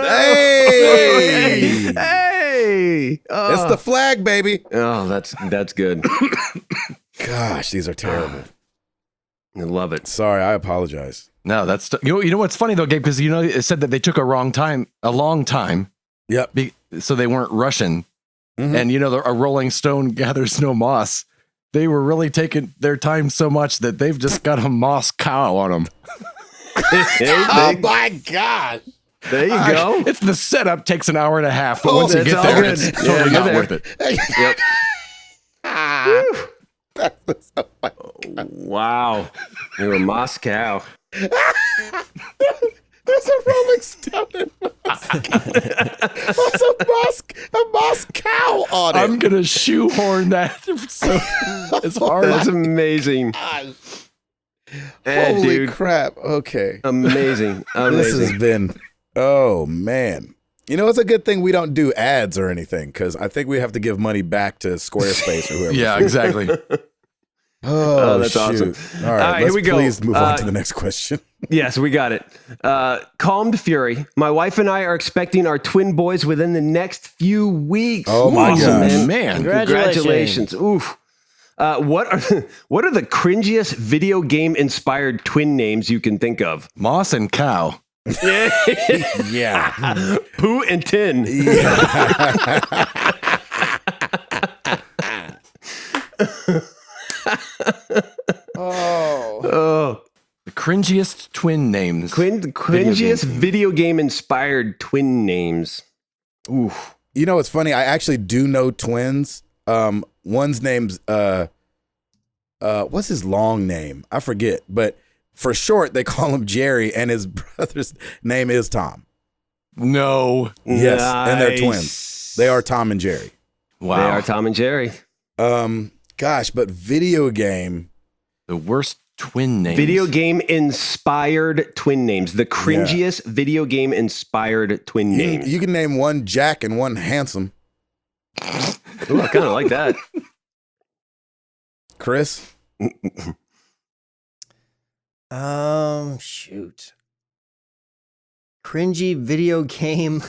Hey! It's the flag, baby. Oh, that's good. Gosh, these are terrible. I love it. Sorry, I apologize. No, that's you know what's funny though, Gabe, because it said that they took a long time. Yep. So they weren't Russian. Mhm. And a Rolling Stone gathers no moss. They were really taking their time so much that they've just got a moss cow on them. Oh my God. There you go. It's the setup takes an hour and a half, but Oh, once you it's get all there, good. it's Yeah, totally you're not there. worth it. Yep. That was, oh my Wow. You were Moscow. There's a Rolling Stone in There's a Moscow on it. I'm gonna shoehorn that so it's hard. That's amazing. Holy Dude. crap. Okay. Amazing. This has Amazing. been, oh man. It's a good thing we don't do ads or anything because I think we have to give money back to Squarespace or whoever. Yeah, exactly. Oh, that's shoot. awesome. All right, here we go. Please move on to the next question. Yes, we got it. Calmed Fury. My wife and I are expecting our twin boys within the next few weeks. Oh my Awesome, God, Congratulations. Oof. What are the cringiest video game inspired twin names you can think of? Moss and Cow. Yeah. Pooh and Tin. Yeah. Oh. The cringiest twin names. Cringiest video game inspired twin names. Oof. You know, it's funny. I actually do know twins. One's name's what's his long name? I forget, but for short they call him Jerry, and his brother's name is Tom. No. Yes, Nice. and they're twins. They are Tom and Jerry. Wow. They are Tom and Jerry. Gosh, but video game. The worst twin names. Video game inspired twin names. The cringiest video game inspired twin names. You can name one Jack and one Handsome. Ooh, I kind of like that. Chris? Shoot. Cringy video game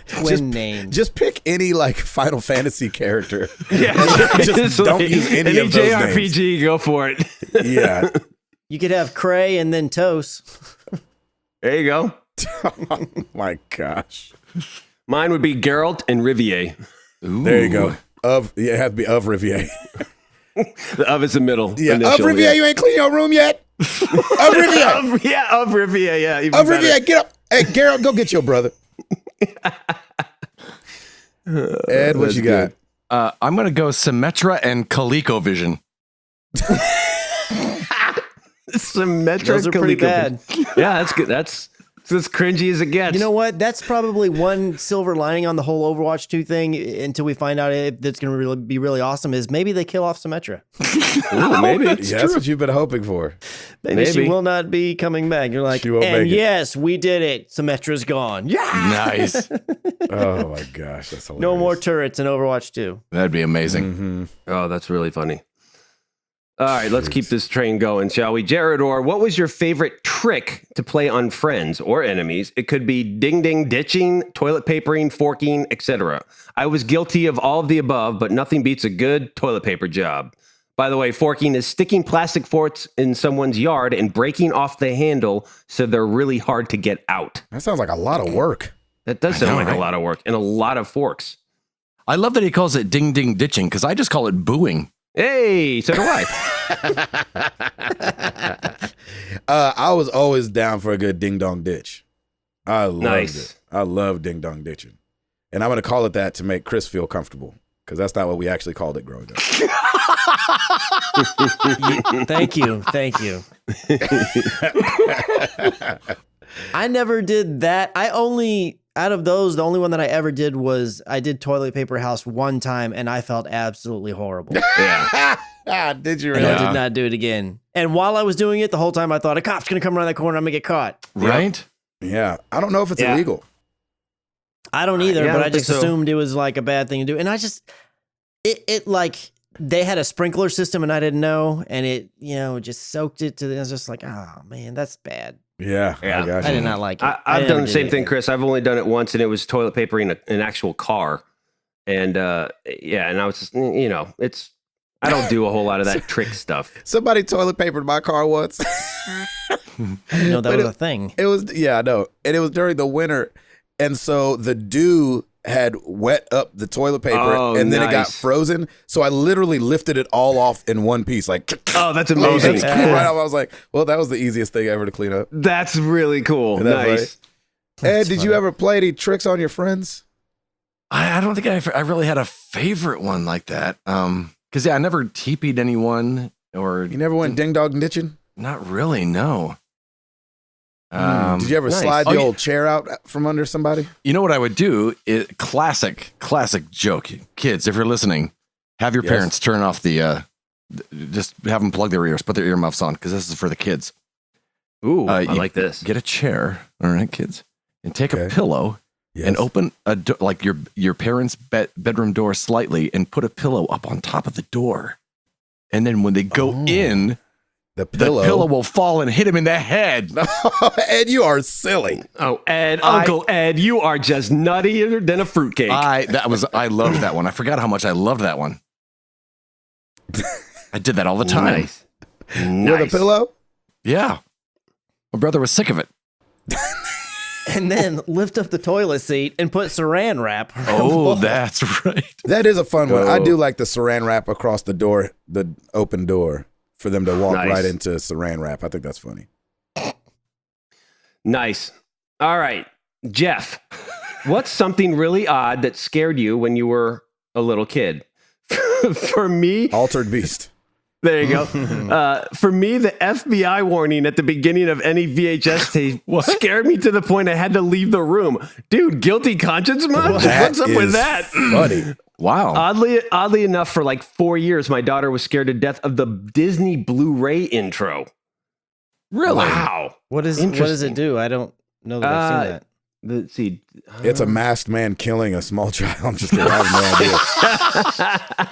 twin names. Just pick any like Final Fantasy character. Yeah, just don't use any of those JRPG. names. Go for it. Yeah. You could have Cray and then Toast. There you go. Oh my gosh. Mine would be Geralt and Rivier. Ooh. There you go. It has to be of Rivier. The of is the middle. Yeah, initial, of Rivier, you ain't clean your room yet. Of Rivier. Of Rivier, yeah. Even Of better. Rivier, get up. Hey, Geralt, go get your brother. Ed, what you got? I'm going to go Symmetra and ColecoVision. Symmetric. Those are pretty bad. Yeah, that's good. That's as cringy as it gets. You know what? That's probably one silver lining on the whole Overwatch 2 thing until we find out if that's going to be really awesome is maybe they kill off Symmetra. Ooh, maybe. That's what you've been hoping for. Maybe she Maybe. will not be coming back. You're like, She won't and make it." yes, we did it. Symmetra's gone. Yeah. Nice. Oh my gosh, that's hilarious. No more turrets in Overwatch 2. That'd be amazing. Mm-hmm. Oh, that's really funny. All right, let's keep this train going, shall we? Jared, or what was your favorite trick to play on friends or enemies? It could be ding-ding ditching, toilet papering, forking, etc. I was guilty of all of the above, but nothing beats a good toilet paper job. By the way, forking is sticking plastic forks in someone's yard and breaking off the handle so they're really hard to get out. That sounds like a lot of work. That does sound know, like right? a lot of work and a lot of forks. I love that he calls it ding ding ditching because I just call it booing. Hey, so do I. I was always down for a good ding dong ditch. I loved Nice. it. I love ding dong ditching. And I'm going to call it that to make Chris feel comfortable because that's not what we actually called it growing up. Thank you. Thank you. I never did that. Out of those, the only one that I ever did was I did toilet paper house one time and I felt absolutely horrible. Yeah. Did you And really? I did not do it again. And while I was doing it, the whole time I thought a cop's going to come around that corner. I'm going to get caught. Right? Yeah. I don't know if it's Yeah. illegal. I don't either, Yeah, I but don't I just think so. assumed it was like a bad thing to do. And I just, it like, they had a sprinkler system and I didn't know. And it, just soaked it to I was just like, oh man, that's bad. Yeah. Yeah. I got I you. did not like it. I've done the did same it. thing, Chris. I've only done it once, and it was toilet papering an actual car. And and I was just, it's, I don't do a whole lot of that trick stuff. Somebody toilet papered my car once. I didn't know that But was a thing. It was, I know. And it was during the winter. And so the dew had wet up the toilet paper and then it got nice. frozen. So I literally lifted it all off in one piece. Like, Oh, that's like, amazing. that's cool, right off. I was like, well, that was the easiest thing ever to clean up. That's really cool. Isn't that Nice. Ed, did you ever play any tricks on your friends? I don't think I really had a favorite one like that. Because I never teepeed anyone or You never went ding dong ditching? not really. No. Did you ever nice. slide the Oh, yeah. old chair out from under somebody? You know what I would do? Classic joke. Kids, if you're listening, have your Yes. parents turn off the, just have them plug their ears, put their earmuffs on, because this is for the kids. Ooh, I You like this. Get a chair, all right, kids, and take a Okay. pillow Yes. and open like your parents' bedroom door slightly and put a pillow up on top of the door. And then when they go in, the pillow will fall and hit him in the head. Ed, you are silly. Oh, Ed, Uncle Ed, you are just nuttier than a fruitcake. I loved that one. I forgot how much I loved that one. I did that all the time. Nice. With a pillow? Yeah. My brother was sick of it. And then lift up the toilet seat and put saran wrap. Oh, that's right. That is a fun one. I do like the saran wrap across the door, the open door, for them to walk right into saran wrap. I think that's funny. Nice. All right. Jeff, what's something really odd that scared you when you were a little kid? For me, Altered Beast. There you go. For me, the FBI warning at the beginning of any VHS tape scared me to the point I had to leave the room. Dude, guilty conscience much? What's up with that? Funny. Wow. Oddly enough, for like 4 years, my daughter was scared to death of the Disney Blu-ray intro. Really? Wow. What does it do? I don't know that I've seen that. Let's see. It's a masked man killing a small child. I'm just kidding. I have no idea.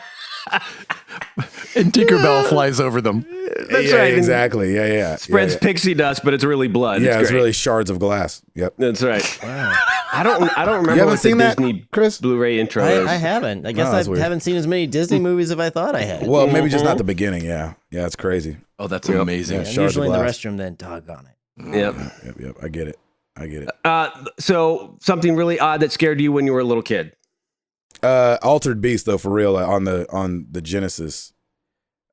And Tinkerbell flies over them. That's right. Exactly. Yeah. Spreads pixie dust, but it's really blood. Yeah, it's really shards of glass. Yep. That's right. Wow. I don't remember you haven't what seen the that, Disney Chris? Blu-ray intro is. I haven't. I guess I haven't seen as many Disney movies as I thought I had. Well, maybe just not the beginning. Yeah, it's crazy. Oh, that's amazing. Yeah, I'm usually in the restroom, then doggone it. Yep. I get it. So something really odd that scared you when you were a little kid. Altered Beast, though, for real, on the Genesis.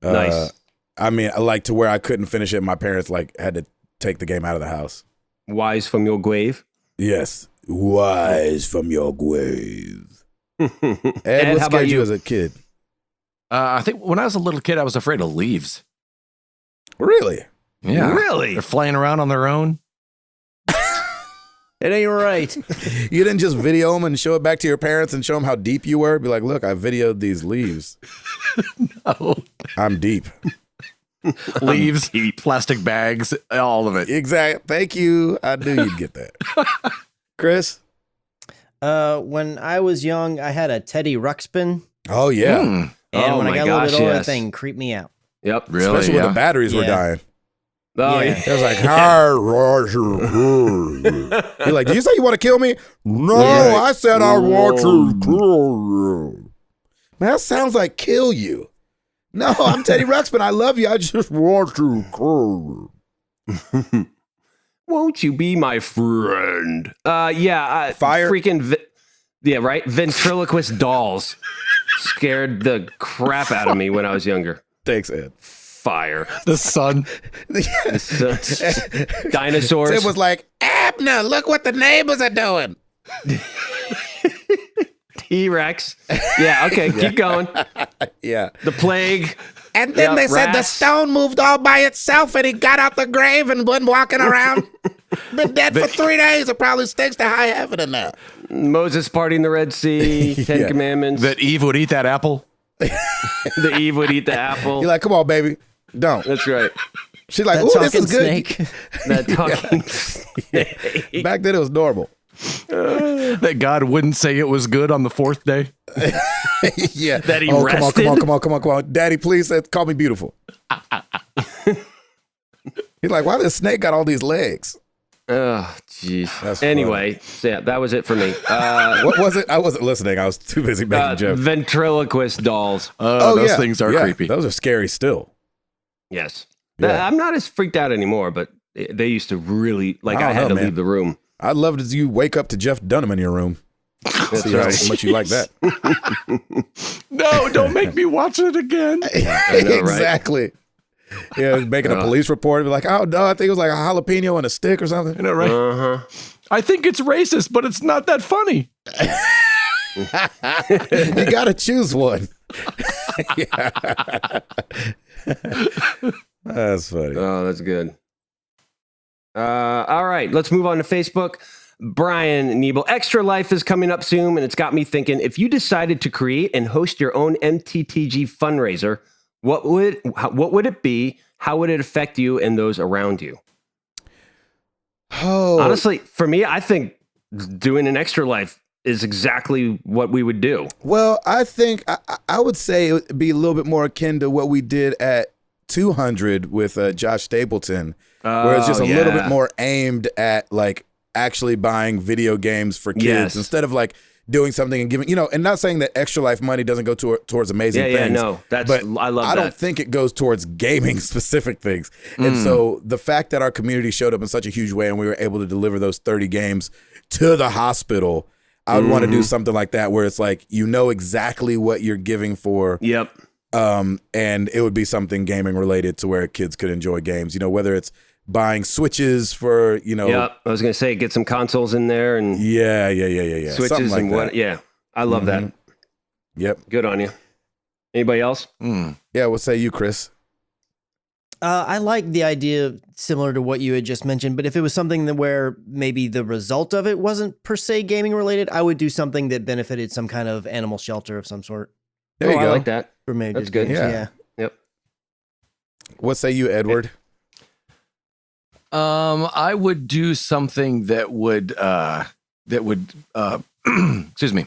Nice. I mean, like to where I couldn't finish it. My parents had to take the game out of the house. Wise from your grave. Yes, wise from your grave. Ed, what how about scared you as a kid? I think when I was a little kid, I was afraid of leaves. Really? Yeah. Really? They're flying around on their own. It ain't right. You didn't just video them and show it back to your parents and show them how deep you were? Be like, look, I videoed these leaves. No. I'm deep. Leaves, plastic bags, all of it. Exactly. Thank you. I knew you'd get that. Chris? When I was young, I had a Teddy Ruxpin. Oh, yeah. And when I got a little bit older, that thing creeped me out. Yep. Really? Especially when the batteries were dying. Oh, yeah. It was like, hi, Roger. You're like, did you say you want to kill me? No, I said I want to kill you. Man, that sounds like kill you. No, I'm Teddy Ruxpin. I love you. I just want to kill you. Won't you be my friend? Fire? Freaking, right? Ventriloquist dolls scared the crap out of me when I was younger. Thanks, Ed. Fire. The sun. Dinosaurs. It was like, Abner, look what the neighbors are doing. T-Rex. Yeah, okay, keep going. Yeah. The plague. And then they said the stone moved all by itself and he got out the grave and went walking around. Been dead for 3 days. It probably stinks to high heaven in there. Moses parting the Red Sea, Ten Commandments. That Eve would eat that apple. The Eve would eat the apple. You're like, come on, baby. Don't. That's right. She's like, That ooh, this is good. snake. That talking snake. Back then it was normal. That God wouldn't say it was good on the 4th day. Yeah. That he rested. rested. Come on. Daddy, please call me beautiful. He's like, why this snake got all these legs? Oh, jeez. That's anyway, so yeah, that was it for me. What was it? I wasn't listening. I was too busy making jokes. Ventriloquist dolls. Those things are creepy. Those are scary still. Yes. Yeah. I'm not as freaked out anymore, but they used to really, I had to leave the room. I'd love to see you wake up to Jeff Dunham in your room. That's see how much you like that. No, don't make me watch it again. I know, exactly. Yeah, making a police report. Be like, oh no, I think it was like a jalapeno and a stick or something. You know, right? Uh-huh. I think it's racist, but it's not that funny. You got to choose one. That's funny. Oh, that's good. All right, let's move on to Facebook. Brian Niebel, Extra Life is coming up soon, and it's got me thinking, if you decided to create and host your own MTTG fundraiser, what would it be? How would it affect you and those around you? Oh. Honestly, for me, I think doing an Extra Life is exactly what we would do. Well, I think I would say it would be a little bit more akin to what we did at 200 with Josh Stapleton, where it's just a little bit more aimed at like actually buying video games for kids instead of like doing something and giving, and not saying that Extra Life money doesn't go towards amazing things. Yeah, no, I love that. I don't think it goes towards gaming specific things. And so the fact that our community showed up in such a huge way and we were able to deliver those 30 games to the hospital, I would want to do something like that where it's like, exactly what you're giving for. Yep. And it would be something gaming related to where kids could enjoy games, whether it's buying Switches for, Yeah, I was going to say, get some consoles in there and Yeah. Switches like and what? That. Yeah, I love that. Yep. Good on you. Anybody else? Yeah, what say you, Chris? I like the idea similar to what you had just mentioned, but if it was something that where maybe the result of it wasn't per se gaming related, I would do something that benefited some kind of animal shelter of some sort. There you go. I like that. Or maybe that's good. Yeah. Yep. What say you, Edward? I would do something that would excuse me.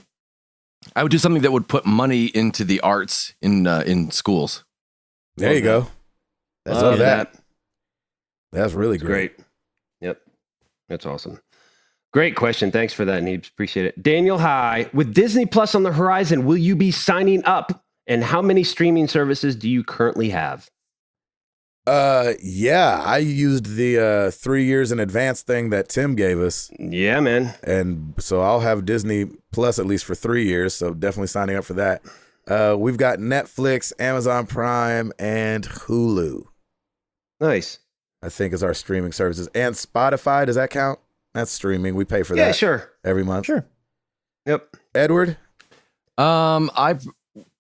I would do something that would put money into the arts in schools. There you go. Love that. That's really great. Yep. That's awesome. Great question. Thanks for that, Neebs. Appreciate it. Daniel, hi. With Disney Plus on the horizon, will you be signing up? And how many streaming services do you currently have? Yeah, I used the 3 years in advance thing that Tim gave us. Yeah, man. And so I'll have Disney Plus at least for 3 years. So definitely signing up for that. We've got Netflix, Amazon Prime, and Hulu. Nice. I think is our streaming services. And Spotify, does that count? That's streaming. We pay for that. Yeah, sure. Every month. Sure. Yep. Edward? I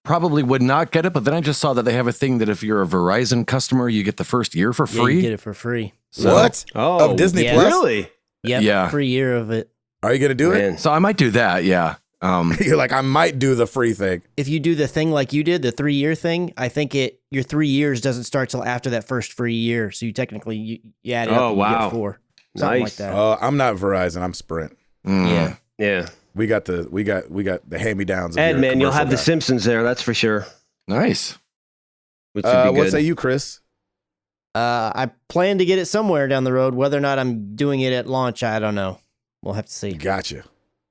probably would not get it, but then I just saw that they have a thing that if you're a Verizon customer, you get the first year for free. You get it for free. So, what? Oh, of Disney Plus? Really? Yep, yeah. Free year of it. Are you going to do it? So I might do that, yeah. You're like, I might do the free thing. If you do the thing like you did, the 3 year thing, I think your 3 years doesn't start till after that first free year. So you technically you add it up and you get 4. Something like that. I'm not Verizon. I'm Sprint. Yeah. We got the hand-me-downs. Ed, man, you'll have the Simpsons there. That's for sure. Nice. Which would be good. What say you, Chris? I plan to get it somewhere down the road. Whether or not I'm doing it at launch, I don't know. We'll have to see. Gotcha.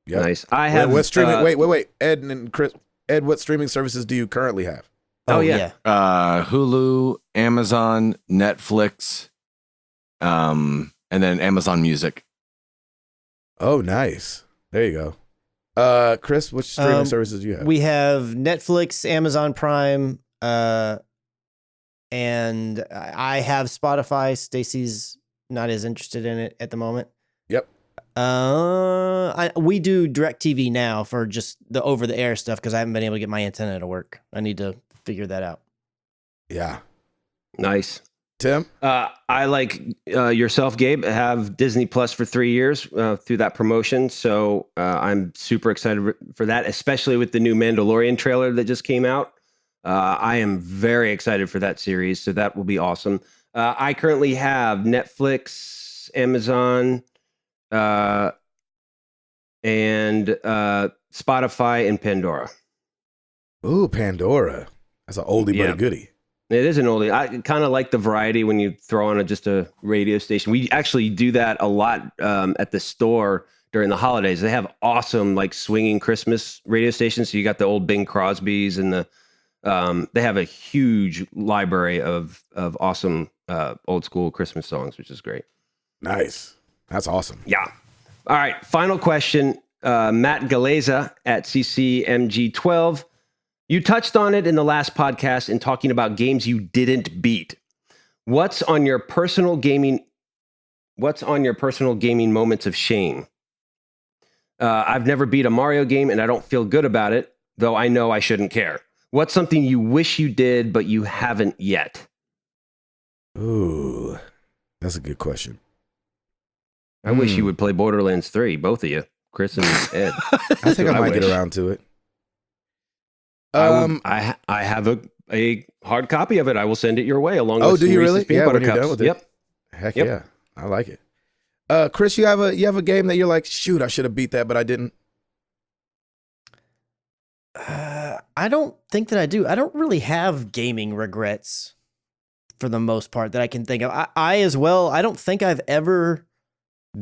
Yep. Nice. I have. What streaming? Wait. Ed and Chris. Ed, what streaming services do you currently have? Oh yeah. Hulu, Amazon, Netflix, and then Amazon Music. Oh, nice. There you go. Chris, which streaming services do you have? We have Netflix, Amazon Prime, and I have Spotify. Stacy's not as interested in it at the moment. Yep. We do DirecTV now for just the over-the-air stuff because I haven't been able to get my antenna to work. I need to figure that out. Yeah. Nice. Tim? I like yourself, Gabe, have Disney Plus for 3 years through that promotion. So I'm super excited for that, especially with the new Mandalorian trailer that just came out. I am very excited for that series. So that will be awesome. I currently have Netflix, Amazon, and Spotify and Pandora. Ooh, Pandora. That's an oldie but a goodie. It is an oldie. I kind of like the variety when you throw on just a radio station. We actually do that a lot at the store during the holidays. They have awesome like swinging Christmas radio stations. So you got the old Bing Crosby's and they have a huge library of awesome old school Christmas songs, which is great. Nice. That's awesome. Yeah. All right. Final question. Matt Galeza at CCMG12. You touched on it in the last podcast in talking about games you didn't beat. What's on your personal gaming moments of shame? I've never beat a Mario game and I don't feel good about it, though I know I shouldn't care. What's something you wish you did, but you haven't yet? Ooh, that's a good question. I wish you would play Borderlands 3, both of you, Chris and Ed. I think I might get around to it. I have a hard copy of it. I will send it your way along with do you Reese's really? peanut butter when you're cups. done with it. Yep. Heck yeah. I like it. Chris, you have a game that you're like, shoot, I should have beat that, but I didn't. I don't think that I do. I don't really have gaming regrets for the most part that I can think of. I as well, I don't think I've ever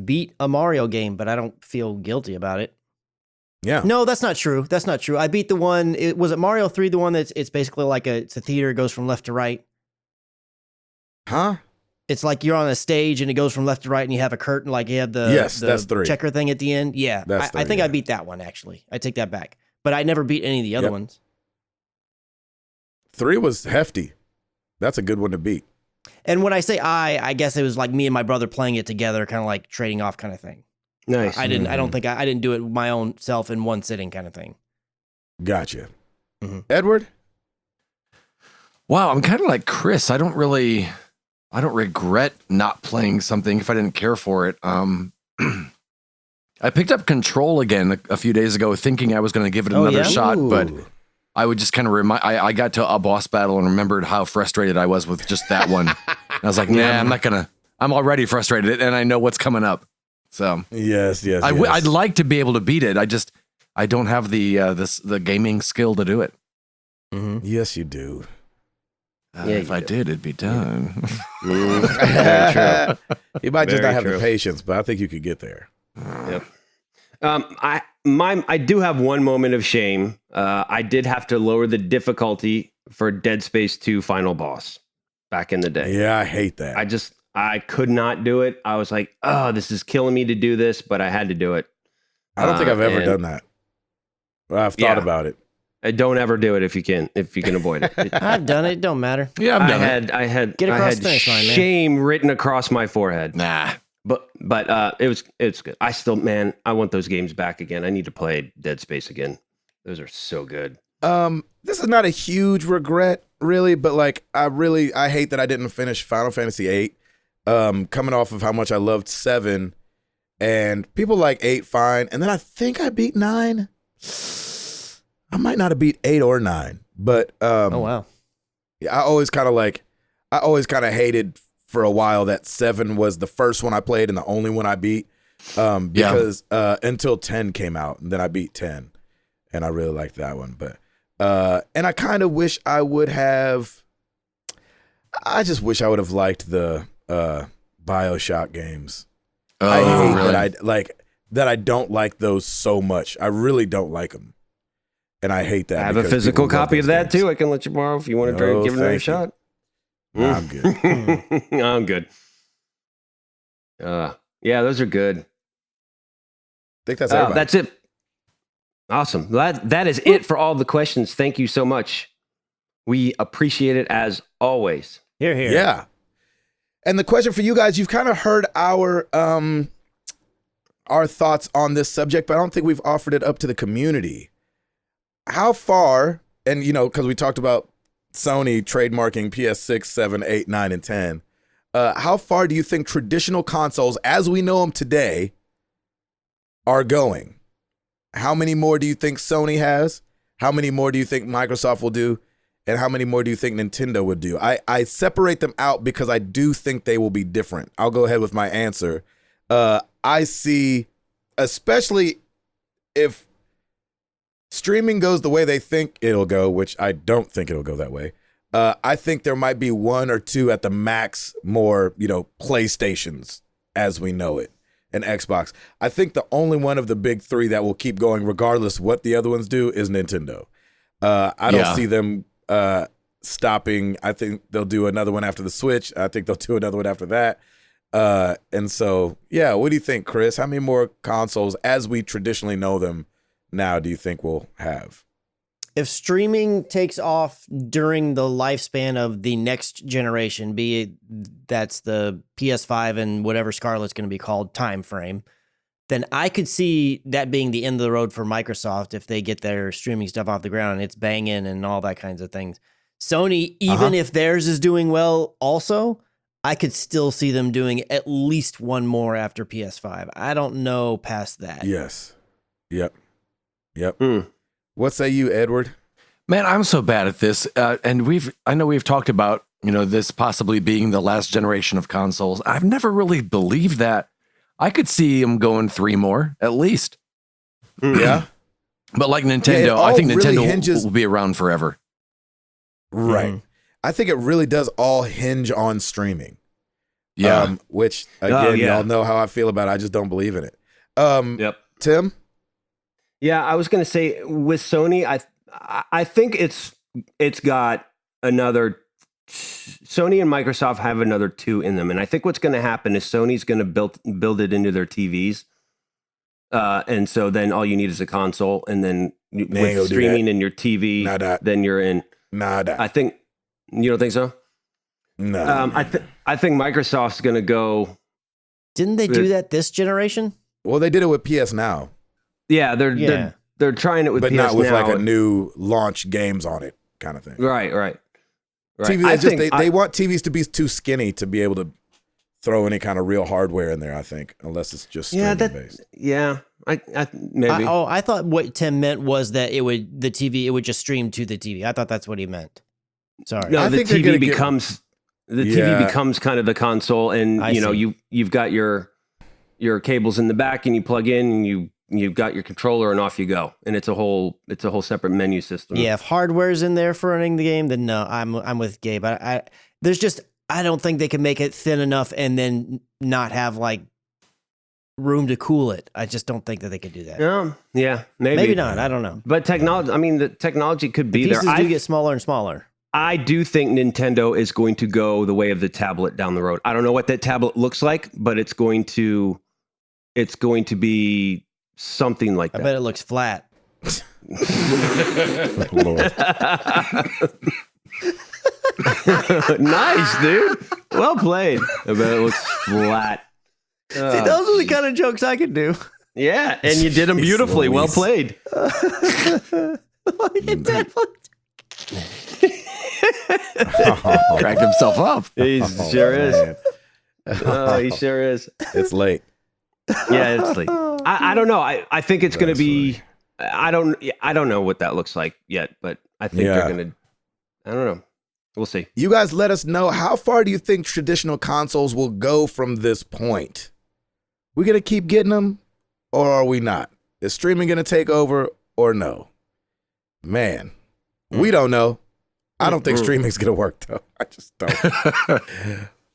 beat a Mario game, but I don't feel guilty about it. Yeah. No, that's not true. That's not true. I beat the one, was it Mario 3, the one that's it's basically like it's a theater, it goes from left to right? Huh? It's like you're on a stage and it goes from left to right and you have a curtain, like you have the that's 3. checker thing at the end. Yeah. That's 3, I think I beat that one, actually. I take that back. But I never beat any of the other ones. 3 was hefty. That's a good one to beat. And when I say I guess it was like me and my brother playing it together, kind of like trading off kind of thing. Nice. I don't think I didn't do it my own self in one sitting kind of thing. Gotcha. Mm-hmm. Edward? Wow, I'm kind of like Chris. I don't regret not playing something if I didn't care for it. I picked up Control again a few days ago thinking I was going to give it another shot, but I would just kind of I got to a boss battle and remembered how frustrated I was with just that one. I was like, nah, I'm already frustrated and I know what's coming up. So yes. I'd like to be able to beat it. I don't have the gaming skill to do it. Mm-hmm. Yes, you do. If I did, it'd be done. Very true. You might just not have the patience, but I think you could get there. Yep. I do have one moment of shame. I did have to lower the difficulty for Dead Space 2 final boss back in the day. Yeah, I hate that. I could not do it. I was like, oh, this is killing me to do this, but I had to do it. I don't think I've ever done that. I've thought about it. Don't ever do it if you can avoid it. I've done it. Don't matter. Yeah, I've done it. I had get across the finish line, man. Shame written across my forehead. Nah. But it's good. I still, man, I want those games back again. I need to play Dead Space again. Those are so good. This is not a huge regret, really, but like I hate that I didn't finish Final Fantasy VIII. Coming off of how much I loved 7, and people like 8 fine, and then I think I beat 9. I might not have beat 8 or 9, but oh wow. I always kind of hated for a while that 7 was the first one I played and the only one I beat. Because until 10 came out, and then I beat 10, and I really liked that one. But and I kind of wish I would have. I just wish I would have liked the BioShock games. Oh, I hate really? that I don't like those so much. I really don't like them. And I hate that. I have a physical copy of that too. I can let you borrow if you want to give it another shot. No, I'm good. I'm good. Yeah, those are good. I think that's everybody. That's it. Awesome. That is it for all the questions. Thank you so much. We appreciate it as always. Here. Yeah. And the question for you guys, you've kind of heard our thoughts on this subject, but I don't think we've offered it up to the community. How far, and because we talked about Sony trademarking PS6, 7, 8, 9, and 10, how far do you think traditional consoles, as we know them today, are going? How many more do you think Sony has? How many more do you think Microsoft will do? And how many more do you think Nintendo would do? I separate them out because I do think they will be different. I'll go ahead with my answer. I see, especially if streaming goes the way they think it'll go, which I don't think it'll go that way. I think there might be 1 or 2 at the max more, PlayStations as we know it, and Xbox. I think the only one of the big 3 that will keep going regardless what the other ones do is Nintendo. I don't see them stopping. I think they'll do another one after the Switch. I think they'll do another one after that. And so, yeah, what do you think, Chris? How many more consoles as we traditionally know them now do you think we'll have? If streaming takes off during the lifespan of the next generation, be it that's the PS5 and whatever Scarlett's going to be called time frame, then I could see that being the end of the road for Microsoft if they get their streaming stuff off the ground and it's banging and all that kinds of things. Sony, even if theirs is doing well also, I could still see them doing at least one more after PS5. I don't know past that. Yes. Yep. What say you, Edward? Man, I'm so bad at this. And I know we've talked about, this possibly being the last generation of consoles. I've never really believed that. I could see them going 3 more, at least. Yeah. But like Nintendo, I think Nintendo will be around forever. Right. Mm-hmm. I think it really does all hinge on streaming. Yeah. Which, again, y'all know how I feel about it. I just don't believe in it. Yep. Tim? Yeah, I was going to say with Sony, I think it's got another. Sony and Microsoft have another 2 in them, and I think what's going to happen is Sony's going to build it into their TVs, and so then all you need is a console, and then with streaming in your TV, then you're in. I think you don't think so. No, I think Microsoft's going to go. Didn't they do that this generation? Well, they did it with PS Now. Yeah, they're trying it with, but PS not with Now. like a new launch games on it kind of thing. Right. TV, they want TVs to be too skinny to be able to throw any kind of real hardware in there. I think, unless it's just streaming based. Yeah, maybe. I thought what Tim meant was that it would just stream to the TV. I thought that's what he meant. Sorry. No, the TV becomes TV becomes kind of the console, and you've got your cables in the back, and you plug in, and you've got your controller, and off you go, and it's a whole separate menu system. Yeah, if hardware's in there for running the game, then no, I'm with Gabe. I don't think they can make it thin enough and then not have like room to cool it. I just don't think that they could do that. Yeah, maybe not. I don't know. But technology, I mean, the technology could be there. Pieces do get smaller and smaller. I do think Nintendo is going to go the way of the tablet down the road. I don't know what that tablet looks like, but it's going to be something like that. I bet it looks flat. Lord. Nice, dude. Well played. I bet it looks flat. See, those are the kind of jokes I could do. Yeah, and you did them beautifully. Well played. Cracked himself up. He sure is. He sure is. It's late. Yeah, it's late. I don't know. I think it's going to be. I don't know what that looks like yet, but I think they're going to. I don't know. We'll see. You guys let us know, how far do you think traditional consoles will go from this point? We going to keep getting them, or are we not? Is streaming going to take over or no? Man, we don't know. I don't think streaming's going to work, though. I just don't.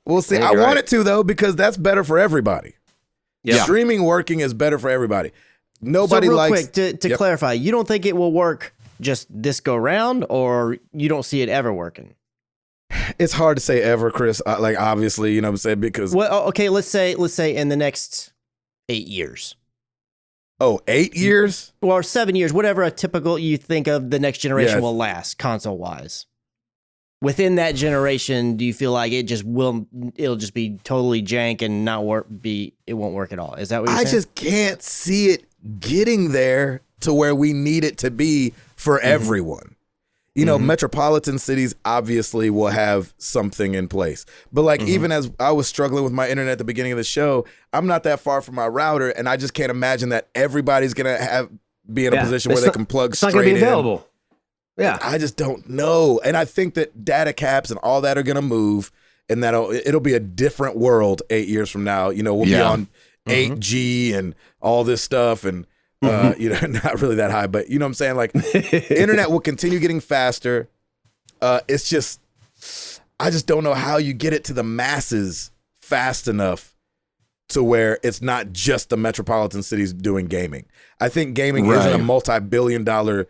We'll see. I want it to, though, because that's better for everybody. Yeah. Streaming working is better for everybody. Nobody so real likes... quick, to clarify, you don't think it will work just this go round, or you don't see it ever working? It's hard to say ever, Chris. Like, obviously, you know what I'm saying? Because... Well, okay, let's say in the next 8 years. Oh, 8 years? Or 7 years, whatever a typical you think of the next generation will last, console-wise. Within that generation, do you feel like it'll just be totally jank and not it won't work at all? Is that what you're saying? I just can't see it getting there to where we need it to be for everyone. You know, metropolitan cities obviously will have something in place. But like, even as I was struggling with my internet at the beginning of the show, I'm not that far from my router, and I just can't imagine that everybody's going to be in a position where they can plug straight in. It's not going to be available. Yeah. I just don't know. And I think that data caps and all that are going to move, and it'll be a different world 8 years from now. You know, we'll be on 8G and all this stuff, and you know, not really that high, but you know what I'm saying? Like, internet will continue getting faster. It's just, I just don't know how you get it to the masses fast enough to where it's not just the metropolitan cities doing gaming. I think gaming isn't a multi-billion-dollar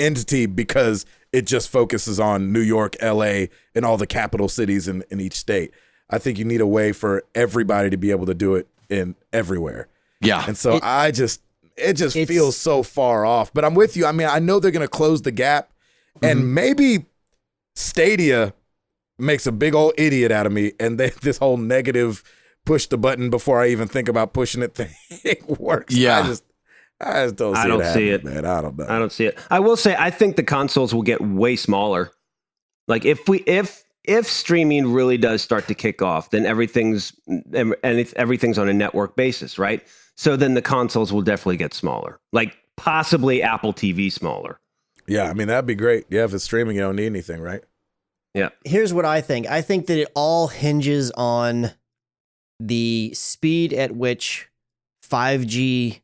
entity because it just focuses on New York, LA, and all the capital cities in each state. I think you need a way for everybody to be able to do it in everywhere. Yeah. And so it just feels so far off. But I'm with you. I mean, I know they're going to close the gap, and maybe Stadia makes a big old idiot out of me, and this whole negative push the button before I even think about pushing it thing works. Yeah. I just don't see it, man. I don't know. I don't see it. I will say, I think the consoles will get way smaller. Like, if streaming really does start to kick off, then everything's on a network basis, right? So then the consoles will definitely get smaller, like possibly Apple TV smaller. Yeah, I mean, that'd be great. Yeah, if it's streaming, you don't need anything, right? Yeah. Here's what I think. I think that it all hinges on the speed at which 5G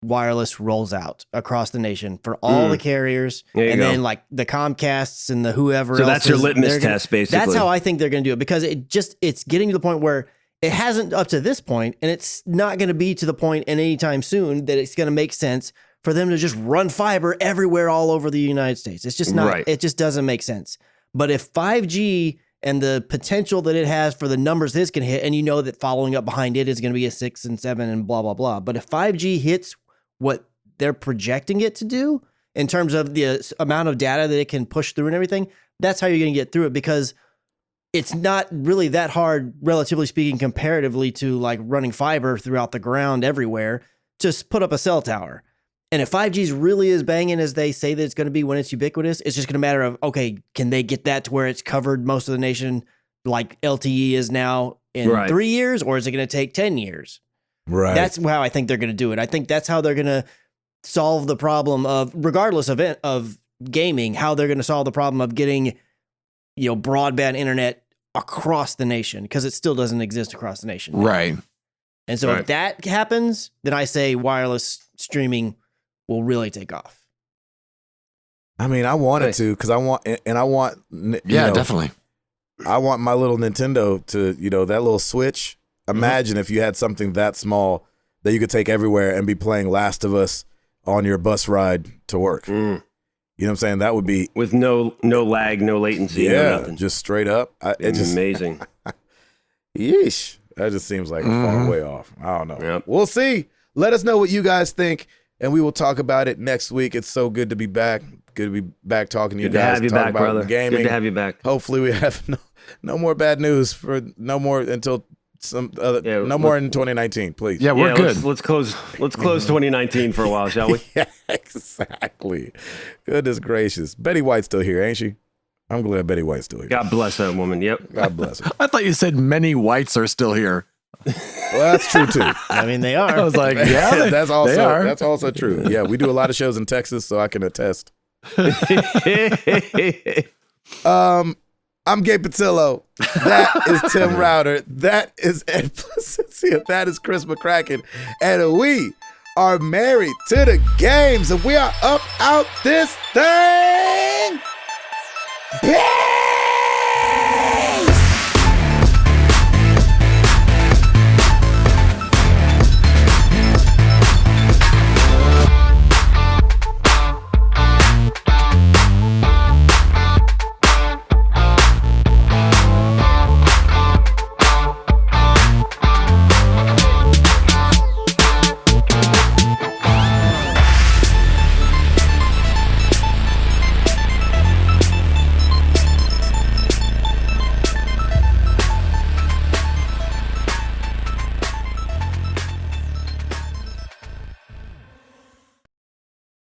wireless rolls out across the nation for all the carriers, and then like the Comcasts and the whoever else. So that's your litmus test, basically. That's how I think they're going to do it, because it's getting to the point where it hasn't up to this point, and it's not going to be to the point anytime soon that it's going to make sense for them to just run fiber everywhere all over the United States. It's just not, it just doesn't make sense. But if 5G and the potential that it has for the numbers this can hit, and you know that following up behind it is going to be a 6 and 7 and blah, blah, blah. But if 5G hits what they're projecting it to do in terms of the amount of data that it can push through and everything, that's how you're going to get through it, because it's not really that hard, relatively speaking, comparatively to like running fiber throughout the ground everywhere. Just put up a cell tower. And if 5G is really as banging as they say that it's going to be when it's ubiquitous, it's just going to matter of, okay, can they get that to where it's covered most of the nation like LTE is now in 3 years, or is it going to take 10 years? Right. That's how I think they're going to do it. I think that's how they're going to solve the problem of, regardless of gaming, how they're going to solve the problem of getting, broadband internet across the nation, because it still doesn't exist across the nation. Right. And so if that happens, then I say wireless streaming will really take off. I mean, I want it to, because I want, definitely. I want my little Nintendo to, that little Switch. Imagine if you had something that small that you could take everywhere and be playing Last of Us on your bus ride to work. You know what I'm saying? That would be with no lag, no latency, no nothing. Just straight up. It's just amazing. Yeesh. That just seems like a far way off. I don't know. Yep. We'll see. Let us know what you guys think, and we will talk about it next week. It's so good to be back. Good to be back talking to you guys. Good to have you back, brother. Gaming. Good to have you back. Hopefully we have no more bad news for no more until no more in 2019, please. Yeah, we're good. Let's close 2019 for a while, shall we? Yeah, exactly. Goodness gracious. Betty White's still here, ain't she? I'm glad Betty White's still here. God bless that woman. Yep. God bless her. I thought you said many whites are still here. Well, that's true too. I mean, they are. I was like, yeah, that's also true. Yeah, we do a lot of shows in Texas, so I can attest. I'm Gabe Patillo. That is Tim Router. That is Ed Placencia. That is Chris McCracken. And we are married to the games. And we are up out this thing. Yeah!